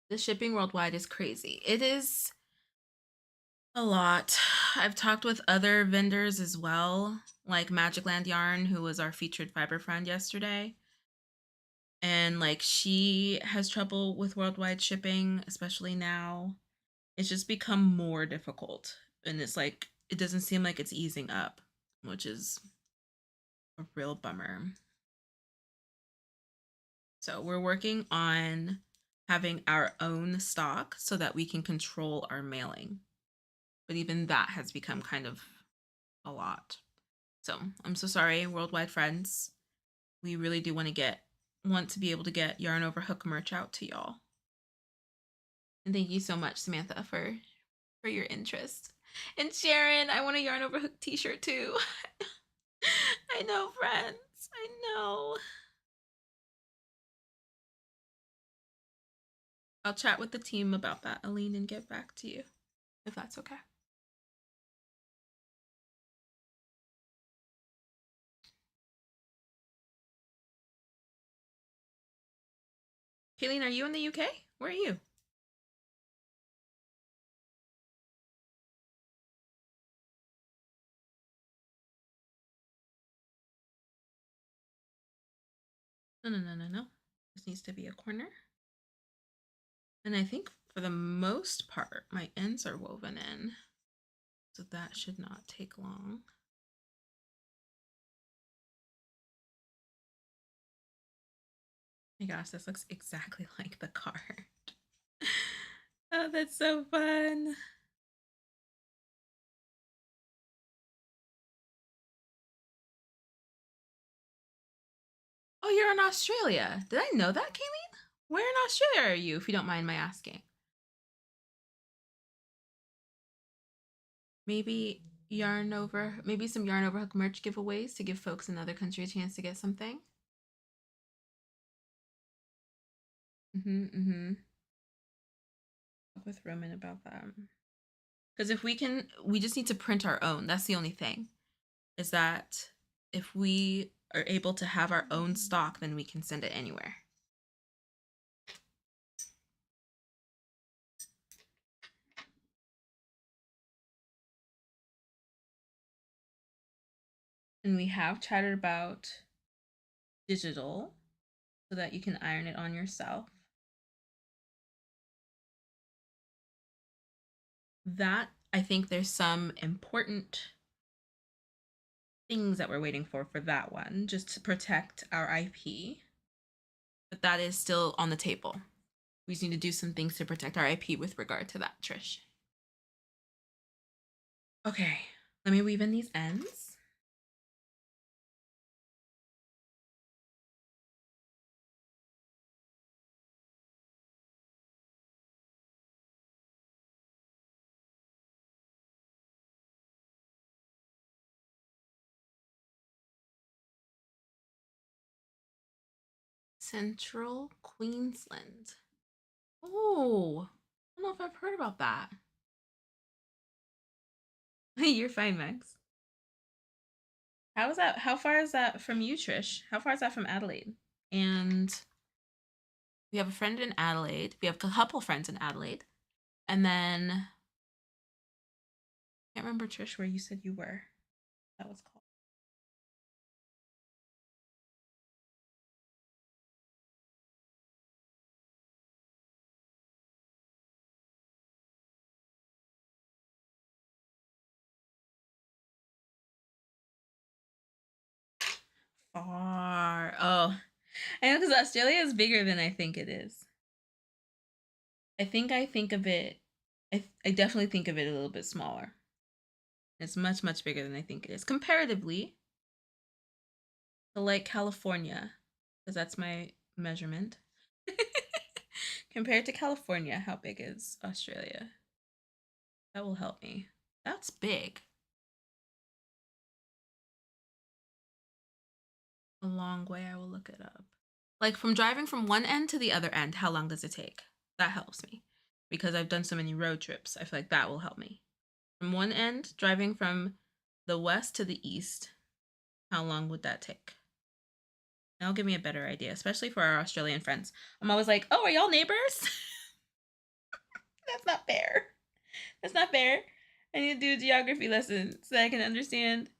Speaker 1: The shipping worldwide is crazy. It is. A lot. I've talked with other vendors as well, like Magic Land Yarn, who was our featured fiber friend yesterday. And like she has trouble with worldwide shipping, especially now. It's just become more difficult. And it's like, it doesn't seem like it's easing up, which is a real bummer. So we're working on having our own stock so that we can control our mailing. But even that has become kind of a lot. So I'm so sorry, worldwide friends. We really do want to be able to get Yarn Over Hook merch out to y'all. And thank you so much, Samantha, for your interest. And Sharon, I want a Yarn Over Hook t-shirt too. I know, friends. I know. I'll chat with the team about that, Aline, and get back to you, if that's okay. Kayleen, are you in the UK? Where are you? No. This needs to be a corner. And I think for the most part, my ends are woven in. So that should not take long. Oh my gosh, this looks exactly like the card. Oh, that's so fun. Oh, you're in Australia. Did I know that, Kayleen? Where in Australia are you, if you don't mind my asking? Maybe maybe some Yarn Over Hook merch giveaways to give folks in other countries a chance to get something. Mm-hmm. With Roman about that. Because if we just need to print our own. That's the only thing. Is that if we are able to have our own stock, then we can send it anywhere. And we have chatted about digital so that you can iron it on yourself. That, I think there's some important things that we're waiting for that one, just to protect our IP. But that is still on the table. We just need to do some things to protect our IP with regard to that, Trish. Okay, let me weave in these ends. Central Queensland. Oh, I don't know if I've heard about that. You're fine, Max. How is that? How far is that from you, Trish? How far is that from Adelaide? And we have a friend in Adelaide. We have a couple friends in Adelaide. And then I can't remember, Trish, where you said you were. That was called. Far. Oh, I know, because Australia is bigger than I think it is. I think of it. I definitely think of it a little bit smaller. It's much, much bigger than I think it is comparatively to like California, because that's my measurement. Compared to California, how big is Australia? That will help me. That's big. A long way. I will look it up. Like from driving from one end to the other end, how long does it take? That helps me because I've done so many road trips. I feel like that will help me. From one end, driving from the west to the east, how long would that take? That'll give me a better idea, especially for our Australian friends. I'm always like, oh, are y'all neighbors? That's not fair. That's not fair. I need to do a geography lesson so that I can understand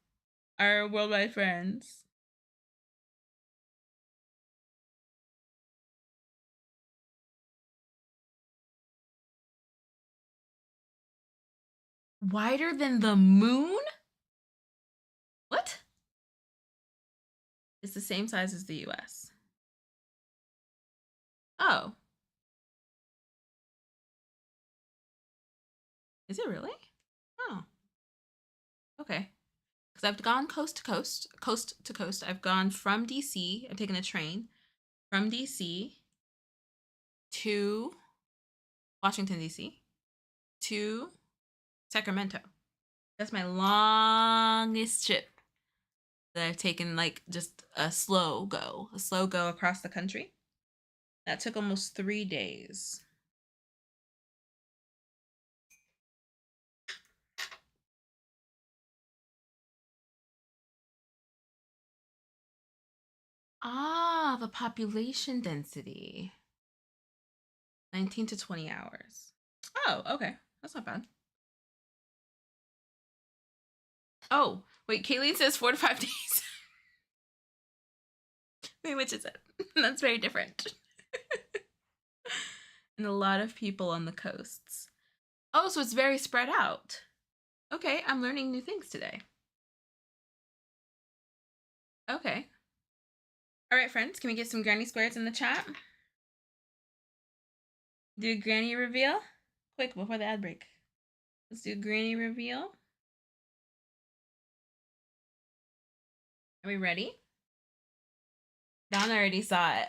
Speaker 1: our worldwide friends. Wider than the moon? What? It's the same size as the US. Oh. Is it really? Oh. Okay. Because I've gone coast to coast, coast to coast. I've gone from DC. I've taken a train from DC to Washington, DC to Sacramento. That's my longest trip that I've taken, like just a slow go across the country. That took almost 3 days. Ah, the population density. 19 to 20 hours. Oh, okay. That's not bad. Oh, wait, Kayleen says 4 to 5 days. Wait, which is it? That's very different. And a lot of people on the coasts. Oh, so it's very spread out. Okay, I'm learning new things today. Okay. All right, friends, can we get some granny squares in the chat? Do a granny reveal? Quick, before the ad break. Let's do a granny reveal. Are we ready? Don already saw it.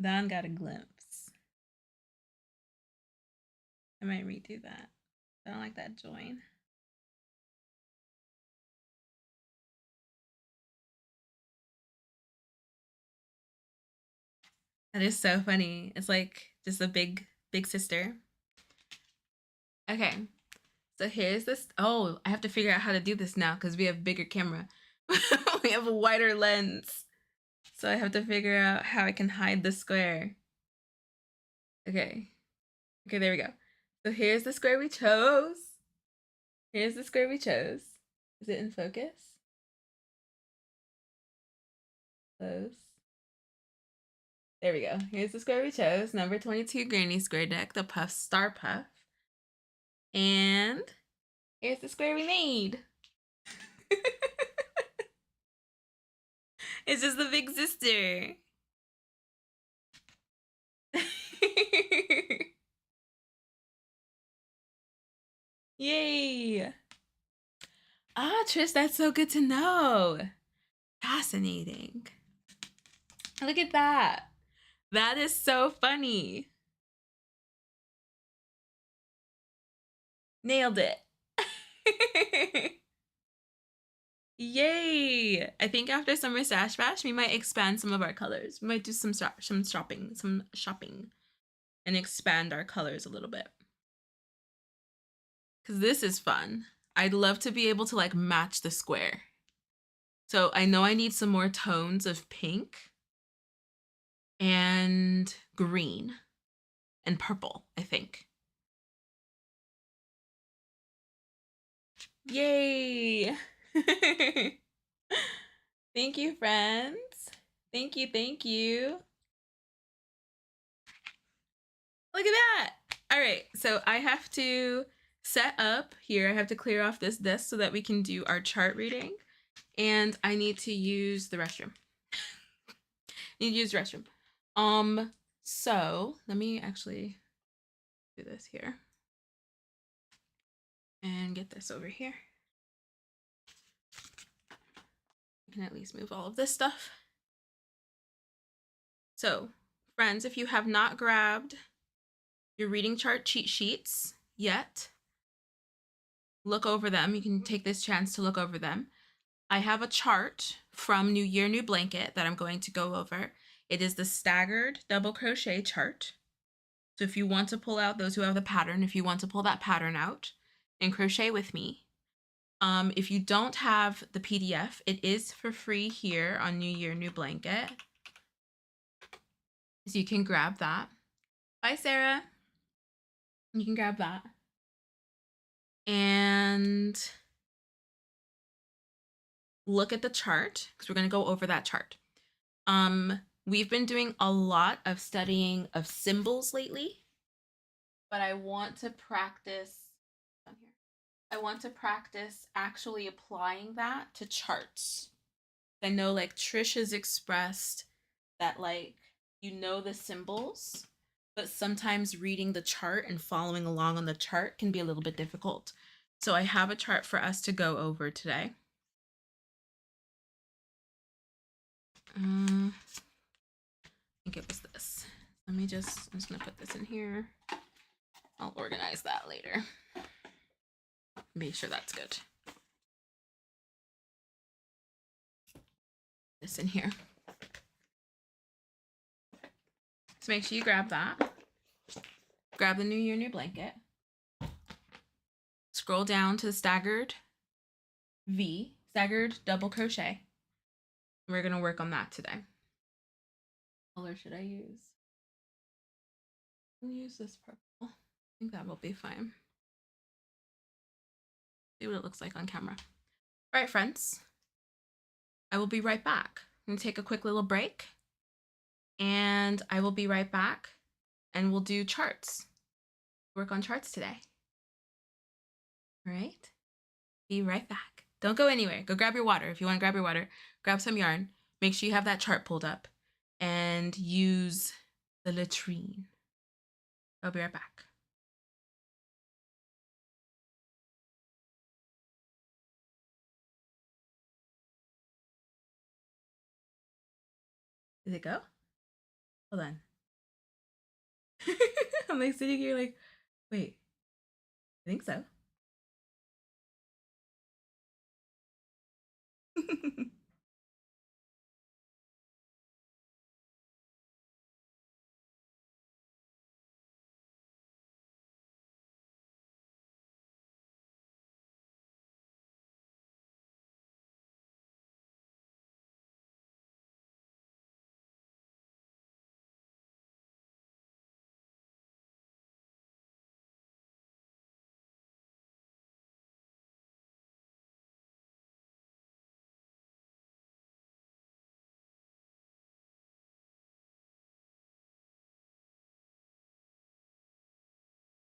Speaker 1: Don got a glimpse. I might redo that. I don't like that join. That is so funny. It's like just a big sister. Okay. So here's this. Oh, I have to figure out how to do this now because we have bigger camera. We have a wider lens. So I have to figure out how I can hide the square. Okay. Okay, there we go. So here's the square we chose. Here's the square we chose. Is it in focus? Close. There we go. Here's the square we chose. Number 22 granny square deck, the puff star puff. And here's the square we made. It's just the big sister. Yay. Ah, Trish, that's so good to know. Fascinating. Look at that. That is so funny. Nailed it. Yay! I think after Summer Stash Bash, we might expand some of our colors. We might do some shopping, and expand our colors a little bit. Because this is fun. I'd love to be able to like match the square. So I know I need some more tones of pink and green and purple, I think. Yay! Thank you, friends. Thank you, thank you. Look at that. All right, so I have to set up here. I have to clear off this desk so that we can do our chart reading. And I need to use the restroom. Need to use the restroom. So let me actually do this here. And get this over here. I can at least move all of this stuff. So, friends, if you have not grabbed your reading chart cheat sheets yet, look over them. You can take this chance to look over them. I have a chart from New Year, New Blanket that I'm going to go over. It is the staggered double crochet chart. So if you want to pull out, those who have the pattern, if you want to pull that pattern out and crochet with me. If you don't have the PDF, it is for free here on New Year, New Blanket. So you can grab that. Bye, Sarah. You can grab that. And look at the chart because we're going to go over that chart. We've been doing a lot of studying of symbols lately, but I want to practice down here. I want to practice actually applying that to charts. I know like Trish has expressed that like you know the symbols, but sometimes reading the chart and following along on the chart can be a little bit difficult. So I have a chart for us to go over today. I think it was this. I'm just gonna put this in here. I'll organize that later. Make sure that's good. This in here. So make sure you grab that. Grab the New Year, New Blanket. Scroll down to the staggered V, staggered double crochet. We're gonna work on that today. What color should I use? I'll use this purple. I think that will be fine. See what it looks like on camera. All right, friends. I will be right back. I'm gonna take a quick little break and I will be right back and we'll do charts. Work on charts today. All right, be right back. Don't go anywhere. Go grab your water. If you want to grab your water, grab some yarn. Make sure you have that chart pulled up and use the latrine. I'll be right back. Did it go? Hold on. I'm like sitting here like, wait, I think so.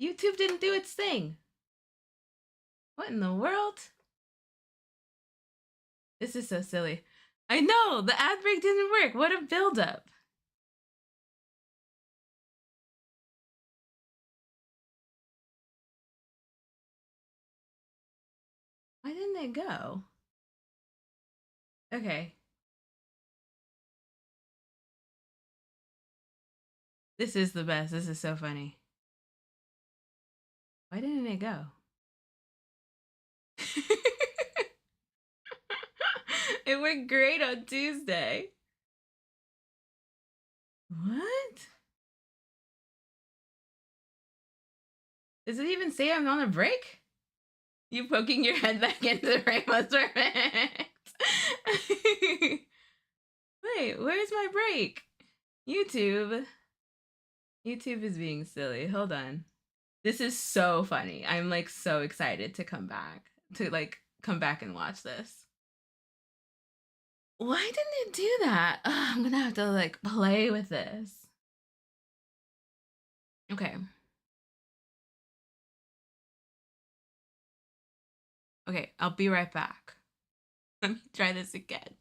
Speaker 1: YouTube didn't do its thing. What in the world? This is so silly. I know, the ad break didn't work. What a buildup. Why didn't it go? Okay. This is the best. This is so funny. Why didn't it go? It worked great on Tuesday. What? Does it even say I'm on a break? You poking your head back into the frame was perfect. Wait, where's my break? YouTube. YouTube is being silly. Hold on. This is so funny. I'm like so excited to come back and watch this. Why didn't it do that? Ugh, I'm gonna have to like play with this. Okay. Okay, I'll be right back. Let me try this again.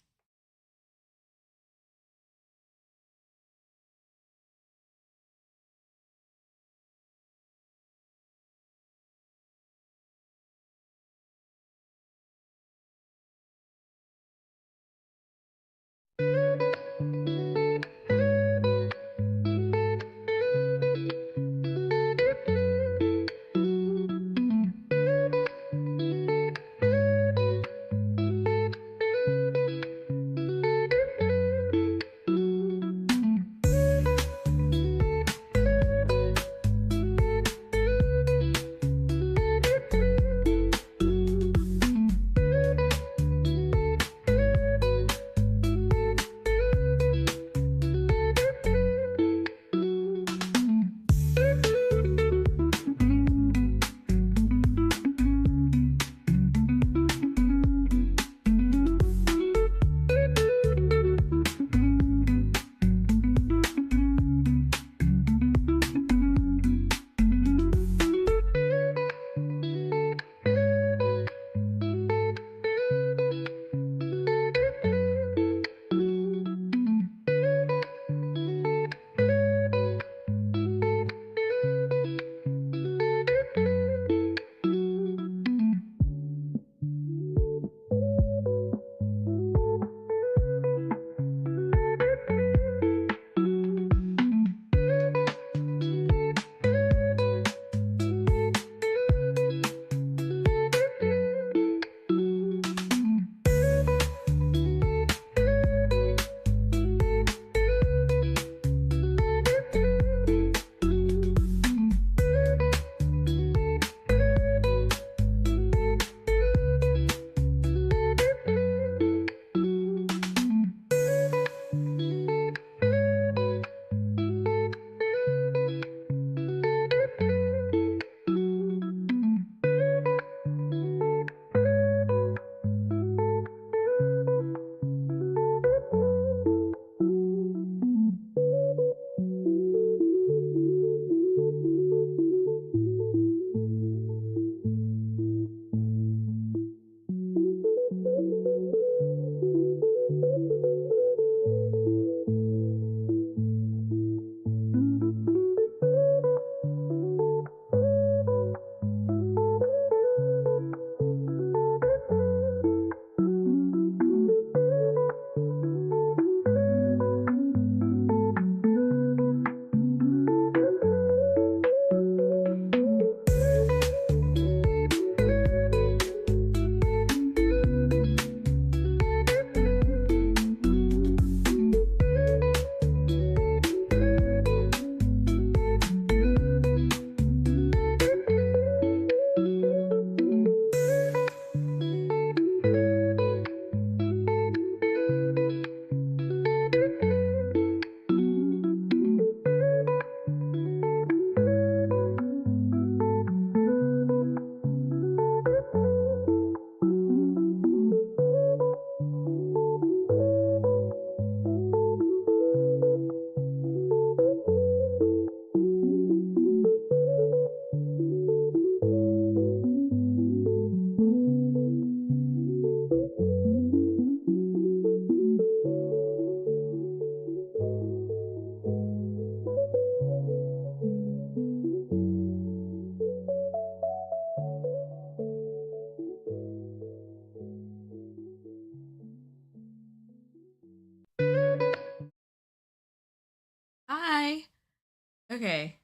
Speaker 1: Okay,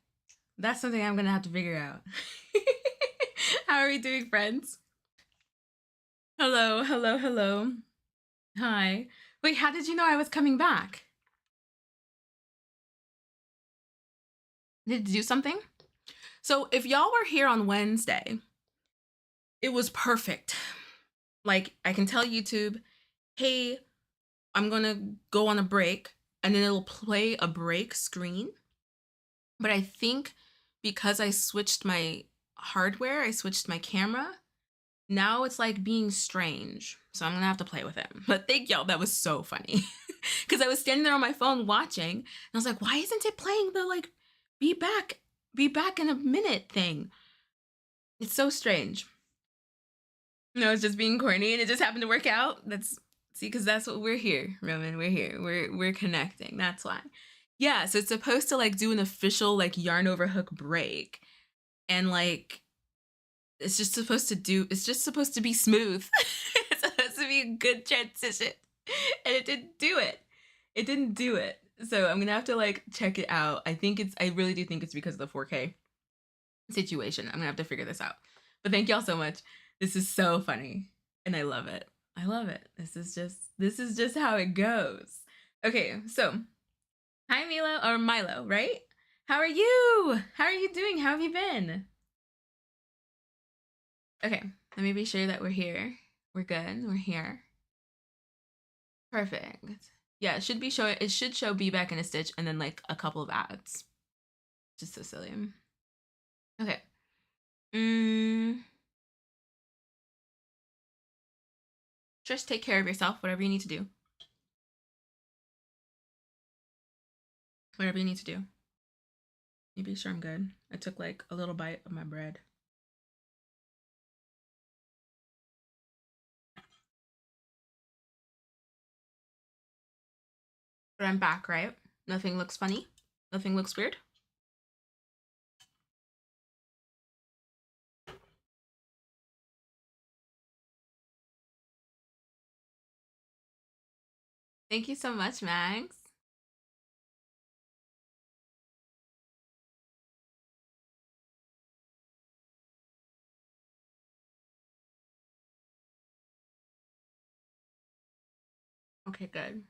Speaker 1: that's something I'm gonna have to figure out. How are we doing, friends? Hello, hello, hello. Hi. Wait, how did you know I was coming back? Did you do something? So if y'all were here on Wednesday, it was perfect. Like, I can tell YouTube, hey, I'm gonna go on a break, and then it'll play a break screen. But I think because I switched my hardware, I switched my camera, now it's like being strange. So I'm gonna have to play with it. But thank y'all, that was so funny. Because I was standing there on my phone watching, and I was like, why isn't it playing the like be back in a minute thing? It's so strange. No, it's just being corny and it just happened to work out. That's see, because that's what we're here, Roman. We're here. We're connecting. That's why. Yeah, so it's supposed to like do an official like yarn over hook break. And like it's just supposed to be smooth. It's supposed to be a good transition. And it didn't do it. It didn't do it. So I'm gonna have to like check it out. I really do think it's because of the 4K situation. I'm gonna have to figure this out. But thank y'all so much. This is so funny. And I love it. I love it. This is just how it goes. Okay, so hi Milo or Milo, right? How are you? How are you doing? How have you been? Okay, let me be sure that we're here. We're good. We're here. Perfect. Yeah, it should show Be Back in a Stitch and then like a couple of ads. Just so silly. Okay. Just take care of yourself, whatever you need to do. Whatever you need to do. You be sure I'm good. I took like a little bite of my bread. But I'm back, right? Nothing looks funny. Nothing looks weird. Thank you so much, Max. Okay, good.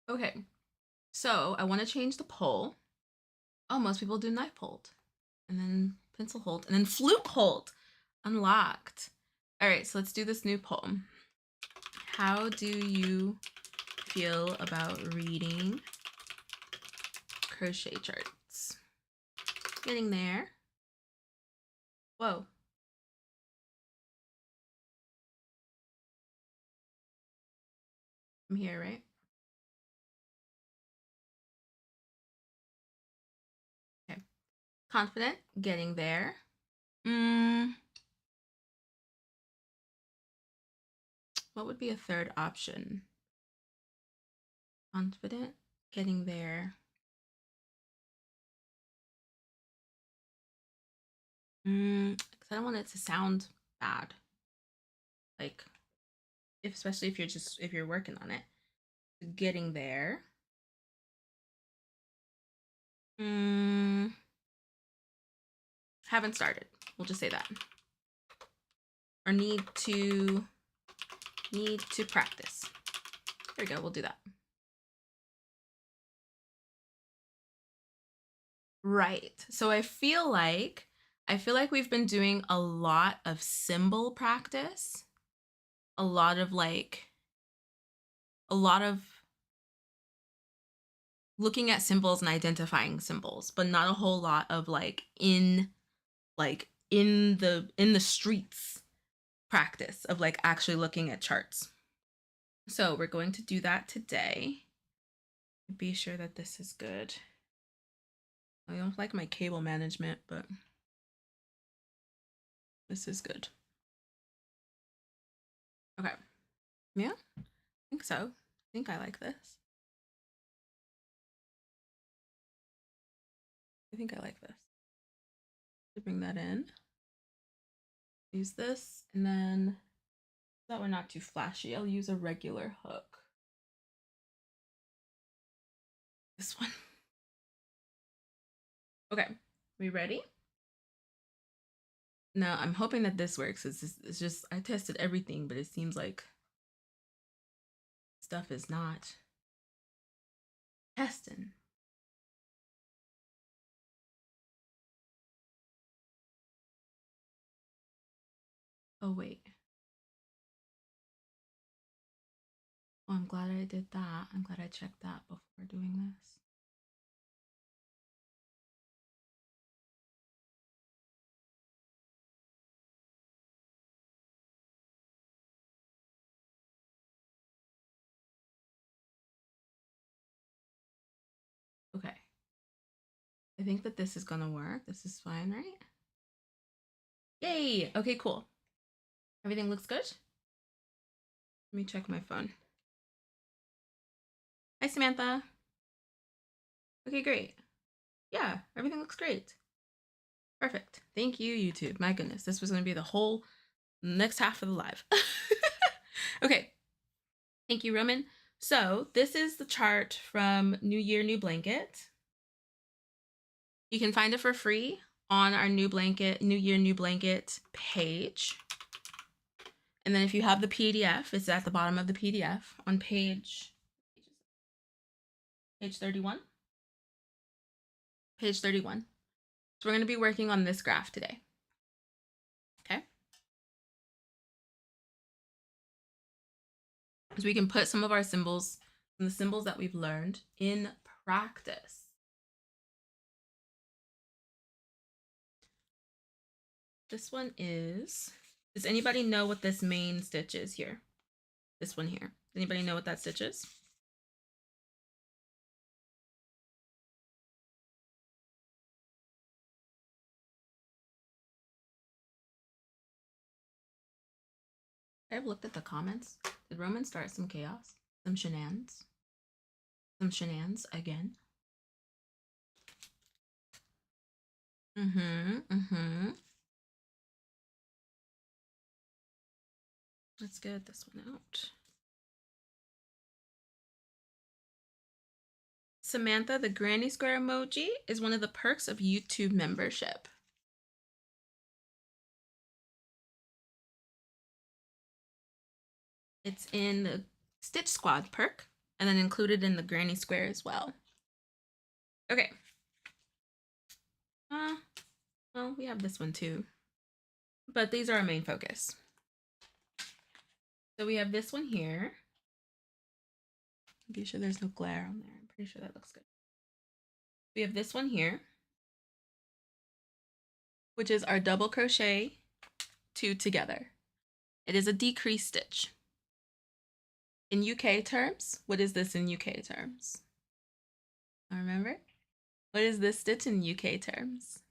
Speaker 1: Okay, so I want to change the poll. Oh, most people do knife hold, and then pencil hold, and then flute hold. Unlocked. All right, so let's do this new poll. How do you feel about reading crochet charts? Getting there. Whoa. I'm here, right? Okay. Confident, getting there. What would be a third option? Confident, getting there. Because I don't want it to sound bad. Like, especially if you're working on it. Getting there. Haven't started. We'll just say that. Or need to practice. There we go. We'll do that. Right. So I feel like we've been doing a lot of symbol practice. A lot of looking at symbols and identifying symbols, but not a whole lot of in the streets practice of like actually looking at charts. So we're going to do that today. Be sure that this is good. I don't like my cable management, but this is good. Okay. Yeah, I think so. I think I like this. I think I like this. To bring that in. Use this, and then so that we're not too flashy, I'll use a regular hook. This one. Okay, we ready? Now I'm hoping that this works. It's just I tested everything, but it seems like stuff is not testing. Oh wait. Oh, I'm glad I did that. I'm glad I checked that before doing this. Okay. I think that this is gonna work. This is fine, right? Yay! Okay, cool. Everything looks good? Let me check my phone. Hi, Samantha. Okay, great. Yeah, everything looks great. Perfect. Thank you, YouTube. My goodness, this was gonna be the whole next half of the live. Okay. Thank you, Roman. So this is the chart from New Year, New Blanket. You can find it for free on our New Year, New Blanket page. And then if you have the PDF, it's at the bottom of the PDF on page 31. Page 31. So we're going to be working on this graph today. Okay. So we can put some of our symbols and the symbols that we've learned in practice. This one is, does anybody know what this main stitch is here? This one here. Anybody know what that stitch is? I've looked at the comments. Did Roman start some chaos? Some shenanigans? Some shenanigans again? Let's get this one out. Samantha, the granny square emoji is one of the perks of YouTube membership. It's in the Stitch Squad perk and then included in the granny square as well. Okay. Well, we have this one too, but these are our main focus. So we have this one here. Be sure there's no glare on there. I'm pretty sure that looks good. We have this one here, which is our double crochet 2 together. It is a decrease stitch. In UK terms, what is this in UK terms? Remember? What is this stitch in UK terms?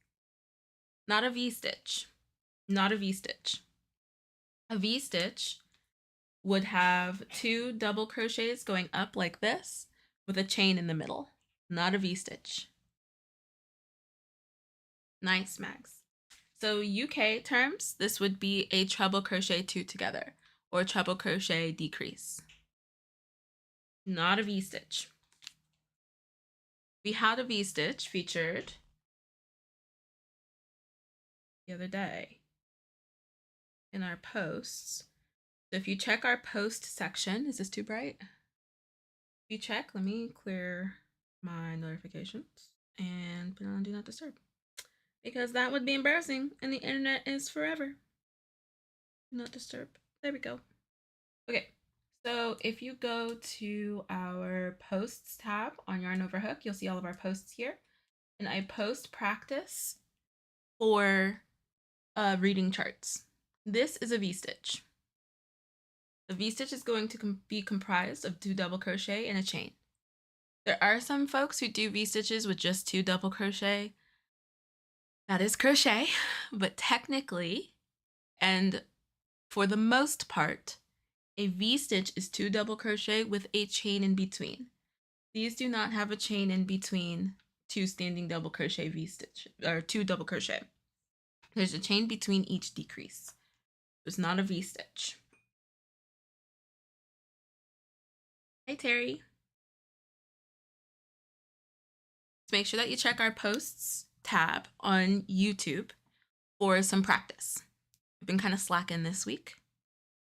Speaker 1: Not a V-stitch. Not a V-stitch. A V-stitch would have 2 double crochets going up like this with a chain in the middle. Not a V-stitch. Nice, Max. So UK terms, this would be a treble crochet 2 together or treble crochet decrease. Not a V-stitch. We had a V-stitch featured the other day in our posts. So if you check our post section, is this too bright? If you check, let me clear my notifications and put it on Do Not Disturb, because that would be embarrassing and the internet is forever. Do Not Disturb. There we go. Okay, so if you go to our posts tab on Yarn Over Hook, you'll see all of our posts here. And I post practice for reading charts. This is a V-stitch. The V-stitch is going to be comprised of 2 double crochet and a chain. There are some folks who do V-stitches with just 2 double crochet. That is crochet, but technically, and for the most part, a V-stitch is 2 double crochet with a chain in between. These do not have a chain in between 2 standing double crochet V-stitch, or 2 double crochet. There's a chain between each decrease. It's not a V-stitch. Hi, Terry. So make sure that you check our posts tab on YouTube for some practice. I've been kind of slacking this week,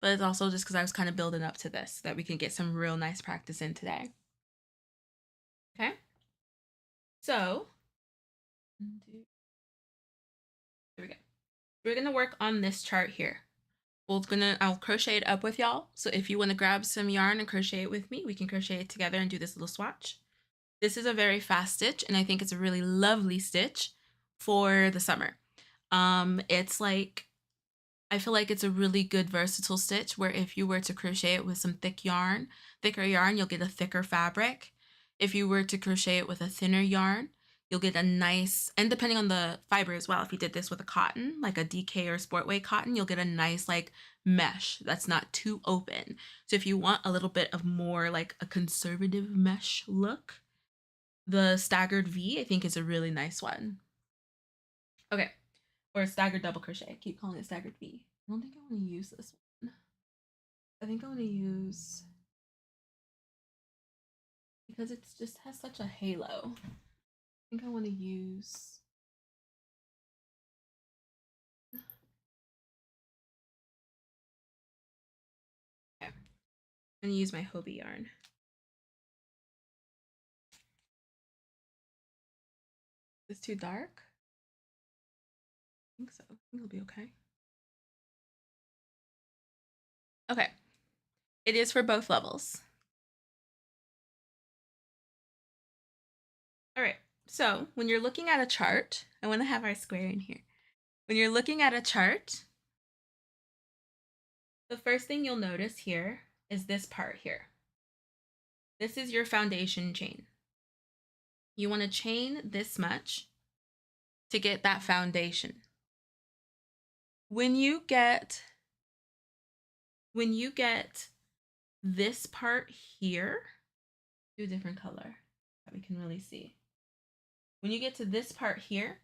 Speaker 1: but it's also just because I was kind of building up to this, that we can get some real nice practice in today. Okay, so there we go. We're gonna work on this chart here. I'll crochet it up with y'all. So if you want to grab some yarn and crochet it with me, we can crochet it together and do this little swatch. This is a very fast stitch, and I think it's a really lovely stitch for the summer. It's like, I feel like it's a really good versatile stitch where if you were to crochet it with some thicker yarn, you'll get a thicker fabric. If you were to crochet it with a thinner yarn, you'll get a nice, and depending on the fiber as well, if you did this with a cotton, like a DK or Sportway cotton, you'll get a nice like mesh that's not too open. So if you want a little bit of more like a conservative mesh look, the staggered V I think is a really nice one. Okay, or staggered double crochet. I keep calling it staggered V. I don't think I want to use this one. I think I want to use, because it's just has such a halo. I think I want to use, okay, I'm going to use my Hobie yarn. It's too dark? I think so. I think it'll be okay. Okay. It is for both levels. All right. So when you're looking at a chart, I want to have our square in here. When you're looking at a chart, the first thing you'll notice here is this part here. This is your foundation chain. You want to chain this much to get that foundation. When you get this part here, do a different color that we can really see. When you get to this part here,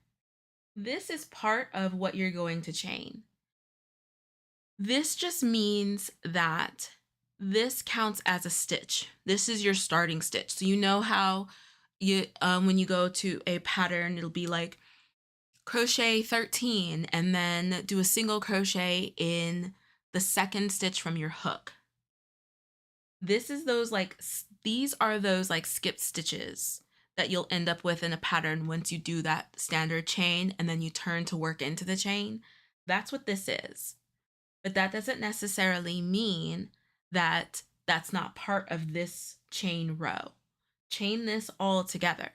Speaker 1: this is part of what you're going to chain. This just means that this counts as a stitch. This is your starting stitch. So you know how you when you go to a pattern, it'll be like crochet 13 and then do a single crochet in the second stitch from your hook. These are those like skip stitches that you'll end up with in a pattern once you do that standard chain and then you turn to work into the chain. That's what this is. But that doesn't necessarily mean that that's not part of this chain row. Chain this all together.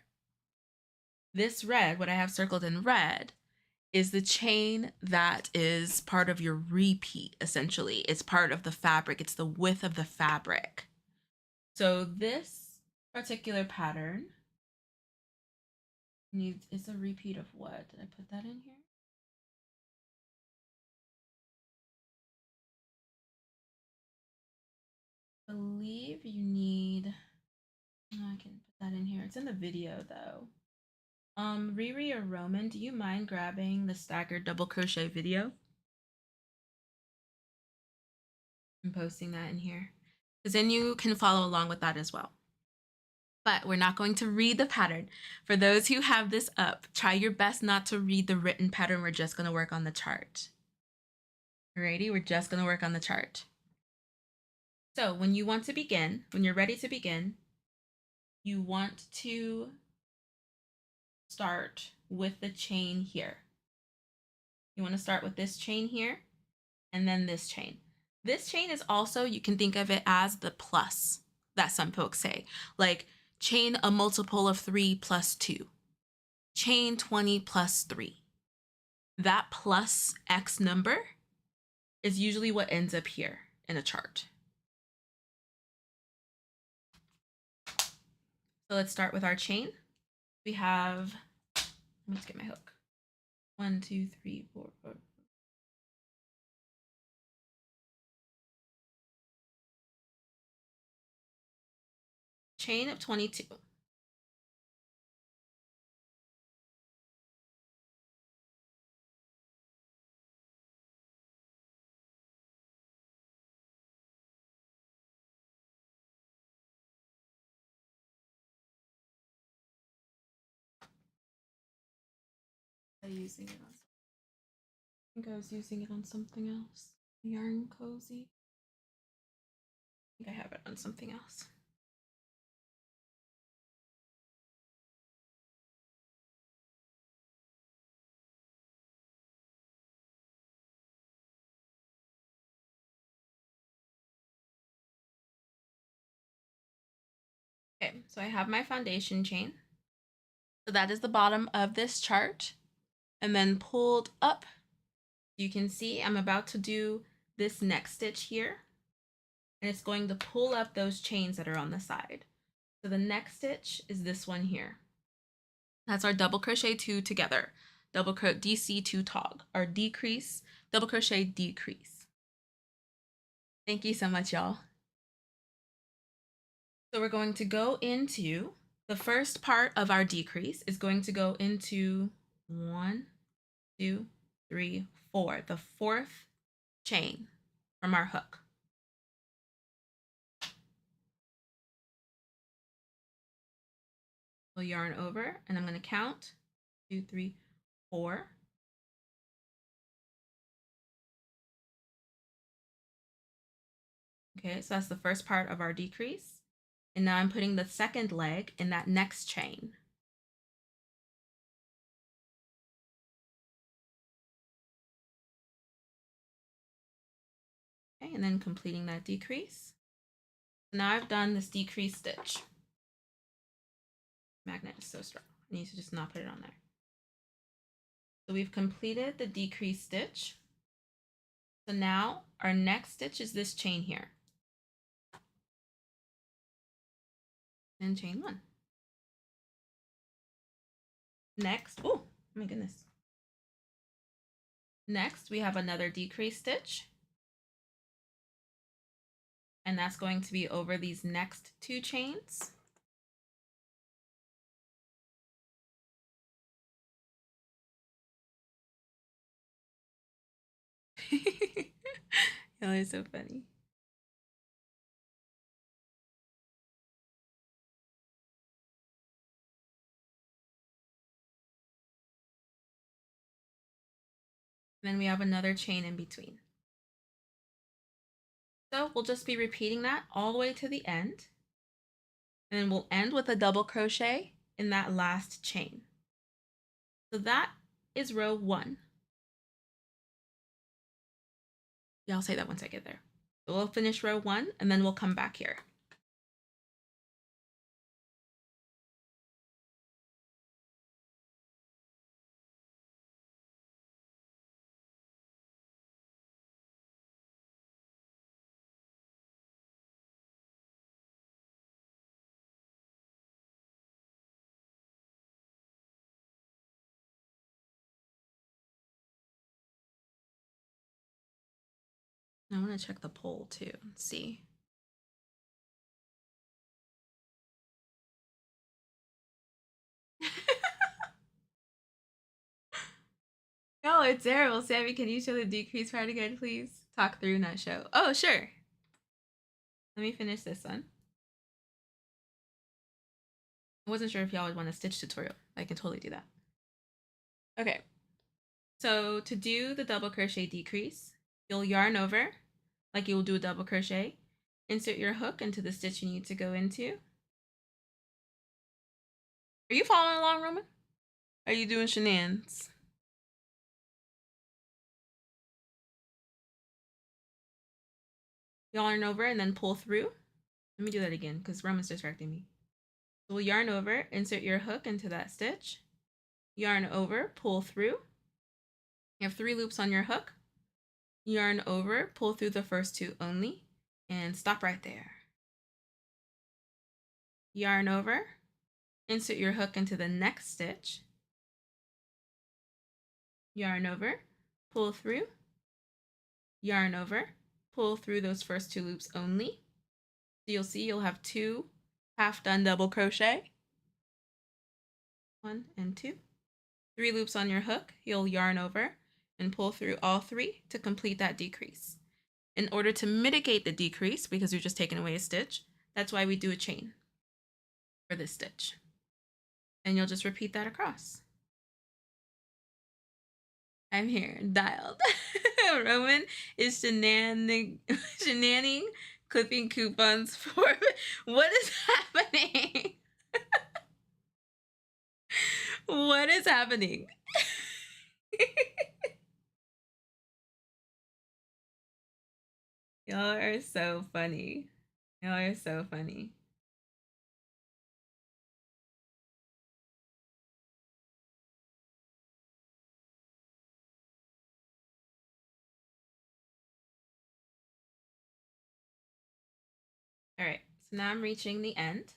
Speaker 1: This red, what I have circled in red, is the chain that is part of your repeat, essentially. It's part of the fabric. It's the width of the fabric. So this particular pattern it's a repeat of what? Did I put that in here? I believe you need, I can put that in here. It's in the video though. Riri or Roman, do you mind grabbing the staggered double crochet video and posting that in here? Because then you can follow along with that as well. But we're not going to read the pattern. For those who have this up, try your best not to read the written pattern. We're just going to work on the chart. Alrighty, we're just going to work on the chart. So when you want to begin, when you're ready to begin, you want to start with the chain here. You want to start with this chain here and then this chain. This chain is also, you can think of it as the plus that some folks say, like chain a multiple of 3 plus 2, chain 20 plus 3. That plus X number is usually what ends up here in a chart. So let's start with our chain. We have, let's get my hook. 1, 2, 3, 4, 5. Chain of 22. using it on? I think I was using it on something else. Yarn Cozy. I think I have it on something else. Okay, so I have my foundation chain. So that is the bottom of this chart. And then pulled up, you can see I'm about to do this next stitch here. And it's going to pull up those chains that are on the side. So the next stitch is this one here. That's our double crochet 2 together. Double crochet DC2 tog, or decrease, double crochet decrease. Thank you so much, y'all. So we're going to go into the first part of our decrease is going to go into 1, 2, 3, 4, the fourth chain from our hook. We'll yarn over, and I'm going to count 2, 3, 4. Okay, so that's the first part of our decrease. And now I'm putting the second leg in that next chain. Okay, and then completing that decrease. So now I've done this decrease stitch. Magnet is so strong. I need to just not put it on there. So we've completed the decrease stitch. So now our next stitch is this chain here. And chain 1. Next, oh my goodness. Next, we have another decrease stitch. And that's going to be over these next 2 chains. Y'all are so funny. And then we have another chain in between. So we'll just be repeating that all the way to the end. And then we'll end with a double crochet in that last chain. So that is row 1. Yeah, I'll say that once I get there. So we'll finish row 1 and then we'll come back here. I want to check the poll too and see. No, it's terrible. Sammy, can you show the decrease part again, please? Talk through, not show. Oh, sure. Let me finish this one. I wasn't sure if y'all would want a stitch tutorial. I can totally do that. Okay. So to do the double crochet decrease, you'll yarn over like you will do a double crochet. Insert your hook into the stitch you need to go into. Are you following along, Roman? Are you doing shenanigans? Yarn over and then pull through. Let me do that again because Roman's distracting me. So we'll yarn over, insert your hook into that stitch. Yarn over, pull through. You have 3 loops on your hook. Yarn over, pull through the first 2 only, and stop right there. Yarn over, insert your hook into the next stitch. Yarn over, pull through. Yarn over, pull through those first 2 loops only. So you'll see you'll have 2 half done double crochet. 1 and 2. 3 loops on your hook, you'll yarn over and pull through all 3 to complete that decrease. In order to mitigate the decrease, because you're just taking away a stitch, that's why we do a chain for this stitch. And you'll just repeat that across. I'm here, dialed. Roman is shenanigans, clipping coupons for. What is happening? What is happening? Y'all are so funny. Y'all are so funny. All right, so now I'm reaching the end.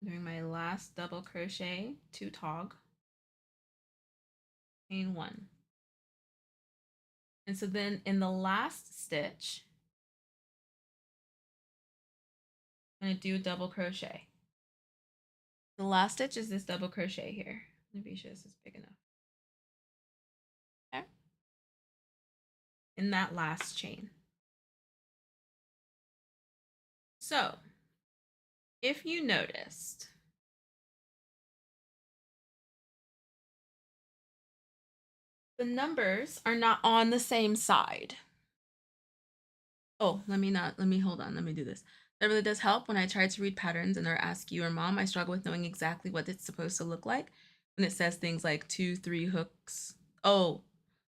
Speaker 1: Doing my last double crochet, 2 tog, chain 1. And so then in the last stitch, I'm going to do a double crochet. The last stitch is this double crochet here. Let me be sure this is big enough. Okay. In that last chain. So if you noticed, the numbers are not on the same side. Oh, let me hold on. Let me do this. That really does help when I try to read patterns and they're ask you or mom. I struggle with knowing exactly what it's supposed to look like. When it says things like 2, 3 hooks. Oh,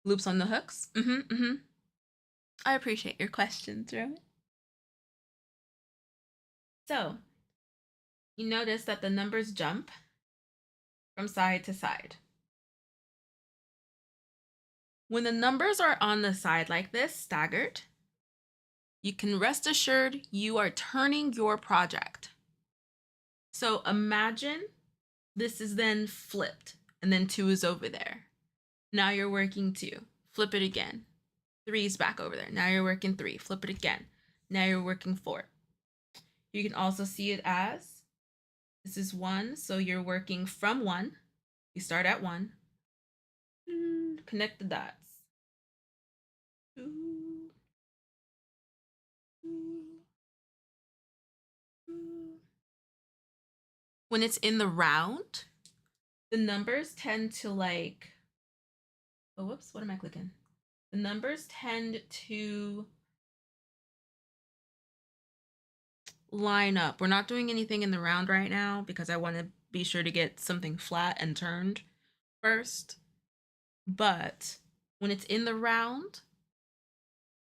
Speaker 1: loops on the hooks. I appreciate your questions, Roman. So you notice that the numbers jump from side to side. When the numbers are on the side like this, staggered, you can rest assured you are turning your project. So imagine this is then flipped and then 2 is over there. Now you're working 2, flip it again. 3 is back over there. Now you're working 3, flip it again. Now you're working 4. You can also see it as this is 1, so you're working from 1. You start at 1. Connect the dots. 2, 2, 2. When it's in the round, the numbers tend to like, oh, whoops, what am I clicking? The numbers tend to line up. We're not doing anything in the round right now because I want to be sure to get something flat and turned first. But when it's in the round,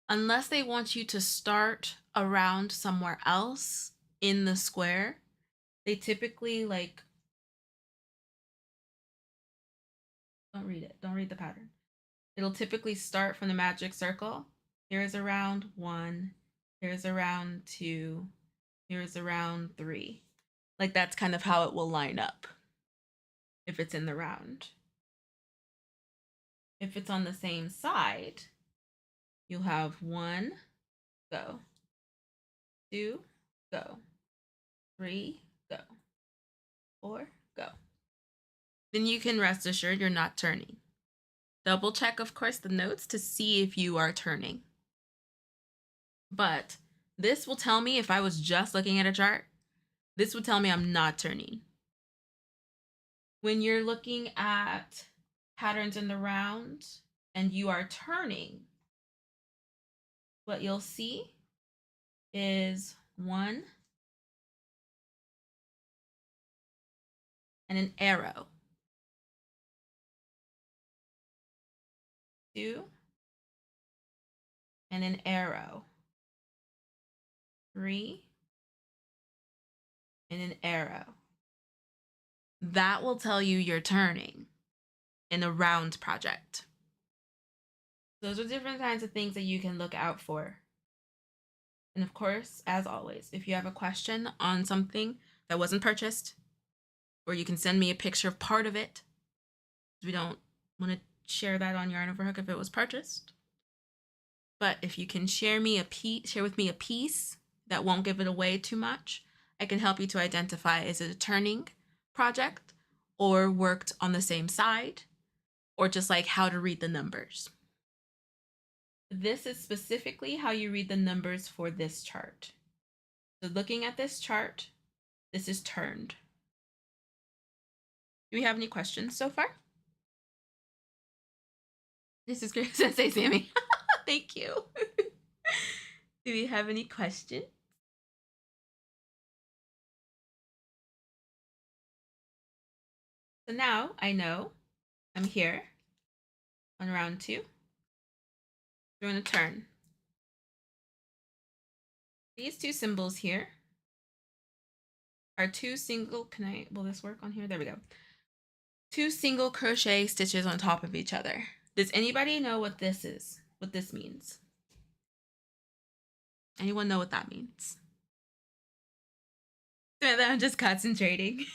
Speaker 1: unless they want you to start around somewhere else in the square, they typically like, don't read it, don't read the pattern. It'll typically start from the magic circle. Here's a round 1, here's a round 2, here's a round 3. Like that's kind of how it will line up if it's in the round. If it's on the same side, you'll have 1, go, 2, go, 3, go, 4, go. Then you can rest assured you're not turning. Double check, of course, the notes to see if you are turning. But this will tell me if I was just looking at a chart, this would tell me I'm not turning. When you're looking at patterns in the round and you are turning, what you'll see is 1 and an arrow. 2 and an arrow. 3 and an arrow. That will tell you you're turning in a round project. Those are different kinds of things that you can look out for. And of course, as always, if you have a question on something that wasn't purchased, or you can send me a picture of part of it, we don't want to share that on Yarn Over Hook if it was purchased. But if you can share with me a piece that won't give it away too much, I can help you to identify, is it a turning project or worked on the same side, or just like how to read the numbers. This is specifically how you read the numbers for this chart. So looking at this chart, this is turned. Do we have any questions so far? This is great. Sensei Sammy. Thank you. Do we have any questions? So now I know I'm here on round 2. We're going to turn. These 2 symbols here are 2 single, will this work on here? There we go. 2 single crochet stitches on top of each other. Does anybody know what this is? What this means? Anyone know what that means? I'm just concentrating.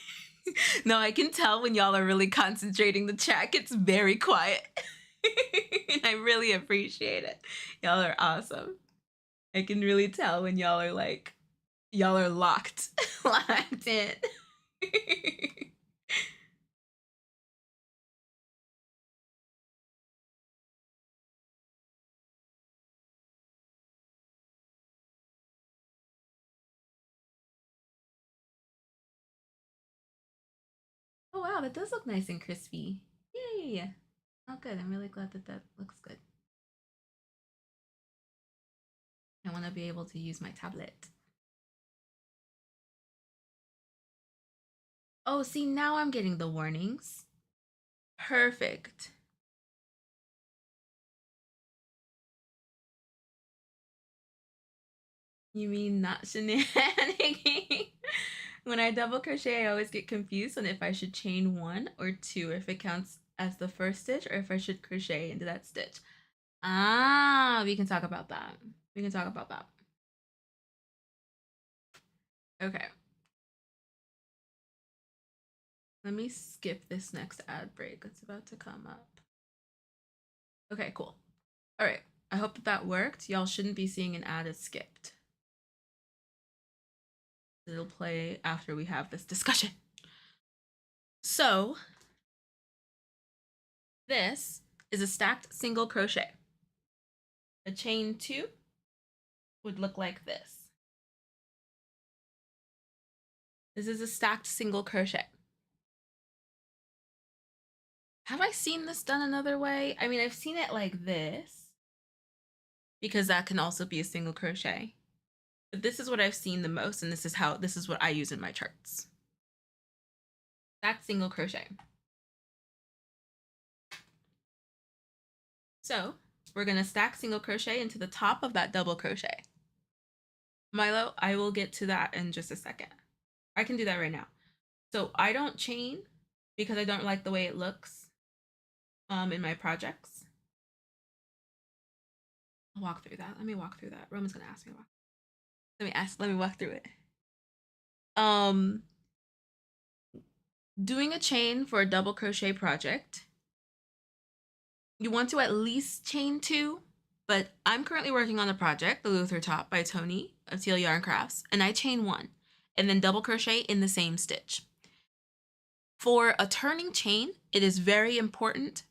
Speaker 1: No, I can tell when y'all are really concentrating. The chat gets very quiet. I really appreciate it. Y'all are awesome. I can really tell when y'all are like, y'all are locked in. Oh wow, that does look nice and crispy. Yay! Oh good, I'm really glad that that looks good. I want to be able to use my tablet. Oh, see, now I'm getting the warnings. Perfect. You mean not shenanigans? When I double crochet, I always get confused on if I should chain 1 or 2, if it counts as the first stitch, or if I should crochet into that stitch. Ah, we can talk about that. We can talk about that. Okay. Let me skip this next ad break. It's about to come up. Okay, cool. All right. I hope that that worked. Y'all shouldn't be seeing an ad as skipped. It'll play after we have this discussion. So this is a stacked single crochet. A chain 2 would look like this. This is a stacked single crochet. Have I seen this done another way? I mean, I've seen it like this, because that can also be a single crochet. But this is what I've seen the most, and this is what I use in my charts. Stacked single crochet. So we're gonna stack single crochet into the top of that double crochet. Milo, I will get to that in just a second. I can do that right now. So I don't chain because I don't like the way it looks in my projects. I'll walk through that. Let me walk through that. Roman's gonna ask me to walk. Let me walk through it. Doing a chain for a double crochet project, you want to at least chain 2, but I'm currently working on a project, the Luther Top by Tony of Teal Yarn Crafts, and I chain 1 and then double crochet in the same stitch. For a turning chain, it is very important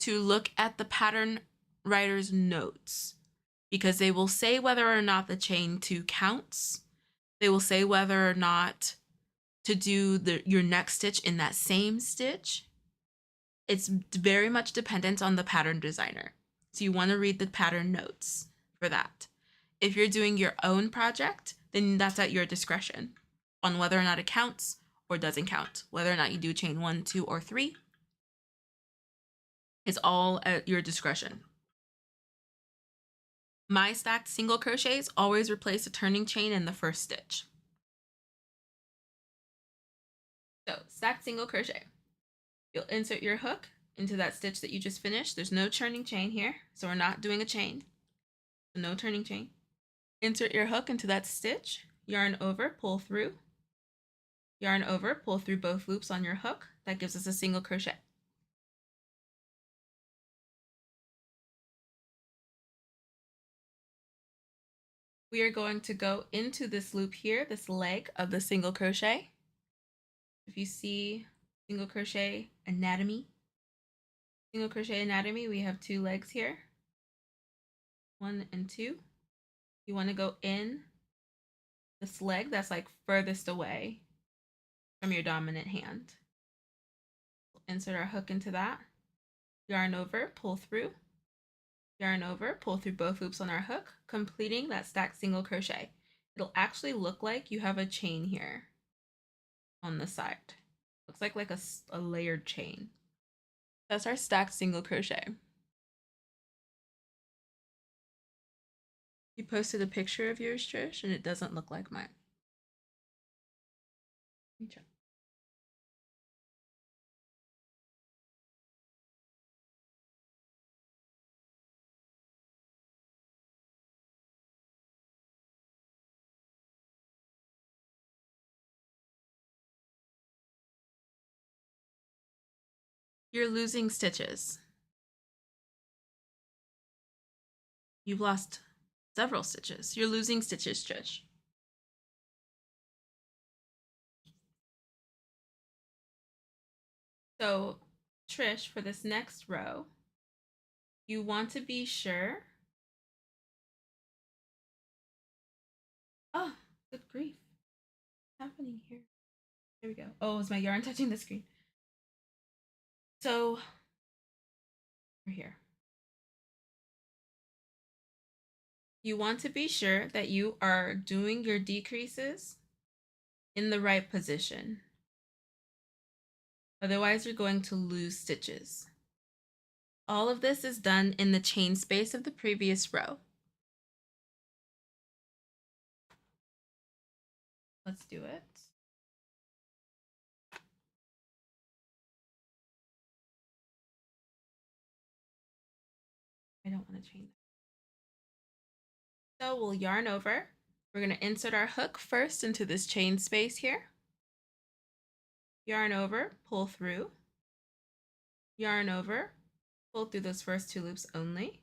Speaker 1: to look at the pattern writer's notes, because they will say whether or not the chain 2 counts. They will say whether or not to do your next stitch in that same stitch. It's very much dependent on the pattern designer. So you want to read the pattern notes for that. If you're doing your own project, then that's at your discretion on whether or not it counts or doesn't count. Whether or not you do chain 1, 2, or 3 is all at your discretion. My stacked single crochets always replace a turning chain in the first stitch. So stacked single crochet. You'll insert your hook into that stitch that you just finished. There's no turning chain here, so we're not doing a chain. No turning chain. Insert your hook into that stitch, yarn over, pull through. Yarn over, pull through both loops on your hook. That gives us a single crochet. We are going to go into this loop here, this leg of the single crochet. If you see single crochet anatomy, we have 2 legs here, 1 and 2. You want to go in this leg that's like furthest away from your dominant hand. We'll insert our hook into that, yarn over, pull through, yarn over, pull through both loops on our hook, completing that stacked single crochet. It'll actually look like you have a chain here on the side. Looks like a layered chain. That's our stacked single crochet. You posted a picture of yours, Trish, and it doesn't look like mine. Let me check. You're losing stitches. You've lost several stitches. You're losing stitches, Trish. So, Trish, for this next row, you want to be sure. Oh, good grief. What's happening here? There we go. Oh, is my yarn touching the screen? So, we're here. You want to be sure that you are doing your decreases in the right position. Otherwise, you're going to lose stitches. All of this is done in the chain space of the previous row. Let's do it. I don't want to chain. So we'll yarn over. We're going to insert our hook first into this chain space here. Yarn over, pull through. Yarn over, pull through those first two loops only.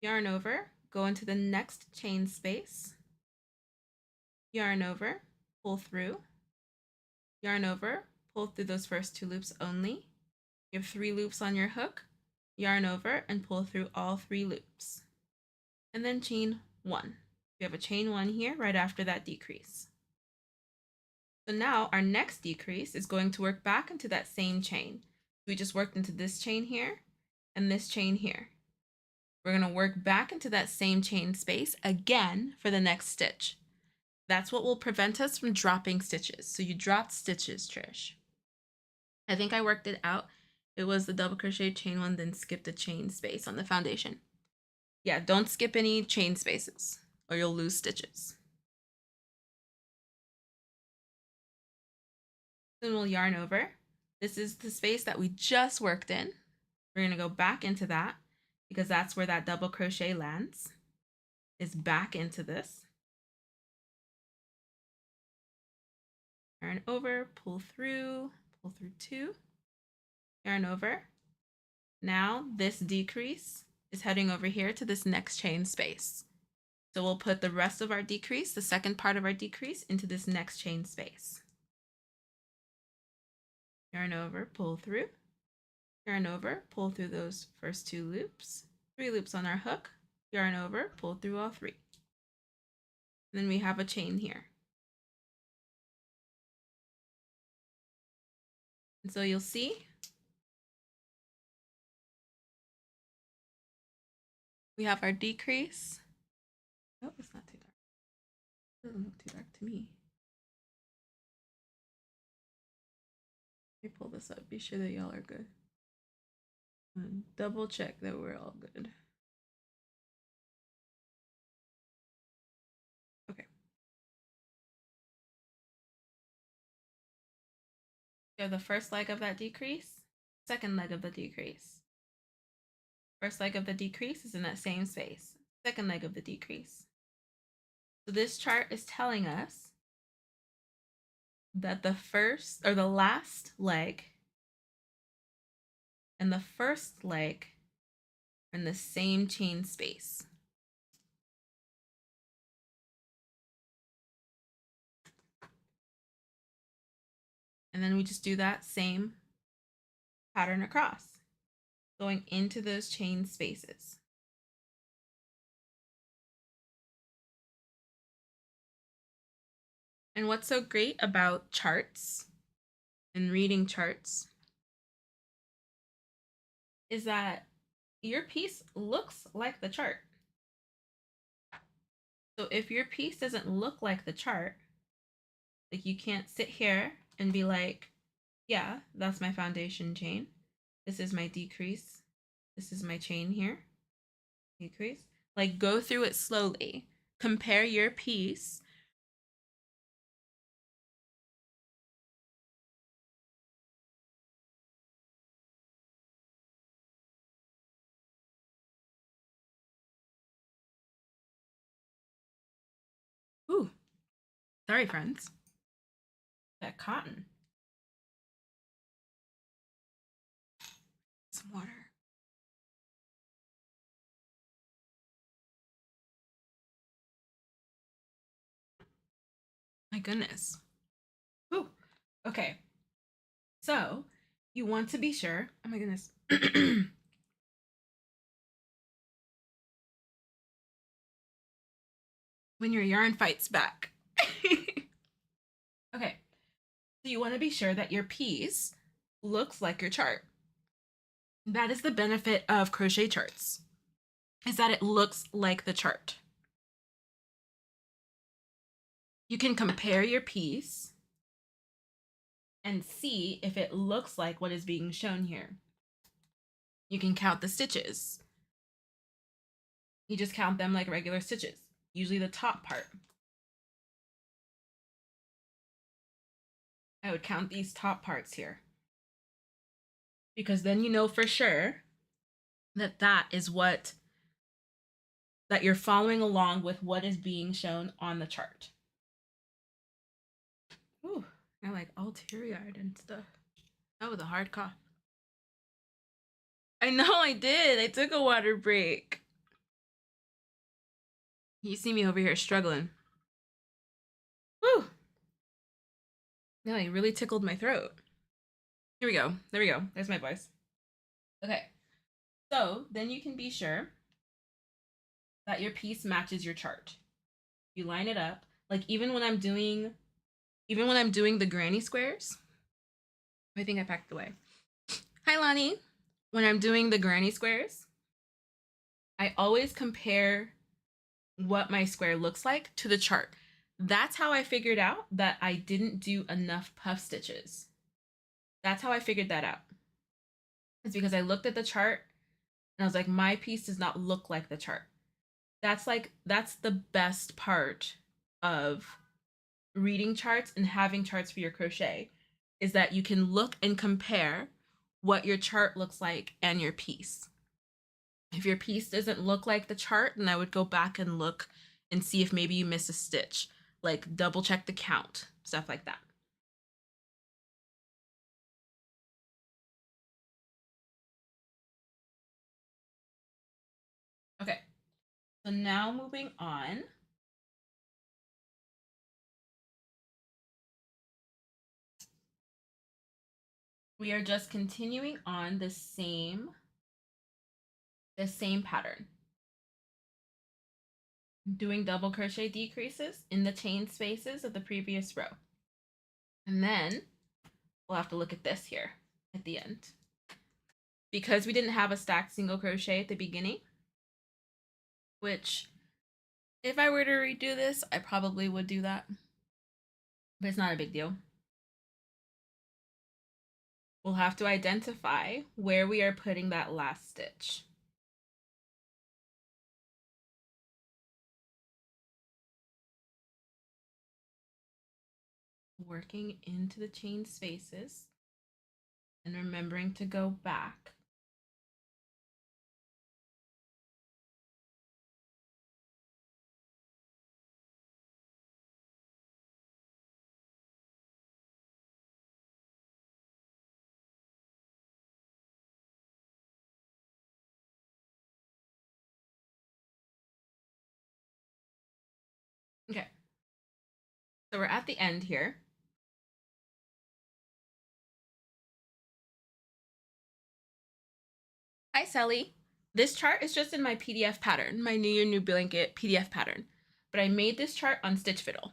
Speaker 1: Yarn over, go into the next chain space. Yarn over, pull through. Yarn over, pull through those first two loops only. You have 3 loops on your hook. Yarn over and pull through all 3 loops. And then chain 1. We have a chain 1 here right after that decrease. So now our next decrease is going to work back into that same chain. We just worked into this chain here and this chain here. We're going to work back into that same chain space again for the next stitch. That's what will prevent us from dropping stitches. So you dropped stitches, Trish. I think I worked it out. It was the double crochet, chain 1, then skip the chain space on the foundation. Yeah, don't skip any chain spaces or you'll lose stitches. Then we'll yarn over. This is the space that we just worked in. We're going to go back into that because that's where that double crochet lands, is back into this. Yarn over, pull through 2, yarn over. Now this decrease is heading over here to this next chain space. So we'll put the rest of our decrease, the second part of our decrease, into this next chain space. Yarn over, pull through, yarn over, pull through those first 2 loops, 3 loops on our hook, yarn over, pull through all 3. And then we have a chain here. And so you'll see we have our decrease. Oh, it's not too dark. It doesn't look too dark to me. Let me pull this up, be sure that y'all are good. And double check that we're all good. Okay. So the first leg of that decrease, second leg of the decrease. First leg of the decrease is in that same space. Second leg of the decrease. So this chart is telling us that the first or the last leg and the first leg are in the same chain space. And then we just do that same pattern across, going into those chain spaces. And what's so great about charts and reading charts is that your piece looks like the chart. So if your piece doesn't look like the chart, like you can't sit here and be like, yeah, that's my foundation chain. This is my decrease. This is my chain here. Decrease. Like go through it slowly. Compare your piece. Ooh, sorry, friends. That cotton. Some water. My goodness. Ooh, okay. So you want to be sure. Oh my goodness. When your yarn fights back. Okay. So you want to be sure that your piece looks like your chart. That is the benefit of crochet charts, is that it looks like the chart. You can compare your piece and see if it looks like what is being shown here. You can count the stitches. You just count them like regular stitches, usually the top part. I would count these top parts here, because then you know for sure that that you're following along with what is being shown on the chart. Ooh, I like all teary-eyed and stuff. That was a hard cough. I know I did. I took a water break. You see me over here struggling. Woo! No, it really tickled my throat. Here we go. There we go. There's my voice. Okay. So then you can be sure that your piece matches your chart. You line it up. Like even when I'm doing the granny squares, I think I packed away. Hi, Lonnie. When I'm doing the granny squares, I always compare what my square looks like to the chart. That's how I figured out that I didn't do enough puff stitches. That's how I figured that out. It's because I looked at the chart and I was like, my piece does not look like the chart. That's the best part of reading charts and having charts for your crochet, is that you can look and compare what your chart looks like and your piece. If your piece doesn't look like the chart, then I would go back and look and see if maybe you missed a stitch, like double check the count, stuff like that. Okay, so now moving on. We are just continuing on the same pattern. Doing double crochet decreases in the chain spaces of the previous row. And then we'll have to look at this here at the end. Because we didn't have a stacked single crochet at the beginning, which if I were to redo this, I probably would do that. But it's not a big deal. We'll have to identify where we are putting that last stitch. Working into the chain spaces and remembering to go back. Okay, so we're at the end here. Hi, Sally. This chart is just in my PDF pattern, my New Year, New Blanket PDF pattern. But I made this chart on Stitch Fiddle.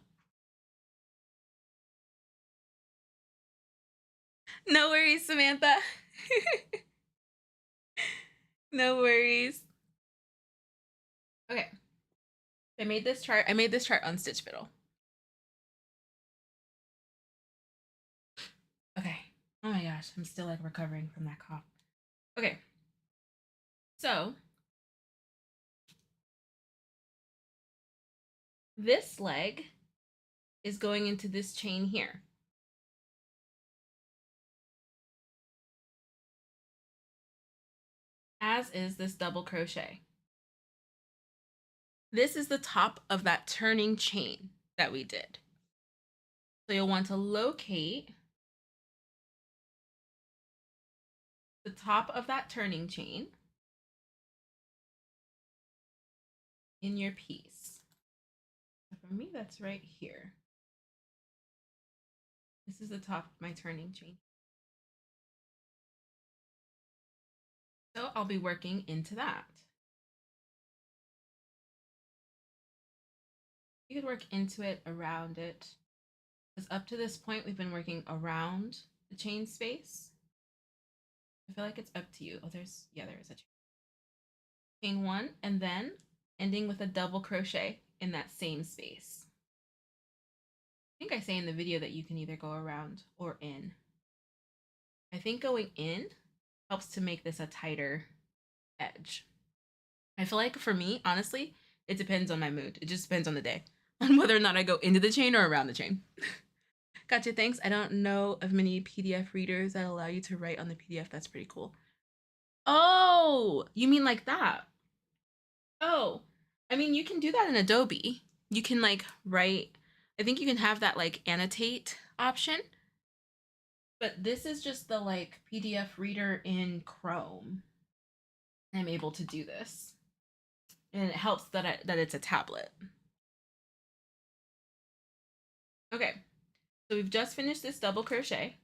Speaker 1: No worries, Samantha. No worries. Okay. I made this chart. I made this chart on Stitch Fiddle. Okay. Oh my gosh, I'm still like recovering from that cough. Okay. So this leg is going into this chain here. As is this double crochet. This is the top of that turning chain that we did. So you'll want to locate the top of that turning chain in your piece. For me, that's right here. This is the top of my turning chain. So I'll be working into that. You could work into it, around it, because up to this point, we've been working around the chain space. I feel like it's up to you. Oh, there is a chain one, and then ending with a double crochet in that same space. I think I say in the video that you can either go around or in. I think going in helps to make this a tighter edge. I feel like for me, honestly, it depends on my mood. It just depends on the day, on whether or not I go into the chain or around the chain. Gotcha, thanks. I don't know of many PDF readers that allow you to write on the PDF. That's pretty cool. Oh, you mean like that? Oh, I mean, you can do that in Adobe. You can like write, I think you can have that like annotate option. But this is just the like PDF reader in Chrome. I'm able to do this. And it helps that it's a tablet. Okay, so we've just finished this double crochet.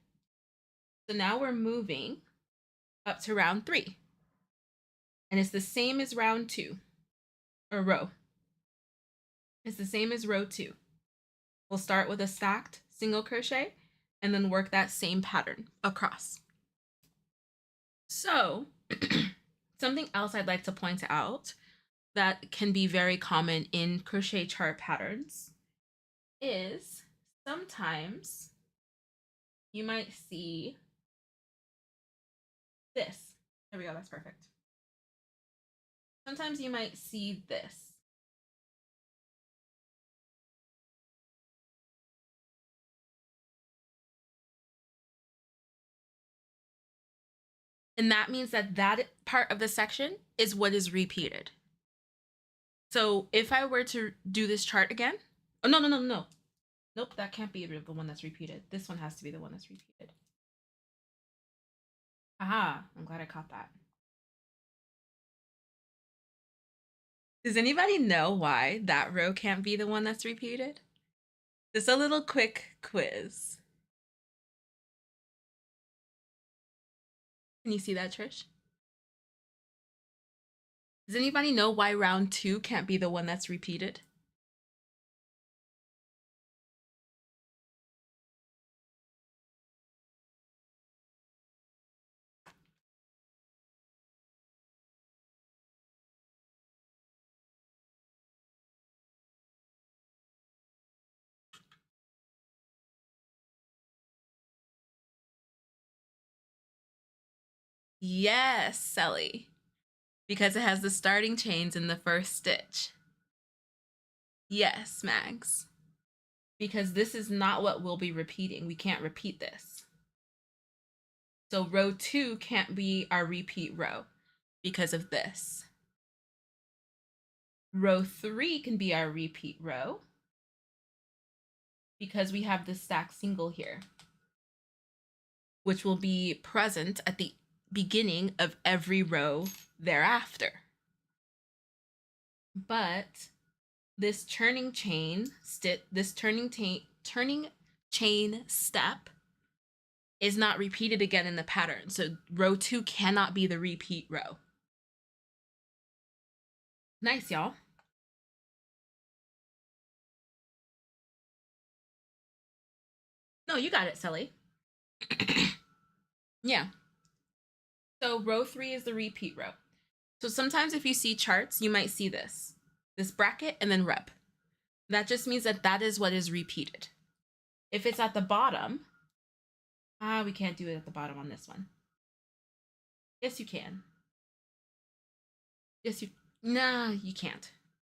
Speaker 1: So now we're moving up to round 3. And it's the same as round 2, or row. It's the same as row 2. We'll start with a stacked single crochet and then work that same pattern across. So something else I'd like to point out that can be very common in crochet chart patterns is sometimes you might see this. There we go, that's perfect. Sometimes you might see this. And that means that that part of the section is what is repeated. So if I were to do this chart again, oh, no. Nope, that can't be the one that's repeated. This one has to be the one that's repeated. Aha, I'm glad I caught that. Does anybody know why that row can't be the one that's repeated? Just a little quick quiz. Can you see that, Trish? Does anybody know why round 2 can't be the one that's repeated? Yes, Sally. Because it has the starting chains in the first stitch. Yes, Mags. Because this is not what we'll be repeating. We can't repeat this. So row 2 can't be our repeat row because of this. Row 3 can be our repeat row because we have the stacked single here, which will be present at the beginning of every row thereafter. But this turning chain step is not repeated again in the pattern. So row 2 cannot be the repeat row. Nice, y'all. No, you got it, Sally. Yeah. So row 3 is the repeat row. So sometimes if you see charts, you might see this bracket and then rep. That just means that that is what is repeated. If it's at the bottom, we can't do it at the bottom on this one. Yes, you can. Yes, nah, you can't.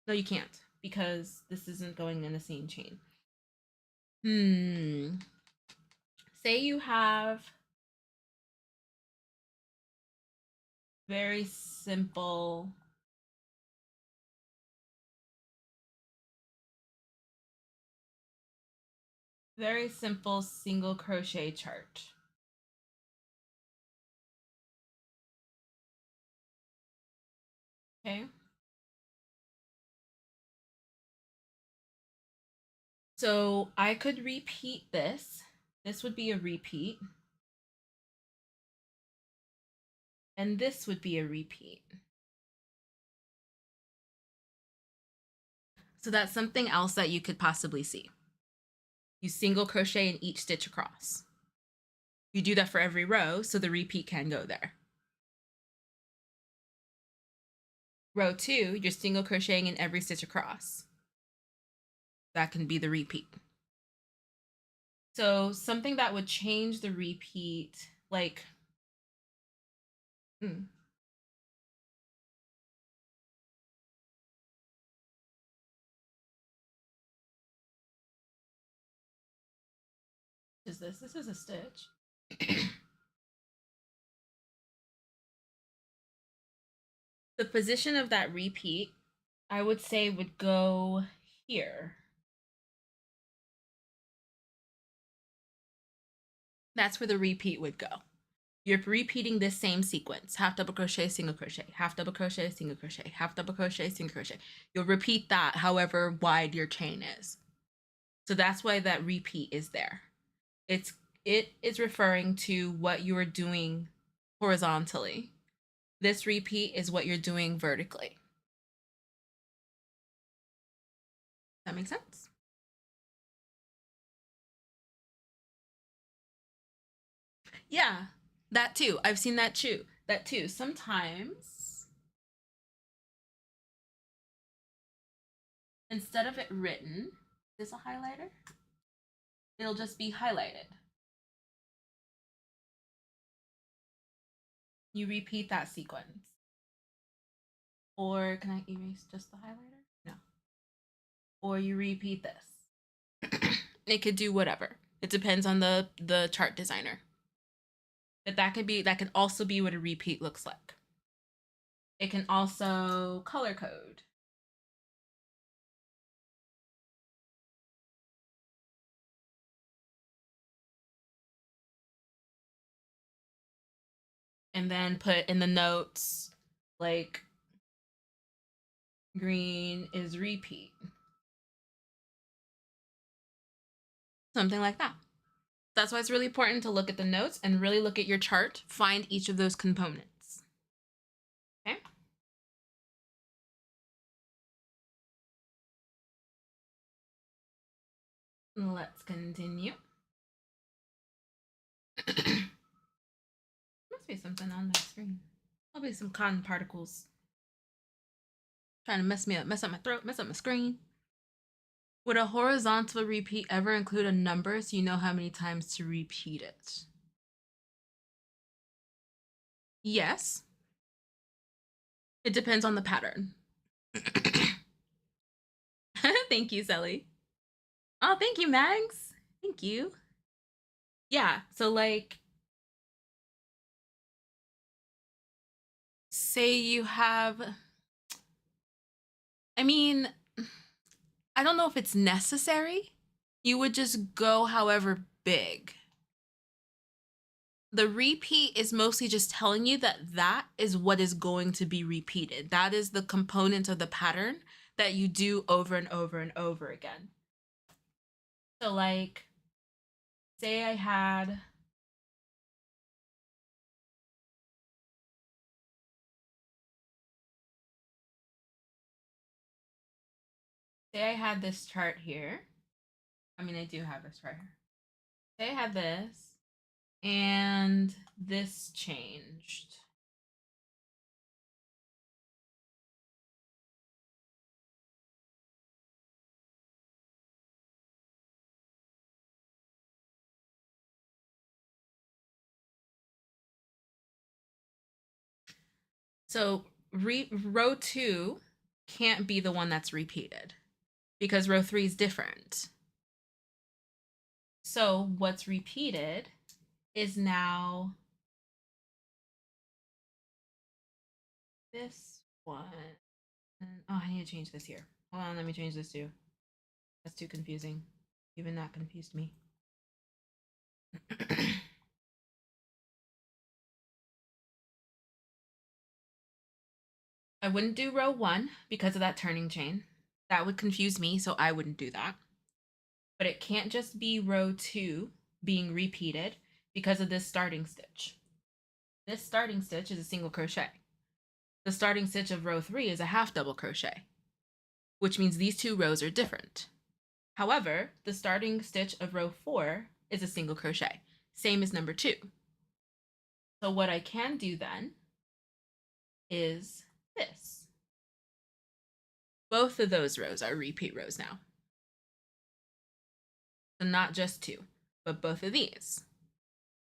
Speaker 1: No, you can't, because this isn't going in the same chain. Say you have very simple single crochet chart. Okay. So I could repeat this. This would be a repeat. And this would be a repeat. So that's something else that you could possibly see. You single crochet in each stitch across. You do that for every row, so the repeat can go there. Row 2, you're single crocheting in every stitch across. That can be the repeat. So something that would change the repeat, like, is this? This is a stitch. The position of that repeat, I would say, would go here. That's where the repeat would go. You're repeating this same sequence: half double crochet, single crochet, half double crochet, single crochet, half double crochet, single crochet. You'll repeat that however wide your chain is. So that's why that repeat is there. It is referring to what you are doing horizontally. This repeat is what you're doing vertically. That makes sense? Yeah, that too. I've seen that too. Sometimes, instead of it written, is this a highlighter? It'll just be highlighted. You repeat that sequence. Or can I erase just the highlighter? No. Or you repeat this. It could do whatever. It depends on the chart designer. But that can also be what a repeat looks like. It can also color code. And then put in the notes, like, green is repeat. Something like that. That's why it's really important to look at the notes and really look at your chart, find each of those components. Okay? Let's continue. Must be something on that screen. Probably some cotton particles. Trying to mess me up, mess up my throat, mess up my screen. Would a horizontal repeat ever include a number so you know how many times to repeat it? Yes. It depends on the pattern. Thank you, Sally. Oh, thank you, Mags. Thank you. Yeah, so like, say you have, I mean, I don't know if it's necessary. You would just go however big. The repeat is mostly just telling you that that is what is going to be repeated. That is the component of the pattern that you do over and over and over again. So like, say I had this chart here. I mean, I do have this chart here. Say I had this and this changed. So row 2 can't be the one that's repeated because row 3 is different. So what's repeated is now this one. Oh, I need to change this here. Hold on, let me change this too. That's too confusing. Even that confused me. I wouldn't do row 1 because of that turning chain. That would confuse me, so I wouldn't do that. But it can't just be row 2 being repeated because of this starting stitch. This starting stitch is a single crochet. The starting stitch of row 3 is a half double crochet, which means these two rows are different. However, the starting stitch of row 4 is a single crochet, same as number 2. So what I can do then is this. Both of those rows are repeat rows now. So not just 2, but both of these,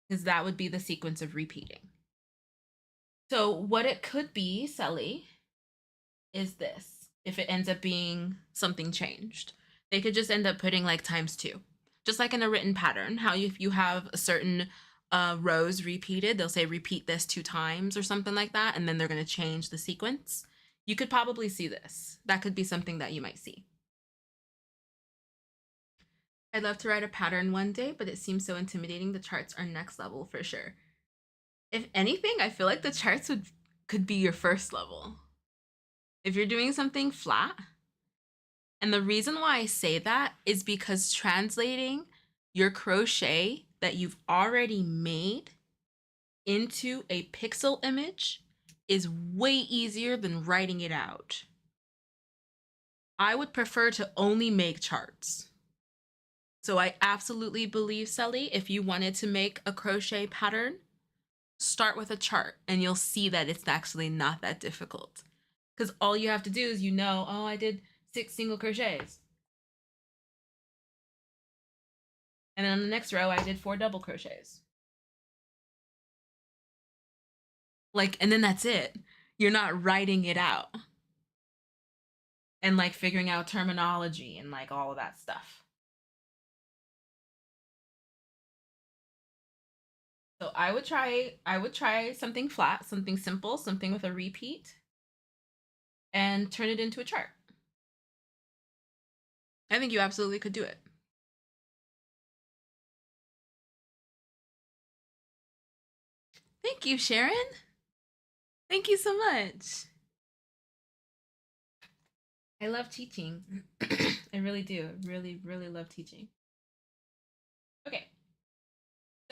Speaker 1: because that would be the sequence of repeating. So what it could be, Sally, is this. If it ends up being something changed, they could just end up putting like ×2. Just like in a written pattern, how if you have a certain rows repeated, they'll say repeat this 2 times or something like that, and then they're going to change the sequence. You could probably see this. That could be something that you might see. I'd love to write a pattern one day, but it seems so intimidating. The charts are next level for sure. If anything, I feel like the charts could be your first level. If you're doing something flat. And the reason why I say that is because translating your crochet that you've already made into a pixel image is way easier than writing it out. I would prefer to only make charts. So I absolutely believe, Sally, if you wanted to make a crochet pattern, start with a chart and you'll see that it's actually not that difficult. Because all you have to do is oh, I did 6 single crochets. And then on the next row, I did 4 double crochets. And then that's it. You're not writing it out. And figuring out terminology and all of that stuff. So I would try something flat, something simple, something with a repeat, and turn it into a chart. I think you absolutely could do it. Thank you, Sharon. Thank you so much. I love teaching. I really do. Really, really love teaching. Okay.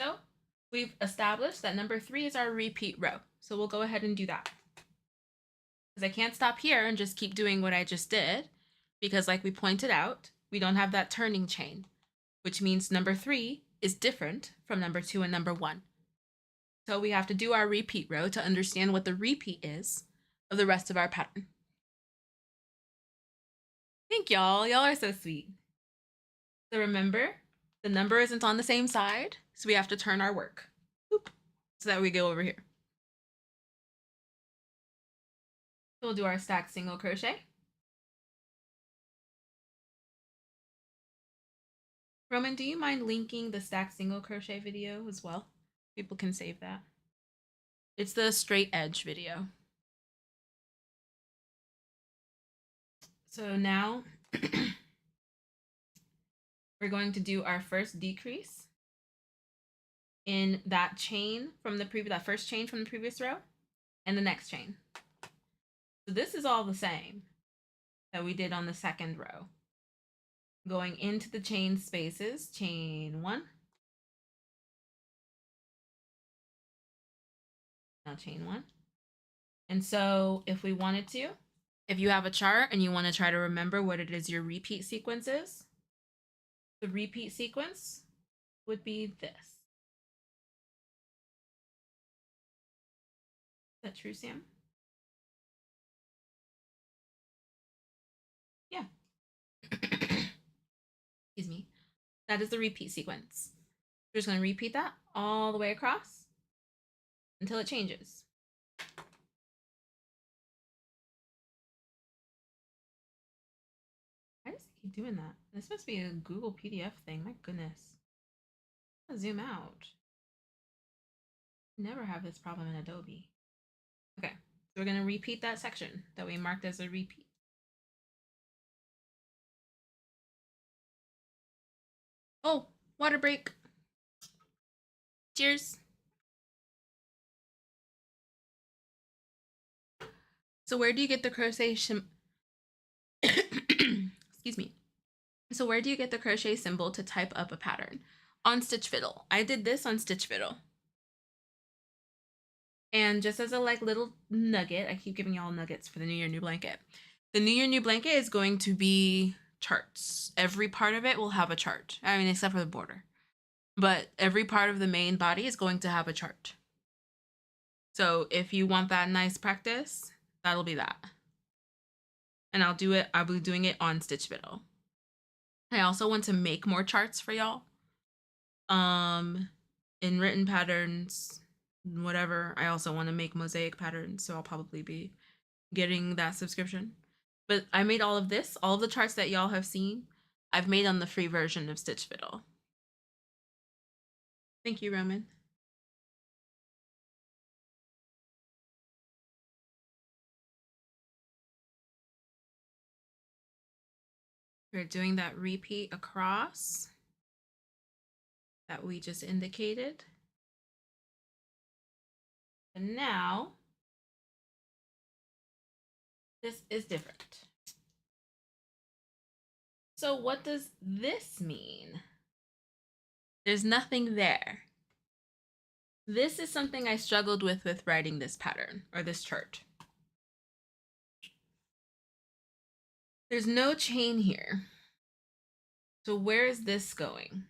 Speaker 1: So we've established that number 3 is our repeat row. So we'll go ahead and do that. Because I can't stop here and just keep doing what I just did. Because like we pointed out, we don't have that turning chain, which means number 3 is different from number 2 and number 1. So we have to do our repeat row to understand what the repeat is of the rest of our pattern. Thank y'all. Y'all are so sweet. So remember, the number isn't on the same side, so we have to turn our work. Boop, so that we go over here. So we'll do our stacked single crochet. Roman, do you mind linking the stacked single crochet video as well? People can save that. It's the straight edge video. So now we're going to do our first decrease in that chain from the previous, that first chain from the previous row, and the next chain. So this is all the same that we did on the second row. Going into the chain spaces, chain 1. Now chain 1. And so if we wanted to, if you have a chart and you want to try to remember what it is your repeat sequence is, the repeat sequence would be this. Is that true, Sam? Yeah. Excuse me. That is the repeat sequence. We're just going to repeat that all the way across until it changes. does it keep doing that? This must be a Google PDF thing. My goodness. I'll zoom out. Never have this problem in Adobe. Okay, so we're going to repeat that section that we marked as a repeat. Oh, water break. Cheers. So where do you get the crochet excuse me. So where do you get the crochet symbol to type up a pattern? On Stitch Fiddle. I did this on Stitch Fiddle. And just as a like little nugget, I keep giving y'all nuggets for the New Year, New Blanket. The New Year, New Blanket is going to be charts. Every part of it will have a chart. I mean, except for the border. But every part of the main body is going to have a chart. So if you want that nice practice, that'll be that. And I'll be doing it on Stitch Fiddle. I also want to make more charts for y'all. In written patterns, whatever. I also want to make mosaic patterns, so I'll probably be getting that subscription. But I made all of this, all of the charts that y'all have seen, I've made on the free version of Stitch Fiddle. Thank you, Roman. We're doing that repeat across that we just indicated. And now, this is different. So what does this mean? There's nothing there. This is something I struggled with writing this pattern or this chart. There's no chain here. So where is this going?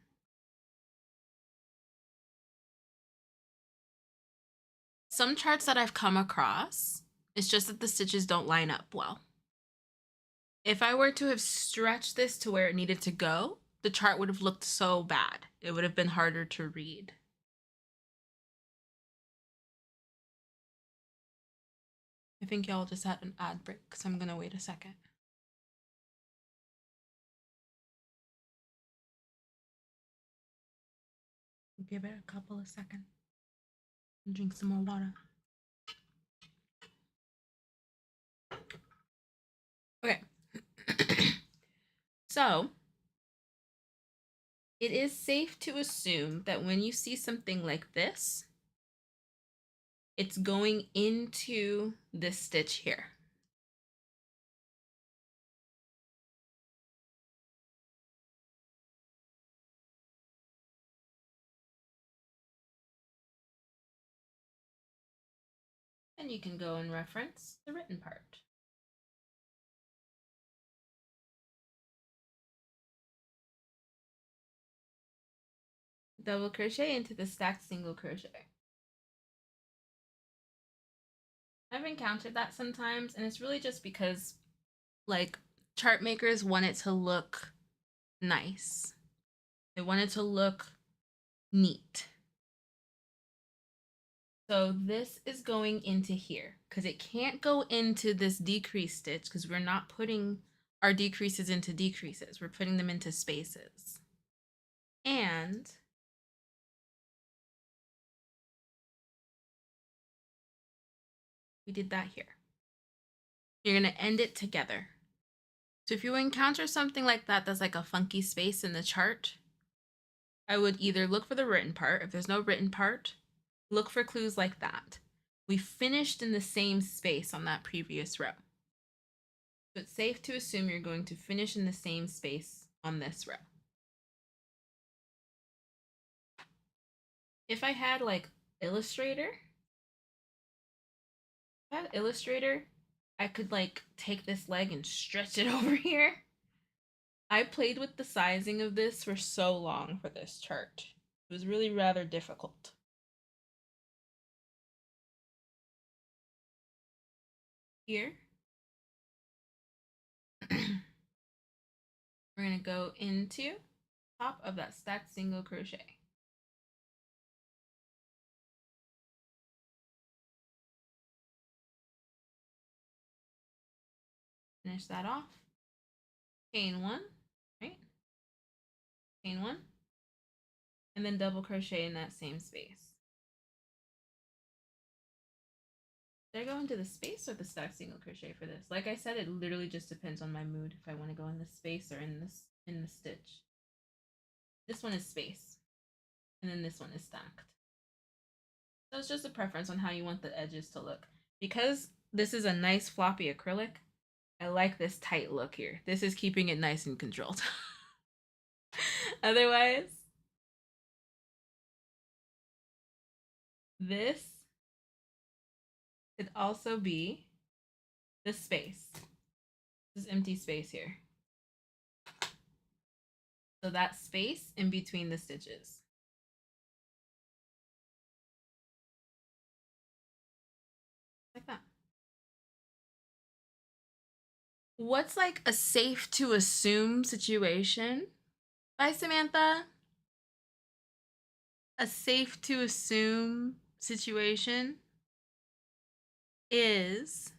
Speaker 1: Some charts that I've come across, it's just that the stitches don't line up well. If I were to have stretched this to where it needed to go, the chart would have looked so bad. It would have been harder to read. I think y'all just had an ad break, so I'm gonna wait a second. Give it a couple of seconds. Drink some more water. Okay. So, it is safe to assume that when you see something like this, it's going into this stitch here. And you can go and reference the written part. Double crochet into the stacked single crochet. I've encountered that sometimes, and it's really just because like chart makers want it to look nice. They want it to look neat. So this is going into here because it can't go into this decrease stitch because we're not putting our decreases into decreases. We're putting them into spaces. And we did that here. You're going to end it together. So if you encounter something like that that's like a funky space in the chart, I would either look for the written part. If there's no written part, look for clues like that. We finished in the same space on that previous row. So it's safe to assume you're going to finish in the same space on this row. If I had like Illustrator, I could like take this leg and stretch it over here. I played with the sizing of this for so long for this chart. It was really rather difficult. Here, we're going to go into top of that stacked single crochet. Finish that off. chain one, right? Chain one, and then double crochet in that same space. Did I go into the space or the stack single crochet for this? Like I said, it literally just depends on my mood if I want to go in the space or in the stitch. This one is space, and then this one is stacked. So it's just a preference on how you want the edges to look. Because this is a nice floppy acrylic, I like this tight look here. This is keeping it nice and controlled. Otherwise, this could also be the space. This empty space here. So that space in between the stitches. Like that. What's like a safe to assume situation? Bye, Samantha. A safe to assume situation is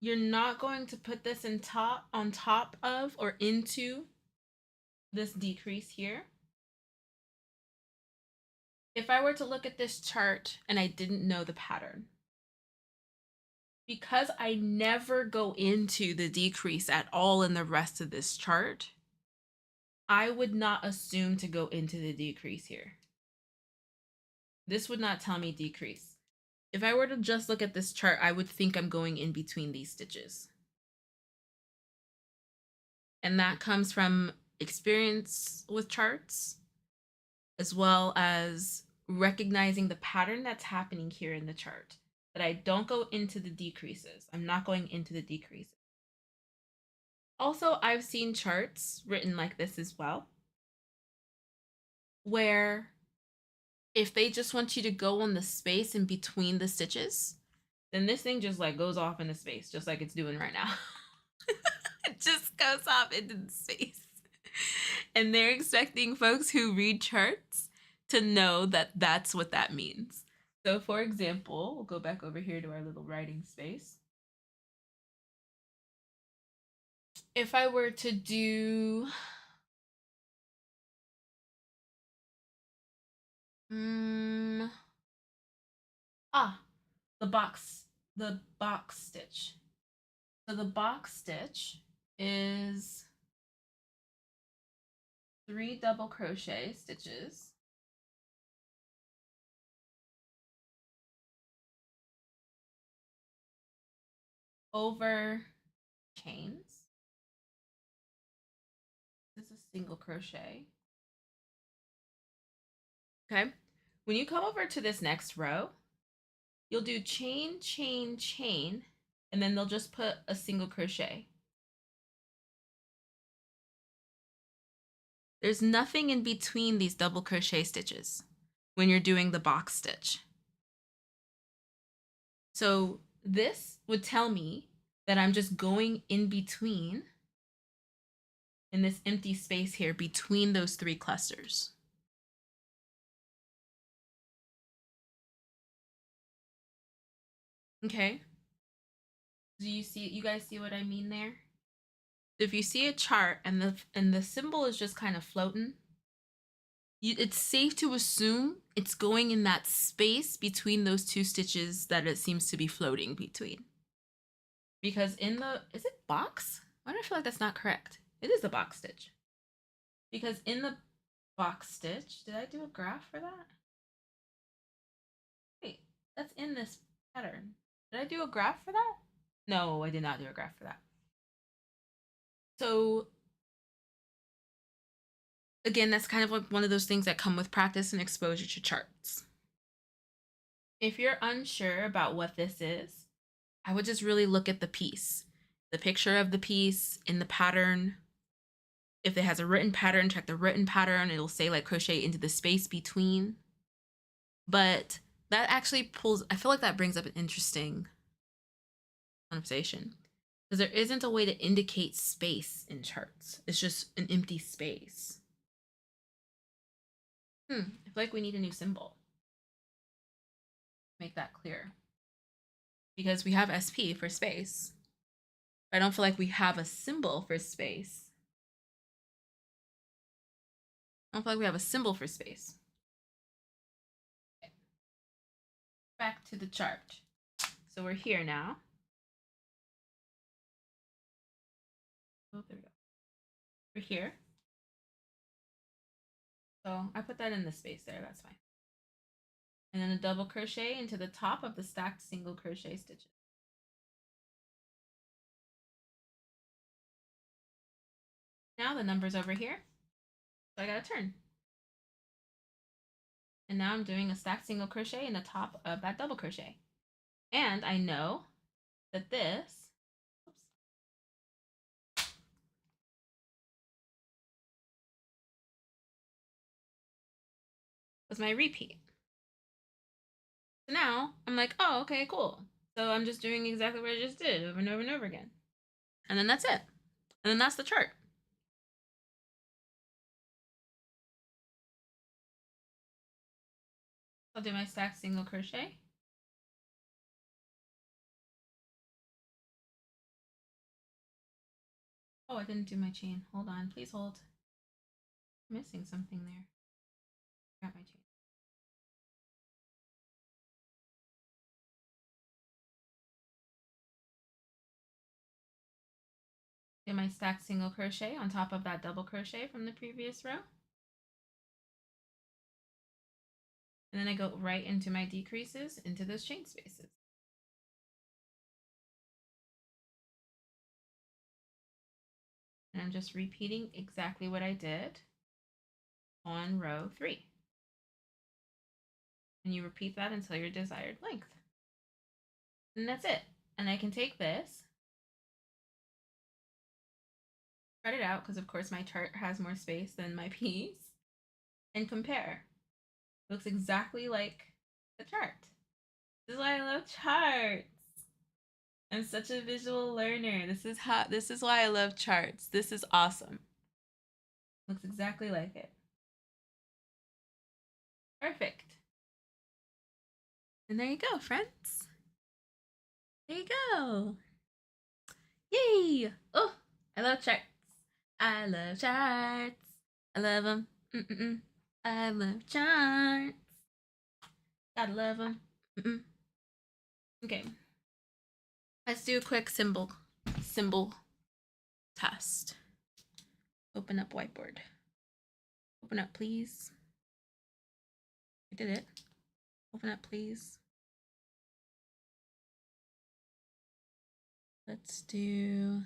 Speaker 1: you're not going to put this on top of or into this decrease here. If I were to look at this chart and I didn't know the pattern, because I never go into the decrease at all in the rest of this chart, I would not assume to go into the decrease here. This would not tell me decrease. If I were to just look at this chart, I would think I'm going in between these stitches. And that comes from experience with charts, as well as recognizing the pattern that's happening here in the chart. That I don't go into the decreases. I'm not going into the decreases. Also, I've seen charts written like this as well, where if they just want you to go on the space in between the stitches, then this thing just like goes off into space, just like it's doing right now. It just goes off into the space. And they're expecting folks who read charts to know that that's what that means. So for example, we'll go back over here to our little writing space. If I were to do the box stitch. So the box stitch is 3 double crochet stitches over chains. This is a single crochet. Okay, when you come over to this next row, you'll do chain, chain, chain, and then they'll just put a single crochet. There's nothing in between these double crochet stitches when you're doing the box stitch. So this would tell me that I'm just going in between in this empty space here between those 3 clusters. Okay. Do you guys see what I mean there? If you see a chart and the symbol is just kind of floating, it's safe to assume it's going in that space between those 2 stitches that it seems to be floating between. Because in the, is it box? Why do I feel like that's not correct? It is the box stitch. Because in the box stitch, did I do a graph for that? Wait, that's in this pattern. Did I do a graph for that? No, I did not do a graph for that. So again, that's kind of like one of those things that come with practice and exposure to charts. If you're unsure about what this is, I would just really look at the piece, the picture of the piece in the pattern. If it has a written pattern, check the written pattern. It'll say like crochet into the space between. But that actually I feel like that brings up an interesting conversation, because there isn't a way to indicate space in charts. It's just an empty space. I feel like we need a new symbol. Make that clear. Because we have SP for space, I don't feel like we have a symbol for space. I don't feel like we have a symbol for space. Okay. Back to the chart. So we're here now. Oh, there we go. We're here. So I put that in the space there, that's fine. And then a double crochet into the top of the stacked single crochet stitches. Now the number's over here, so I gotta turn. And now I'm doing a stacked single crochet in the top of that double crochet. And I know that this, was my repeat. So now I'm like, oh, okay, cool. So I'm just doing exactly what I just did over and over and over again. And then that's it. And then that's the chart. I'll do my stacked single crochet. Oh, I didn't do my chain. Hold on, please hold. I'm missing something there. Got my chain. Do my stacked single crochet on top of that double crochet from the previous row. And then I go right into my decreases into those chain spaces. And I'm just repeating exactly what I did on row 3. And you repeat that until your desired length. And that's it. And I can take this, spread it out, because of course my chart has more space than my piece, and compare. It looks exactly like the chart. This is why I love charts. I'm such a visual learner. This is why I love charts. This is awesome. Looks exactly like it. Perfect. And there you go, friends. There you go. Yay! Oh, I love charts. I love charts. I love them. I love charts. Gotta love them. Okay. Let's do a quick symbol test. Open up whiteboard. Open up, please. I did it. Open up, please. Let's do,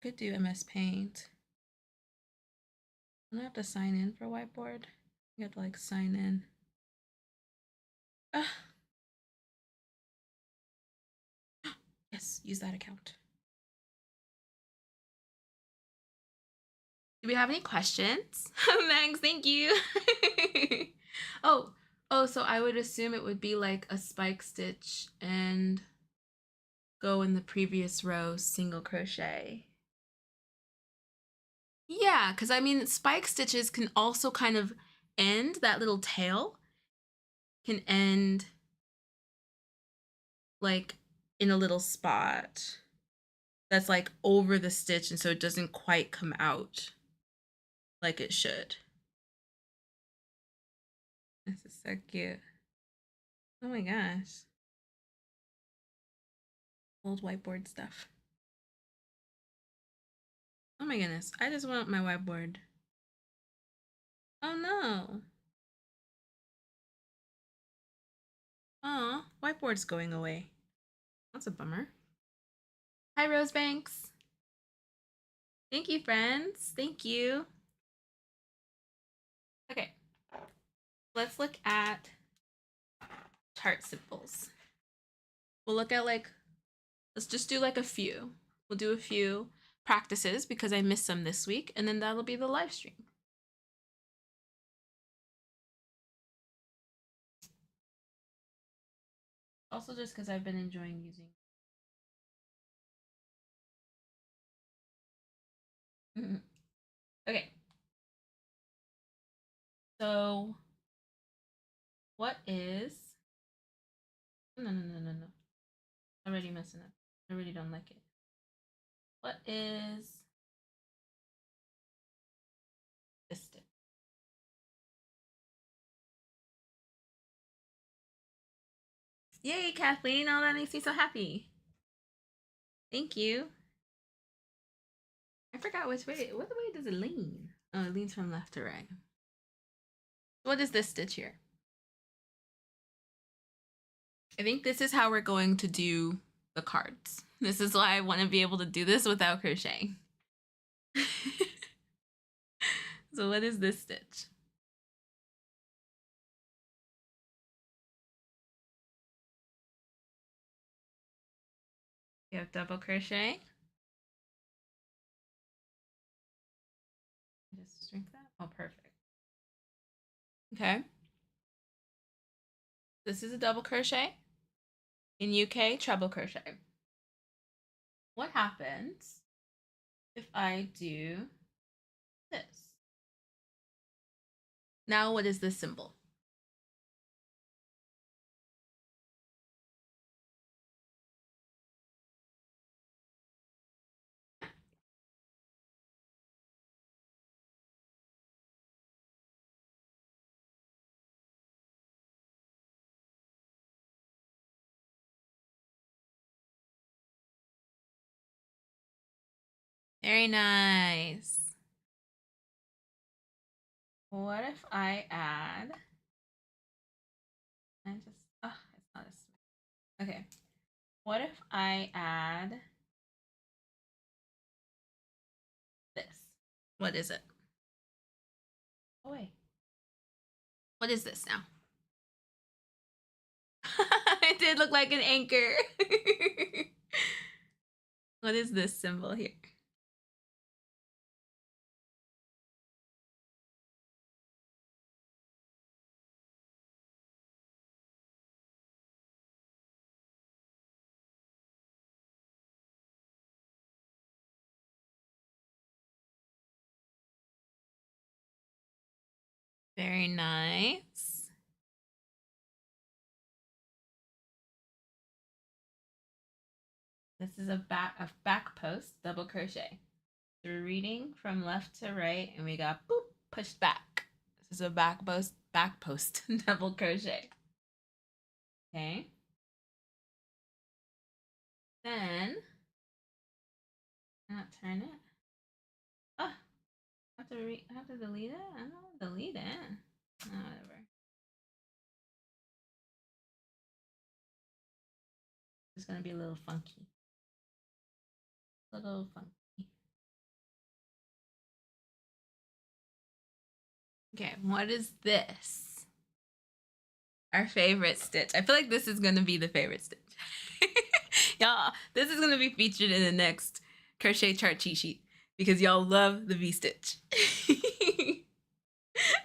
Speaker 1: could do MS Paint. I don't have to sign in for whiteboard. You have to like sign in. Yes, use that account. Do we have any questions? Thanks, thank you. Oh, so I would assume it would be like a spike stitch and go in the previous row single crochet. Yeah, because I mean, spike stitches can also kind of end, that little tail can end like in a little spot that's like over the stitch, and so it doesn't quite come out like it should. This is so cute. Oh my gosh. Old whiteboard stuff. Oh my goodness, I just want my whiteboard. Oh no. Aw, whiteboard's going away. That's a bummer. Hi, Rosebanks. Thank you, friends. Thank you. Okay, let's look at chart symbols. We'll look at like, let's just do like a few. We'll do a few practices because I missed some this week, and then that'll be the live stream. Also just because I've been enjoying using. Okay. So what is, no. Already messing up. I really don't like it. What is this stitch? Yay, Kathleen. Oh, that makes me so happy. Thank you. I forgot which way. What way does it lean? Oh, it leans from left to right. What is this stitch here? I think this is how we're going to do the cards. This is why I want to be able to do this without crocheting. So what is this stitch? You have double crochet. Just shrink that. Oh, perfect. Okay. This is a double crochet. In UK, treble crochet. What happens if I do this? Now, what is this symbol? Very nice. What if I add, it's not as small. Okay. What if I add this? What is it? Oh, wait. What is this now? It did look like an anchor. What is this symbol here? Very nice. This is a back post double crochet. So we're reading from left to right, and we got boop pushed back. This is a back post double crochet. Okay. Then not turn it. Oh, I have to delete it. I don't want to delete it. Oh, whatever. It's gonna be a little funky. Little funky. Okay, what is this? Our favorite stitch. I feel like this is gonna be the favorite stitch. Y'all, this is gonna be featured in the next crochet chart cheat sheet because y'all love the V-stitch.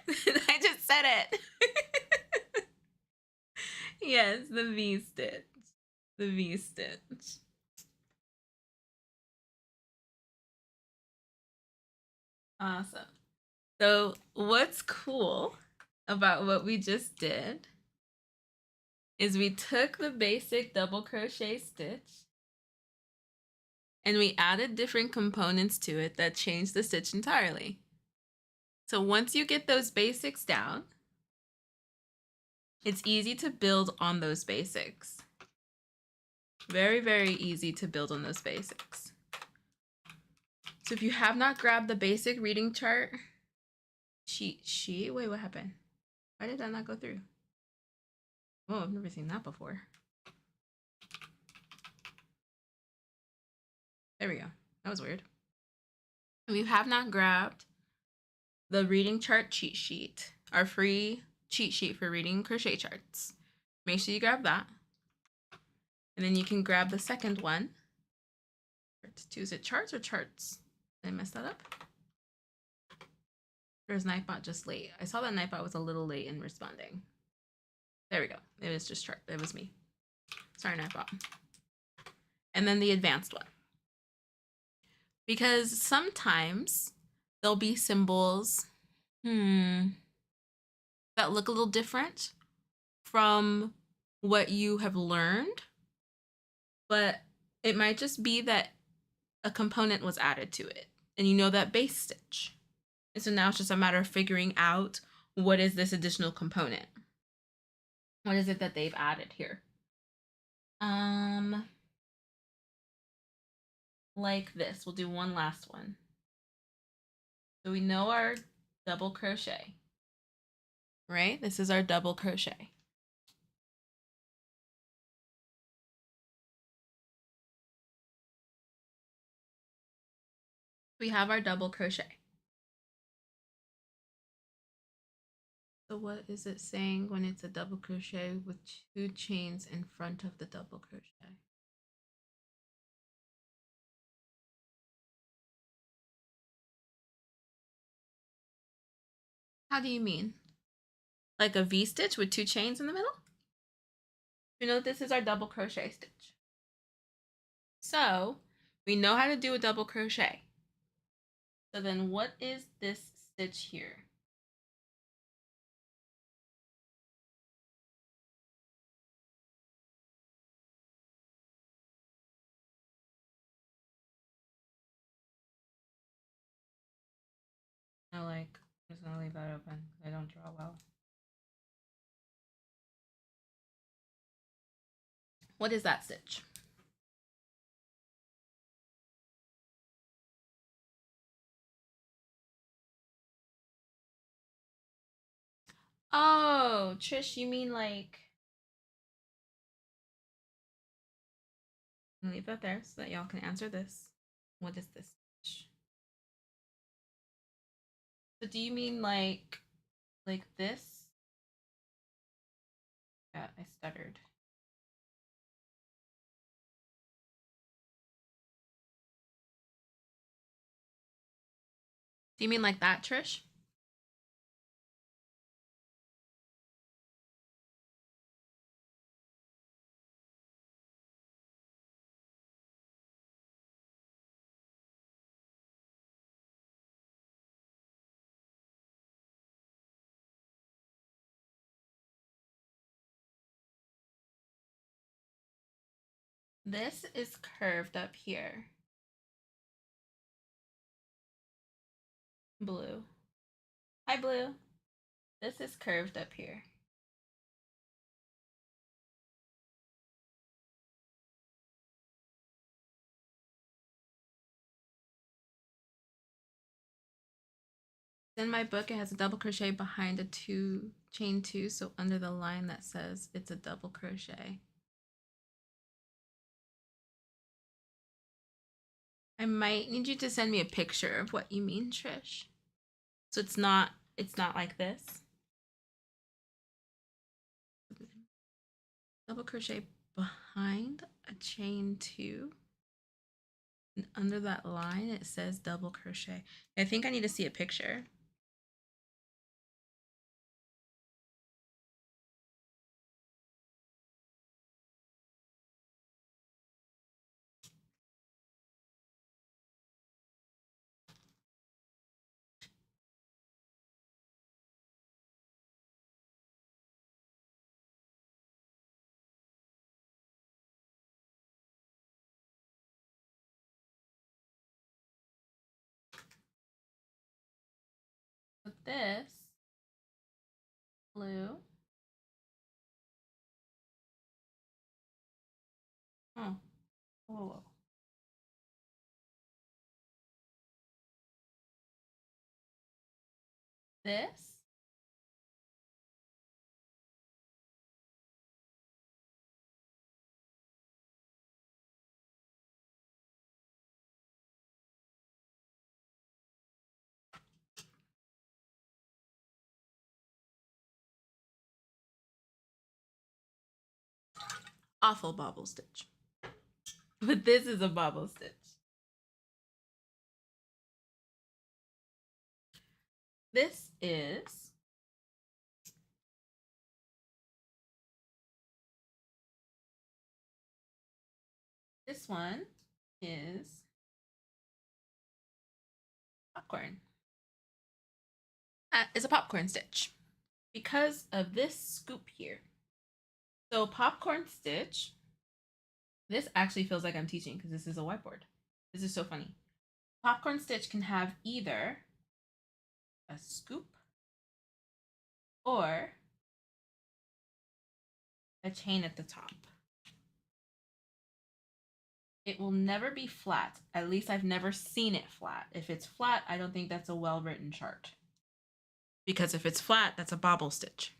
Speaker 1: I just said it. Yes, the V-stitch. The V-stitch. Awesome. So what's cool about what we just did is we took the basic double crochet stitch and we added different components to it that changed the stitch entirely. So once you get those basics down, it's easy to build on those basics. Very, very easy to build on those basics. So if you have not grabbed the basic reading chart cheat sheet, wait, what happened? Why did that not go through? Oh, I've never seen that before. There we go. That was weird. If you have not grabbed the reading chart cheat sheet, our free cheat sheet for reading crochet charts, make sure you grab that. And then you can grab the second one. Is it charts or charts? Did I mess that up? Or is Nightbot just late? I saw that Nightbot was a little late in responding. There we go. It was just chart. It was me. Sorry, Nightbot. And then the advanced one. Because sometimes there'll be symbols that look a little different from what you have learned, but it might just be that a component was added to it, and you know that base stitch. And so now it's just a matter of figuring out what is this additional component. What is it that they've added here? Like this. We'll do one last one. So we know our double crochet, right? This is our double crochet. We have our double crochet. So what is it saying when it's a double crochet with 2 chains in front of the double crochet? How do you mean? Like a V-stitch with 2 chains in the middle? You know, this is our double crochet stitch. So we know how to do a double crochet. So then what is this stitch here? I'm just gonna leave that open. I don't draw well. What is that stitch? Oh, Trish, you mean like... I'll leave that there so that y'all can answer this. What is this stitch? So do you mean like this? Yeah, I stuttered. Do you mean like that, Trish? This is curved up here. Blue. Hi, Blue. This is curved up here. In my book, it has a double crochet behind a chain 2, so under the line that says it's a double crochet. I might need you to send me a picture of what you mean, Trish. So it's not like this. Double crochet behind a chain 2. And under that line, it says double crochet. I think I need to see a picture. With this blue. Oh, whoa. This awful bobble stitch. But this is a bobble stitch. This is this one is popcorn. That is a popcorn stitch because of this scoop here. So popcorn stitch, this actually feels like I'm teaching because this is a whiteboard. This is so funny. Popcorn stitch can have either a scoop or a chain at the top. It will never be flat. At least I've never seen it flat. If it's flat, I don't think that's a well-written chart. Because if it's flat, that's a bobble stitch.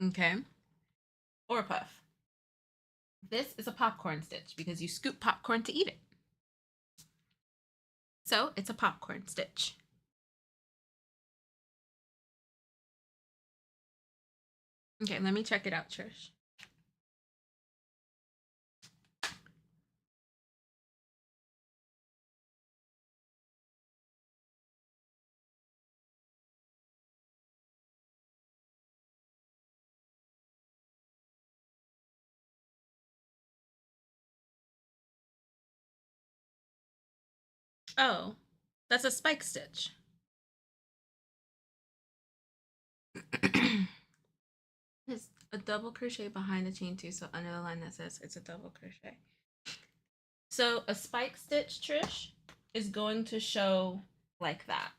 Speaker 1: Okay? Or a puff. This is a popcorn stitch because you scoop popcorn to eat it. So it's a popcorn stitch. Okay, let me check it out, Trish. Oh, that's a spike stitch. It's a double crochet behind the chain too, so under the line that says it's a double crochet. So a spike stitch, Trish, is going to show like that.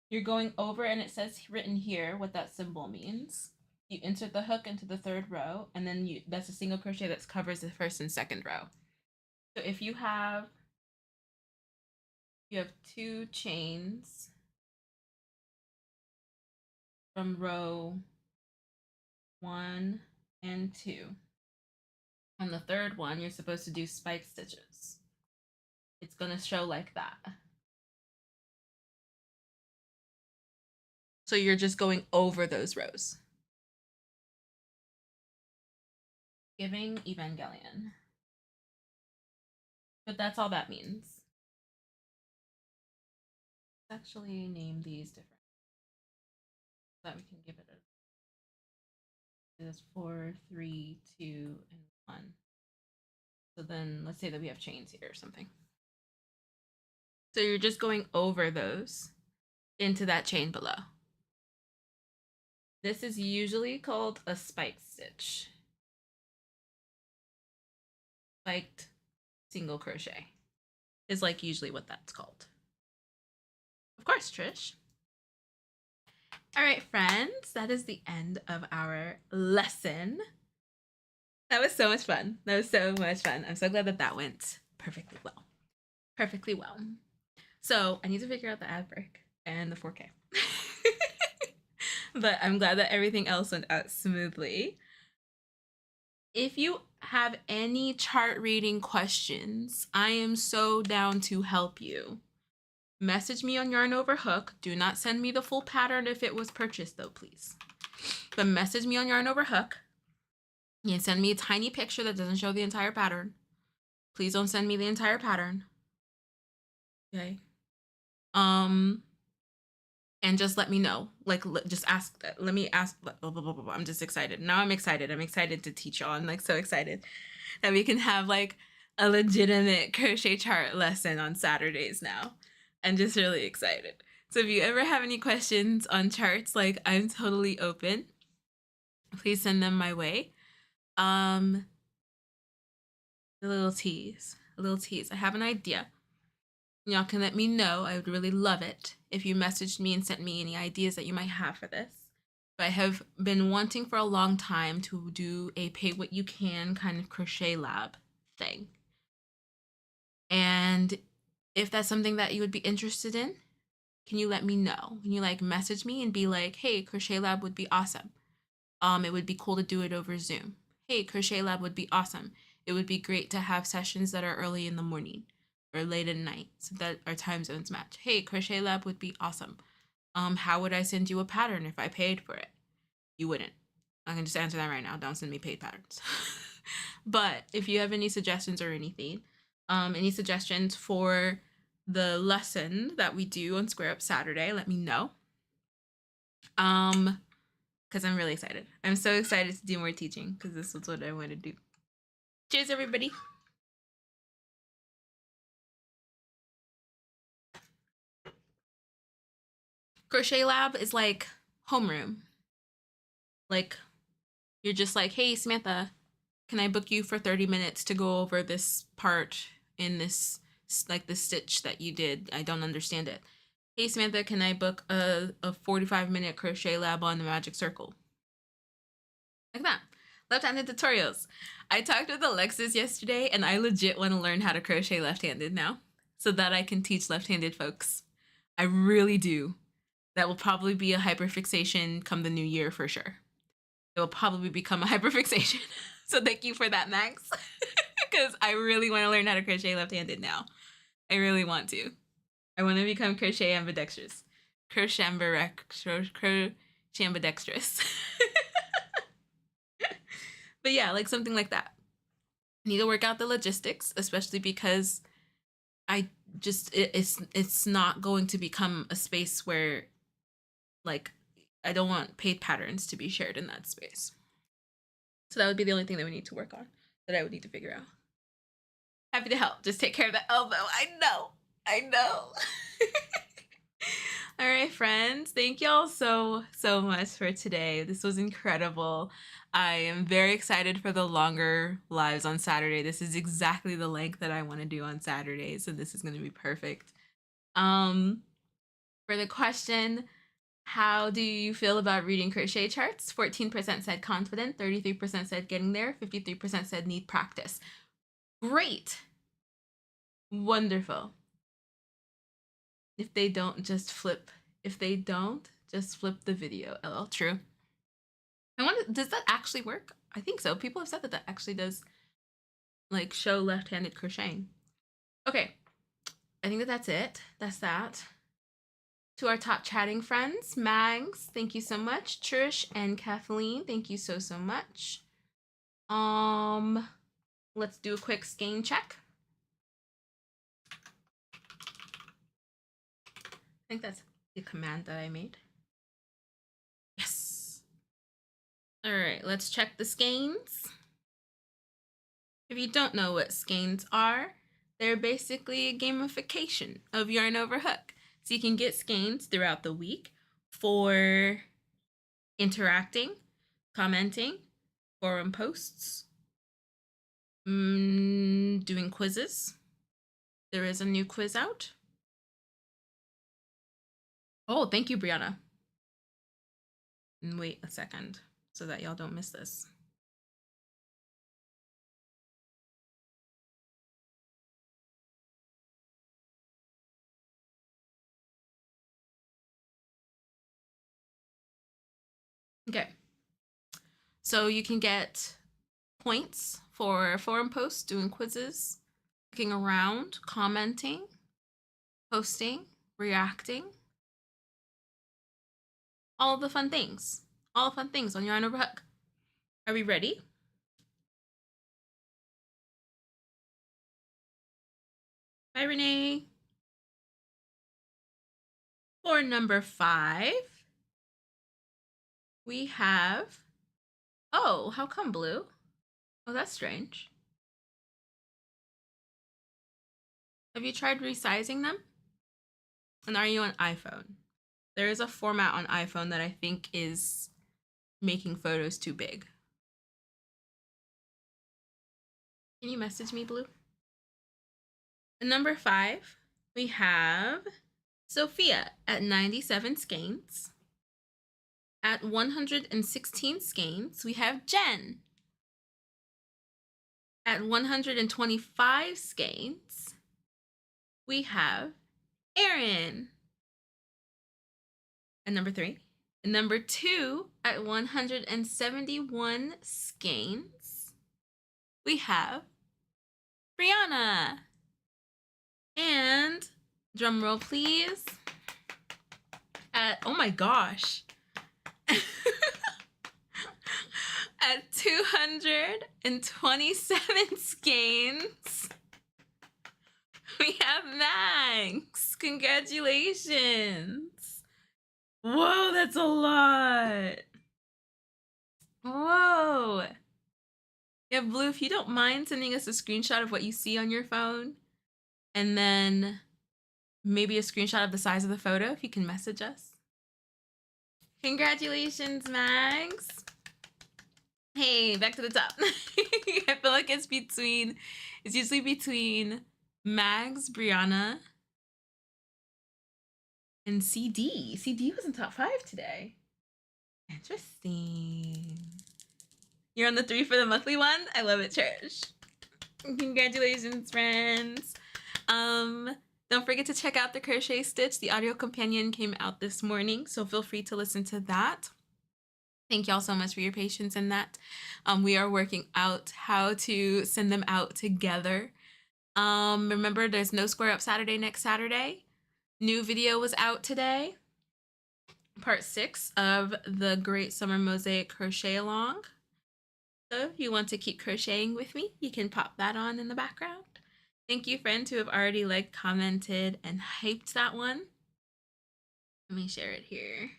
Speaker 1: You're going over and it says written here what that symbol means. You insert the hook into the third row, and then that's a single crochet that covers the first and second row. So if you have 2 chains from row 1 and 2. On the third one, you're supposed to do spike stitches. It's going to show like that. So you're just going over those rows. Giving Evangelion. But that's all that means. Let's actually name these different so that we can give it a. It's 4, 3, 2, and 1. So then let's say that we have chains here or something. So you're just going over those into that chain below. This is usually called a spike stitch. Spiked single crochet is like usually what that's called. Of course, Trish. All right, friends, that is the end of our lesson. That was so much fun. That was so much fun. I'm so glad that that went perfectly well. Perfectly well. So I need to figure out the ad break and the 4K. But I'm glad that everything else went out smoothly. If you have any chart reading questions, I am so down to help you. Message me on Yarn Over Hook. Do not send me the full pattern if it was purchased though, please. But message me on Yarn Over Hook. You can send me a tiny picture that doesn't show the entire pattern. Please don't send me the entire pattern. Okay. And just let me know. Like, just ask. Let me ask. Blah, blah, blah, blah. I'm just excited. Now I'm excited. I'm excited to teach y'all. I'm like so excited that we can have like a legitimate crochet chart lesson on Saturdays now. I'm just really excited. So if you ever have any questions on charts, like I'm totally open. Please send them my way. A little tease. I have an idea. Y'all can let me know. I would really love it if you messaged me and sent me any ideas that you might have for this. But I have been wanting for a long time to do a pay what you can kind of crochet lab thing. And if that's something that you would be interested in, can you let me know? Can you like message me and be like, hey, crochet lab would be awesome. It would be cool to do it over Zoom. Hey, crochet lab would be awesome. It would be great to have sessions that are early in the morning or late at night so that our time zones match. Hey, crochet lab would be awesome. How would I send you a pattern if I paid for it? You wouldn't. I can just answer that right now. Don't send me paid patterns. But if you have any suggestions or anything, any suggestions for the lesson that we do on Square Up Saturday, let me know. Because I'm really excited. I'm so excited to do more teaching because this is what I want to do. Cheers, everybody. Crochet lab is like homeroom. Like, you're just like, hey, Samantha, can I book you for 30 minutes to go over this part in this, like the stitch that you did? I don't understand it. Hey Samantha, can I book a 45-minute crochet lab on the magic circle? Like that. Left-handed tutorials. I talked with Alexis yesterday and I legit want to learn how to crochet left-handed now so that I can teach left-handed folks. I really do. That will probably be a hyperfixation come the new year for sure. It will probably become a hyperfixation. So thank you for that, Max. Because I really want to learn how to crochet left-handed now. I really want to. I want to become crochet ambidextrous. Crochet ambidextrous. But yeah, like something like that. I need to work out the logistics, especially because it's not going to become a space where, like, I don't want paid patterns to be shared in that space. So that would be the only thing that we need to work on, that I would need to figure out. Happy to help. Just take care of the elbow. I know. All right, friends. Thank y'all so much for today. This was incredible. I am very excited for the longer lives on Saturday. This is exactly the length that I want to do on Saturdays, so this is going to be perfect. For the question, how do you feel about reading crochet charts? 14% said confident, 33% said getting there, 53% said need practice. Great. Wonderful. If they don't, just flip the video. LL, true. I wonder, does that actually work? I think so. People have said that actually does, like, show left-handed crocheting. Okay, I think that's it. That's that. To our top chatting friends, Mags, thank you so much. Trish and Kathleen, thank you so much. Let's do a quick skein check. I think that's the command that I made. Yes. All right, let's check the skeins. If you don't know what skeins are, they're basically a gamification of Yarn Over Hook. So you can get skeins throughout the week for interacting, commenting, forum posts, doing quizzes. There is a new quiz out. Oh, thank you, Brianna. And wait a second so that y'all don't miss this. Okay. So you can get points for forum posts, doing quizzes, clicking around, commenting, posting, reacting. All the fun things. All the fun things on Yarn Over Hook. Are we ready? Bye, Renee. For number 5, we have, oh, how come blue? Oh, that's strange. Have you tried resizing them? And are you on iPhone? There is a format on iPhone that I think is making photos too big. Can you message me, Blue? And number 5, we have Sophia at 97 skeins. At 116 skeins, we have Jen. At 125 skeins, we have Erin. And number 3. And number 2, at 171 skeins, we have Brianna. And drum roll, please. At, oh my gosh. At 227 skeins, we have Max. Congratulations. Whoa, that's a lot. Whoa. Yeah, Blue, if you don't mind sending us a screenshot of what you see on your phone, and then maybe a screenshot of the size of the photo, if you can message us. Congratulations, Max. Hey, back to the top. I feel like it's usually between Mags, Brianna, and CD. CD was in top 5 today. Interesting. You're on the 3 for the monthly one? I love it, Cherish. Congratulations, friends. Don't forget to check out the Crochet Stitch. The audio companion came out this morning, so feel free to listen to that. Thank y'all so much for your patience in that. We are working out how to send them out together. Remember, there's no Square Up Saturday next Saturday. New video was out today. Part 6 of the Great Summer Mosaic Crochet Along. So if you want to keep crocheting with me, you can pop that on in the background. Thank you, friends, who have already liked, commented, and hyped that one. Let me share it here.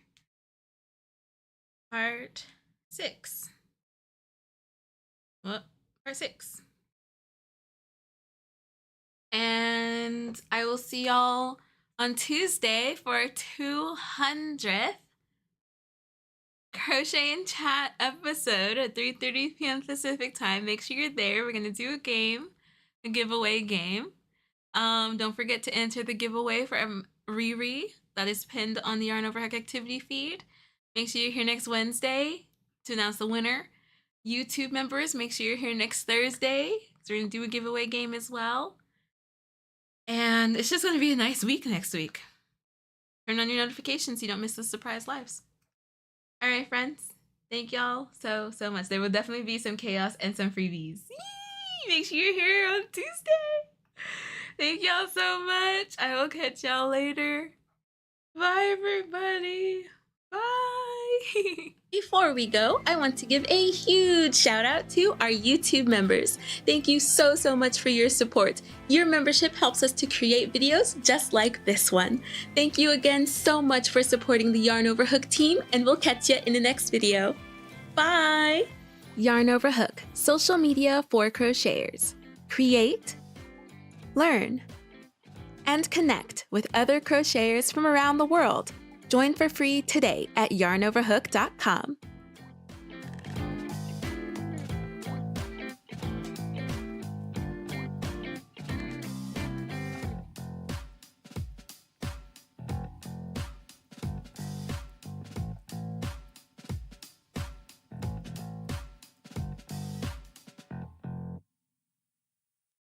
Speaker 1: Part 6. Well, part 6. And I will see y'all on Tuesday for our 200th Crochet and Chat episode at 3:30 p.m. Pacific time. Make sure you're there. We're going to do a giveaway game. Don't forget to enter the giveaway for Riri that is pinned on the Yarn Over Heck activity feed. Make sure you're here next Wednesday to announce the winner. YouTube members, make sure you're here next Thursday because we're going to do a giveaway game as well. And it's just going to be a nice week next week. Turn on your notifications so you don't miss the surprise lives. All right, friends. Thank y'all so much. There will definitely be some chaos and some freebies. Yee! Make sure you're here on Tuesday. Thank y'all so much. I will catch y'all later. Bye, everybody. Bye. Before we go, I want to give a huge shout out to our YouTube members. Thank you so much for your support. Your membership helps us to create videos just like this one. Thank you again so much for supporting the Yarn Over Hook team, and we'll catch you in the next video. Bye! Yarn Over Hook, social media for crocheters. Create, learn, and connect with other crocheters from around the world. Join for free today at yarnoverhook.com.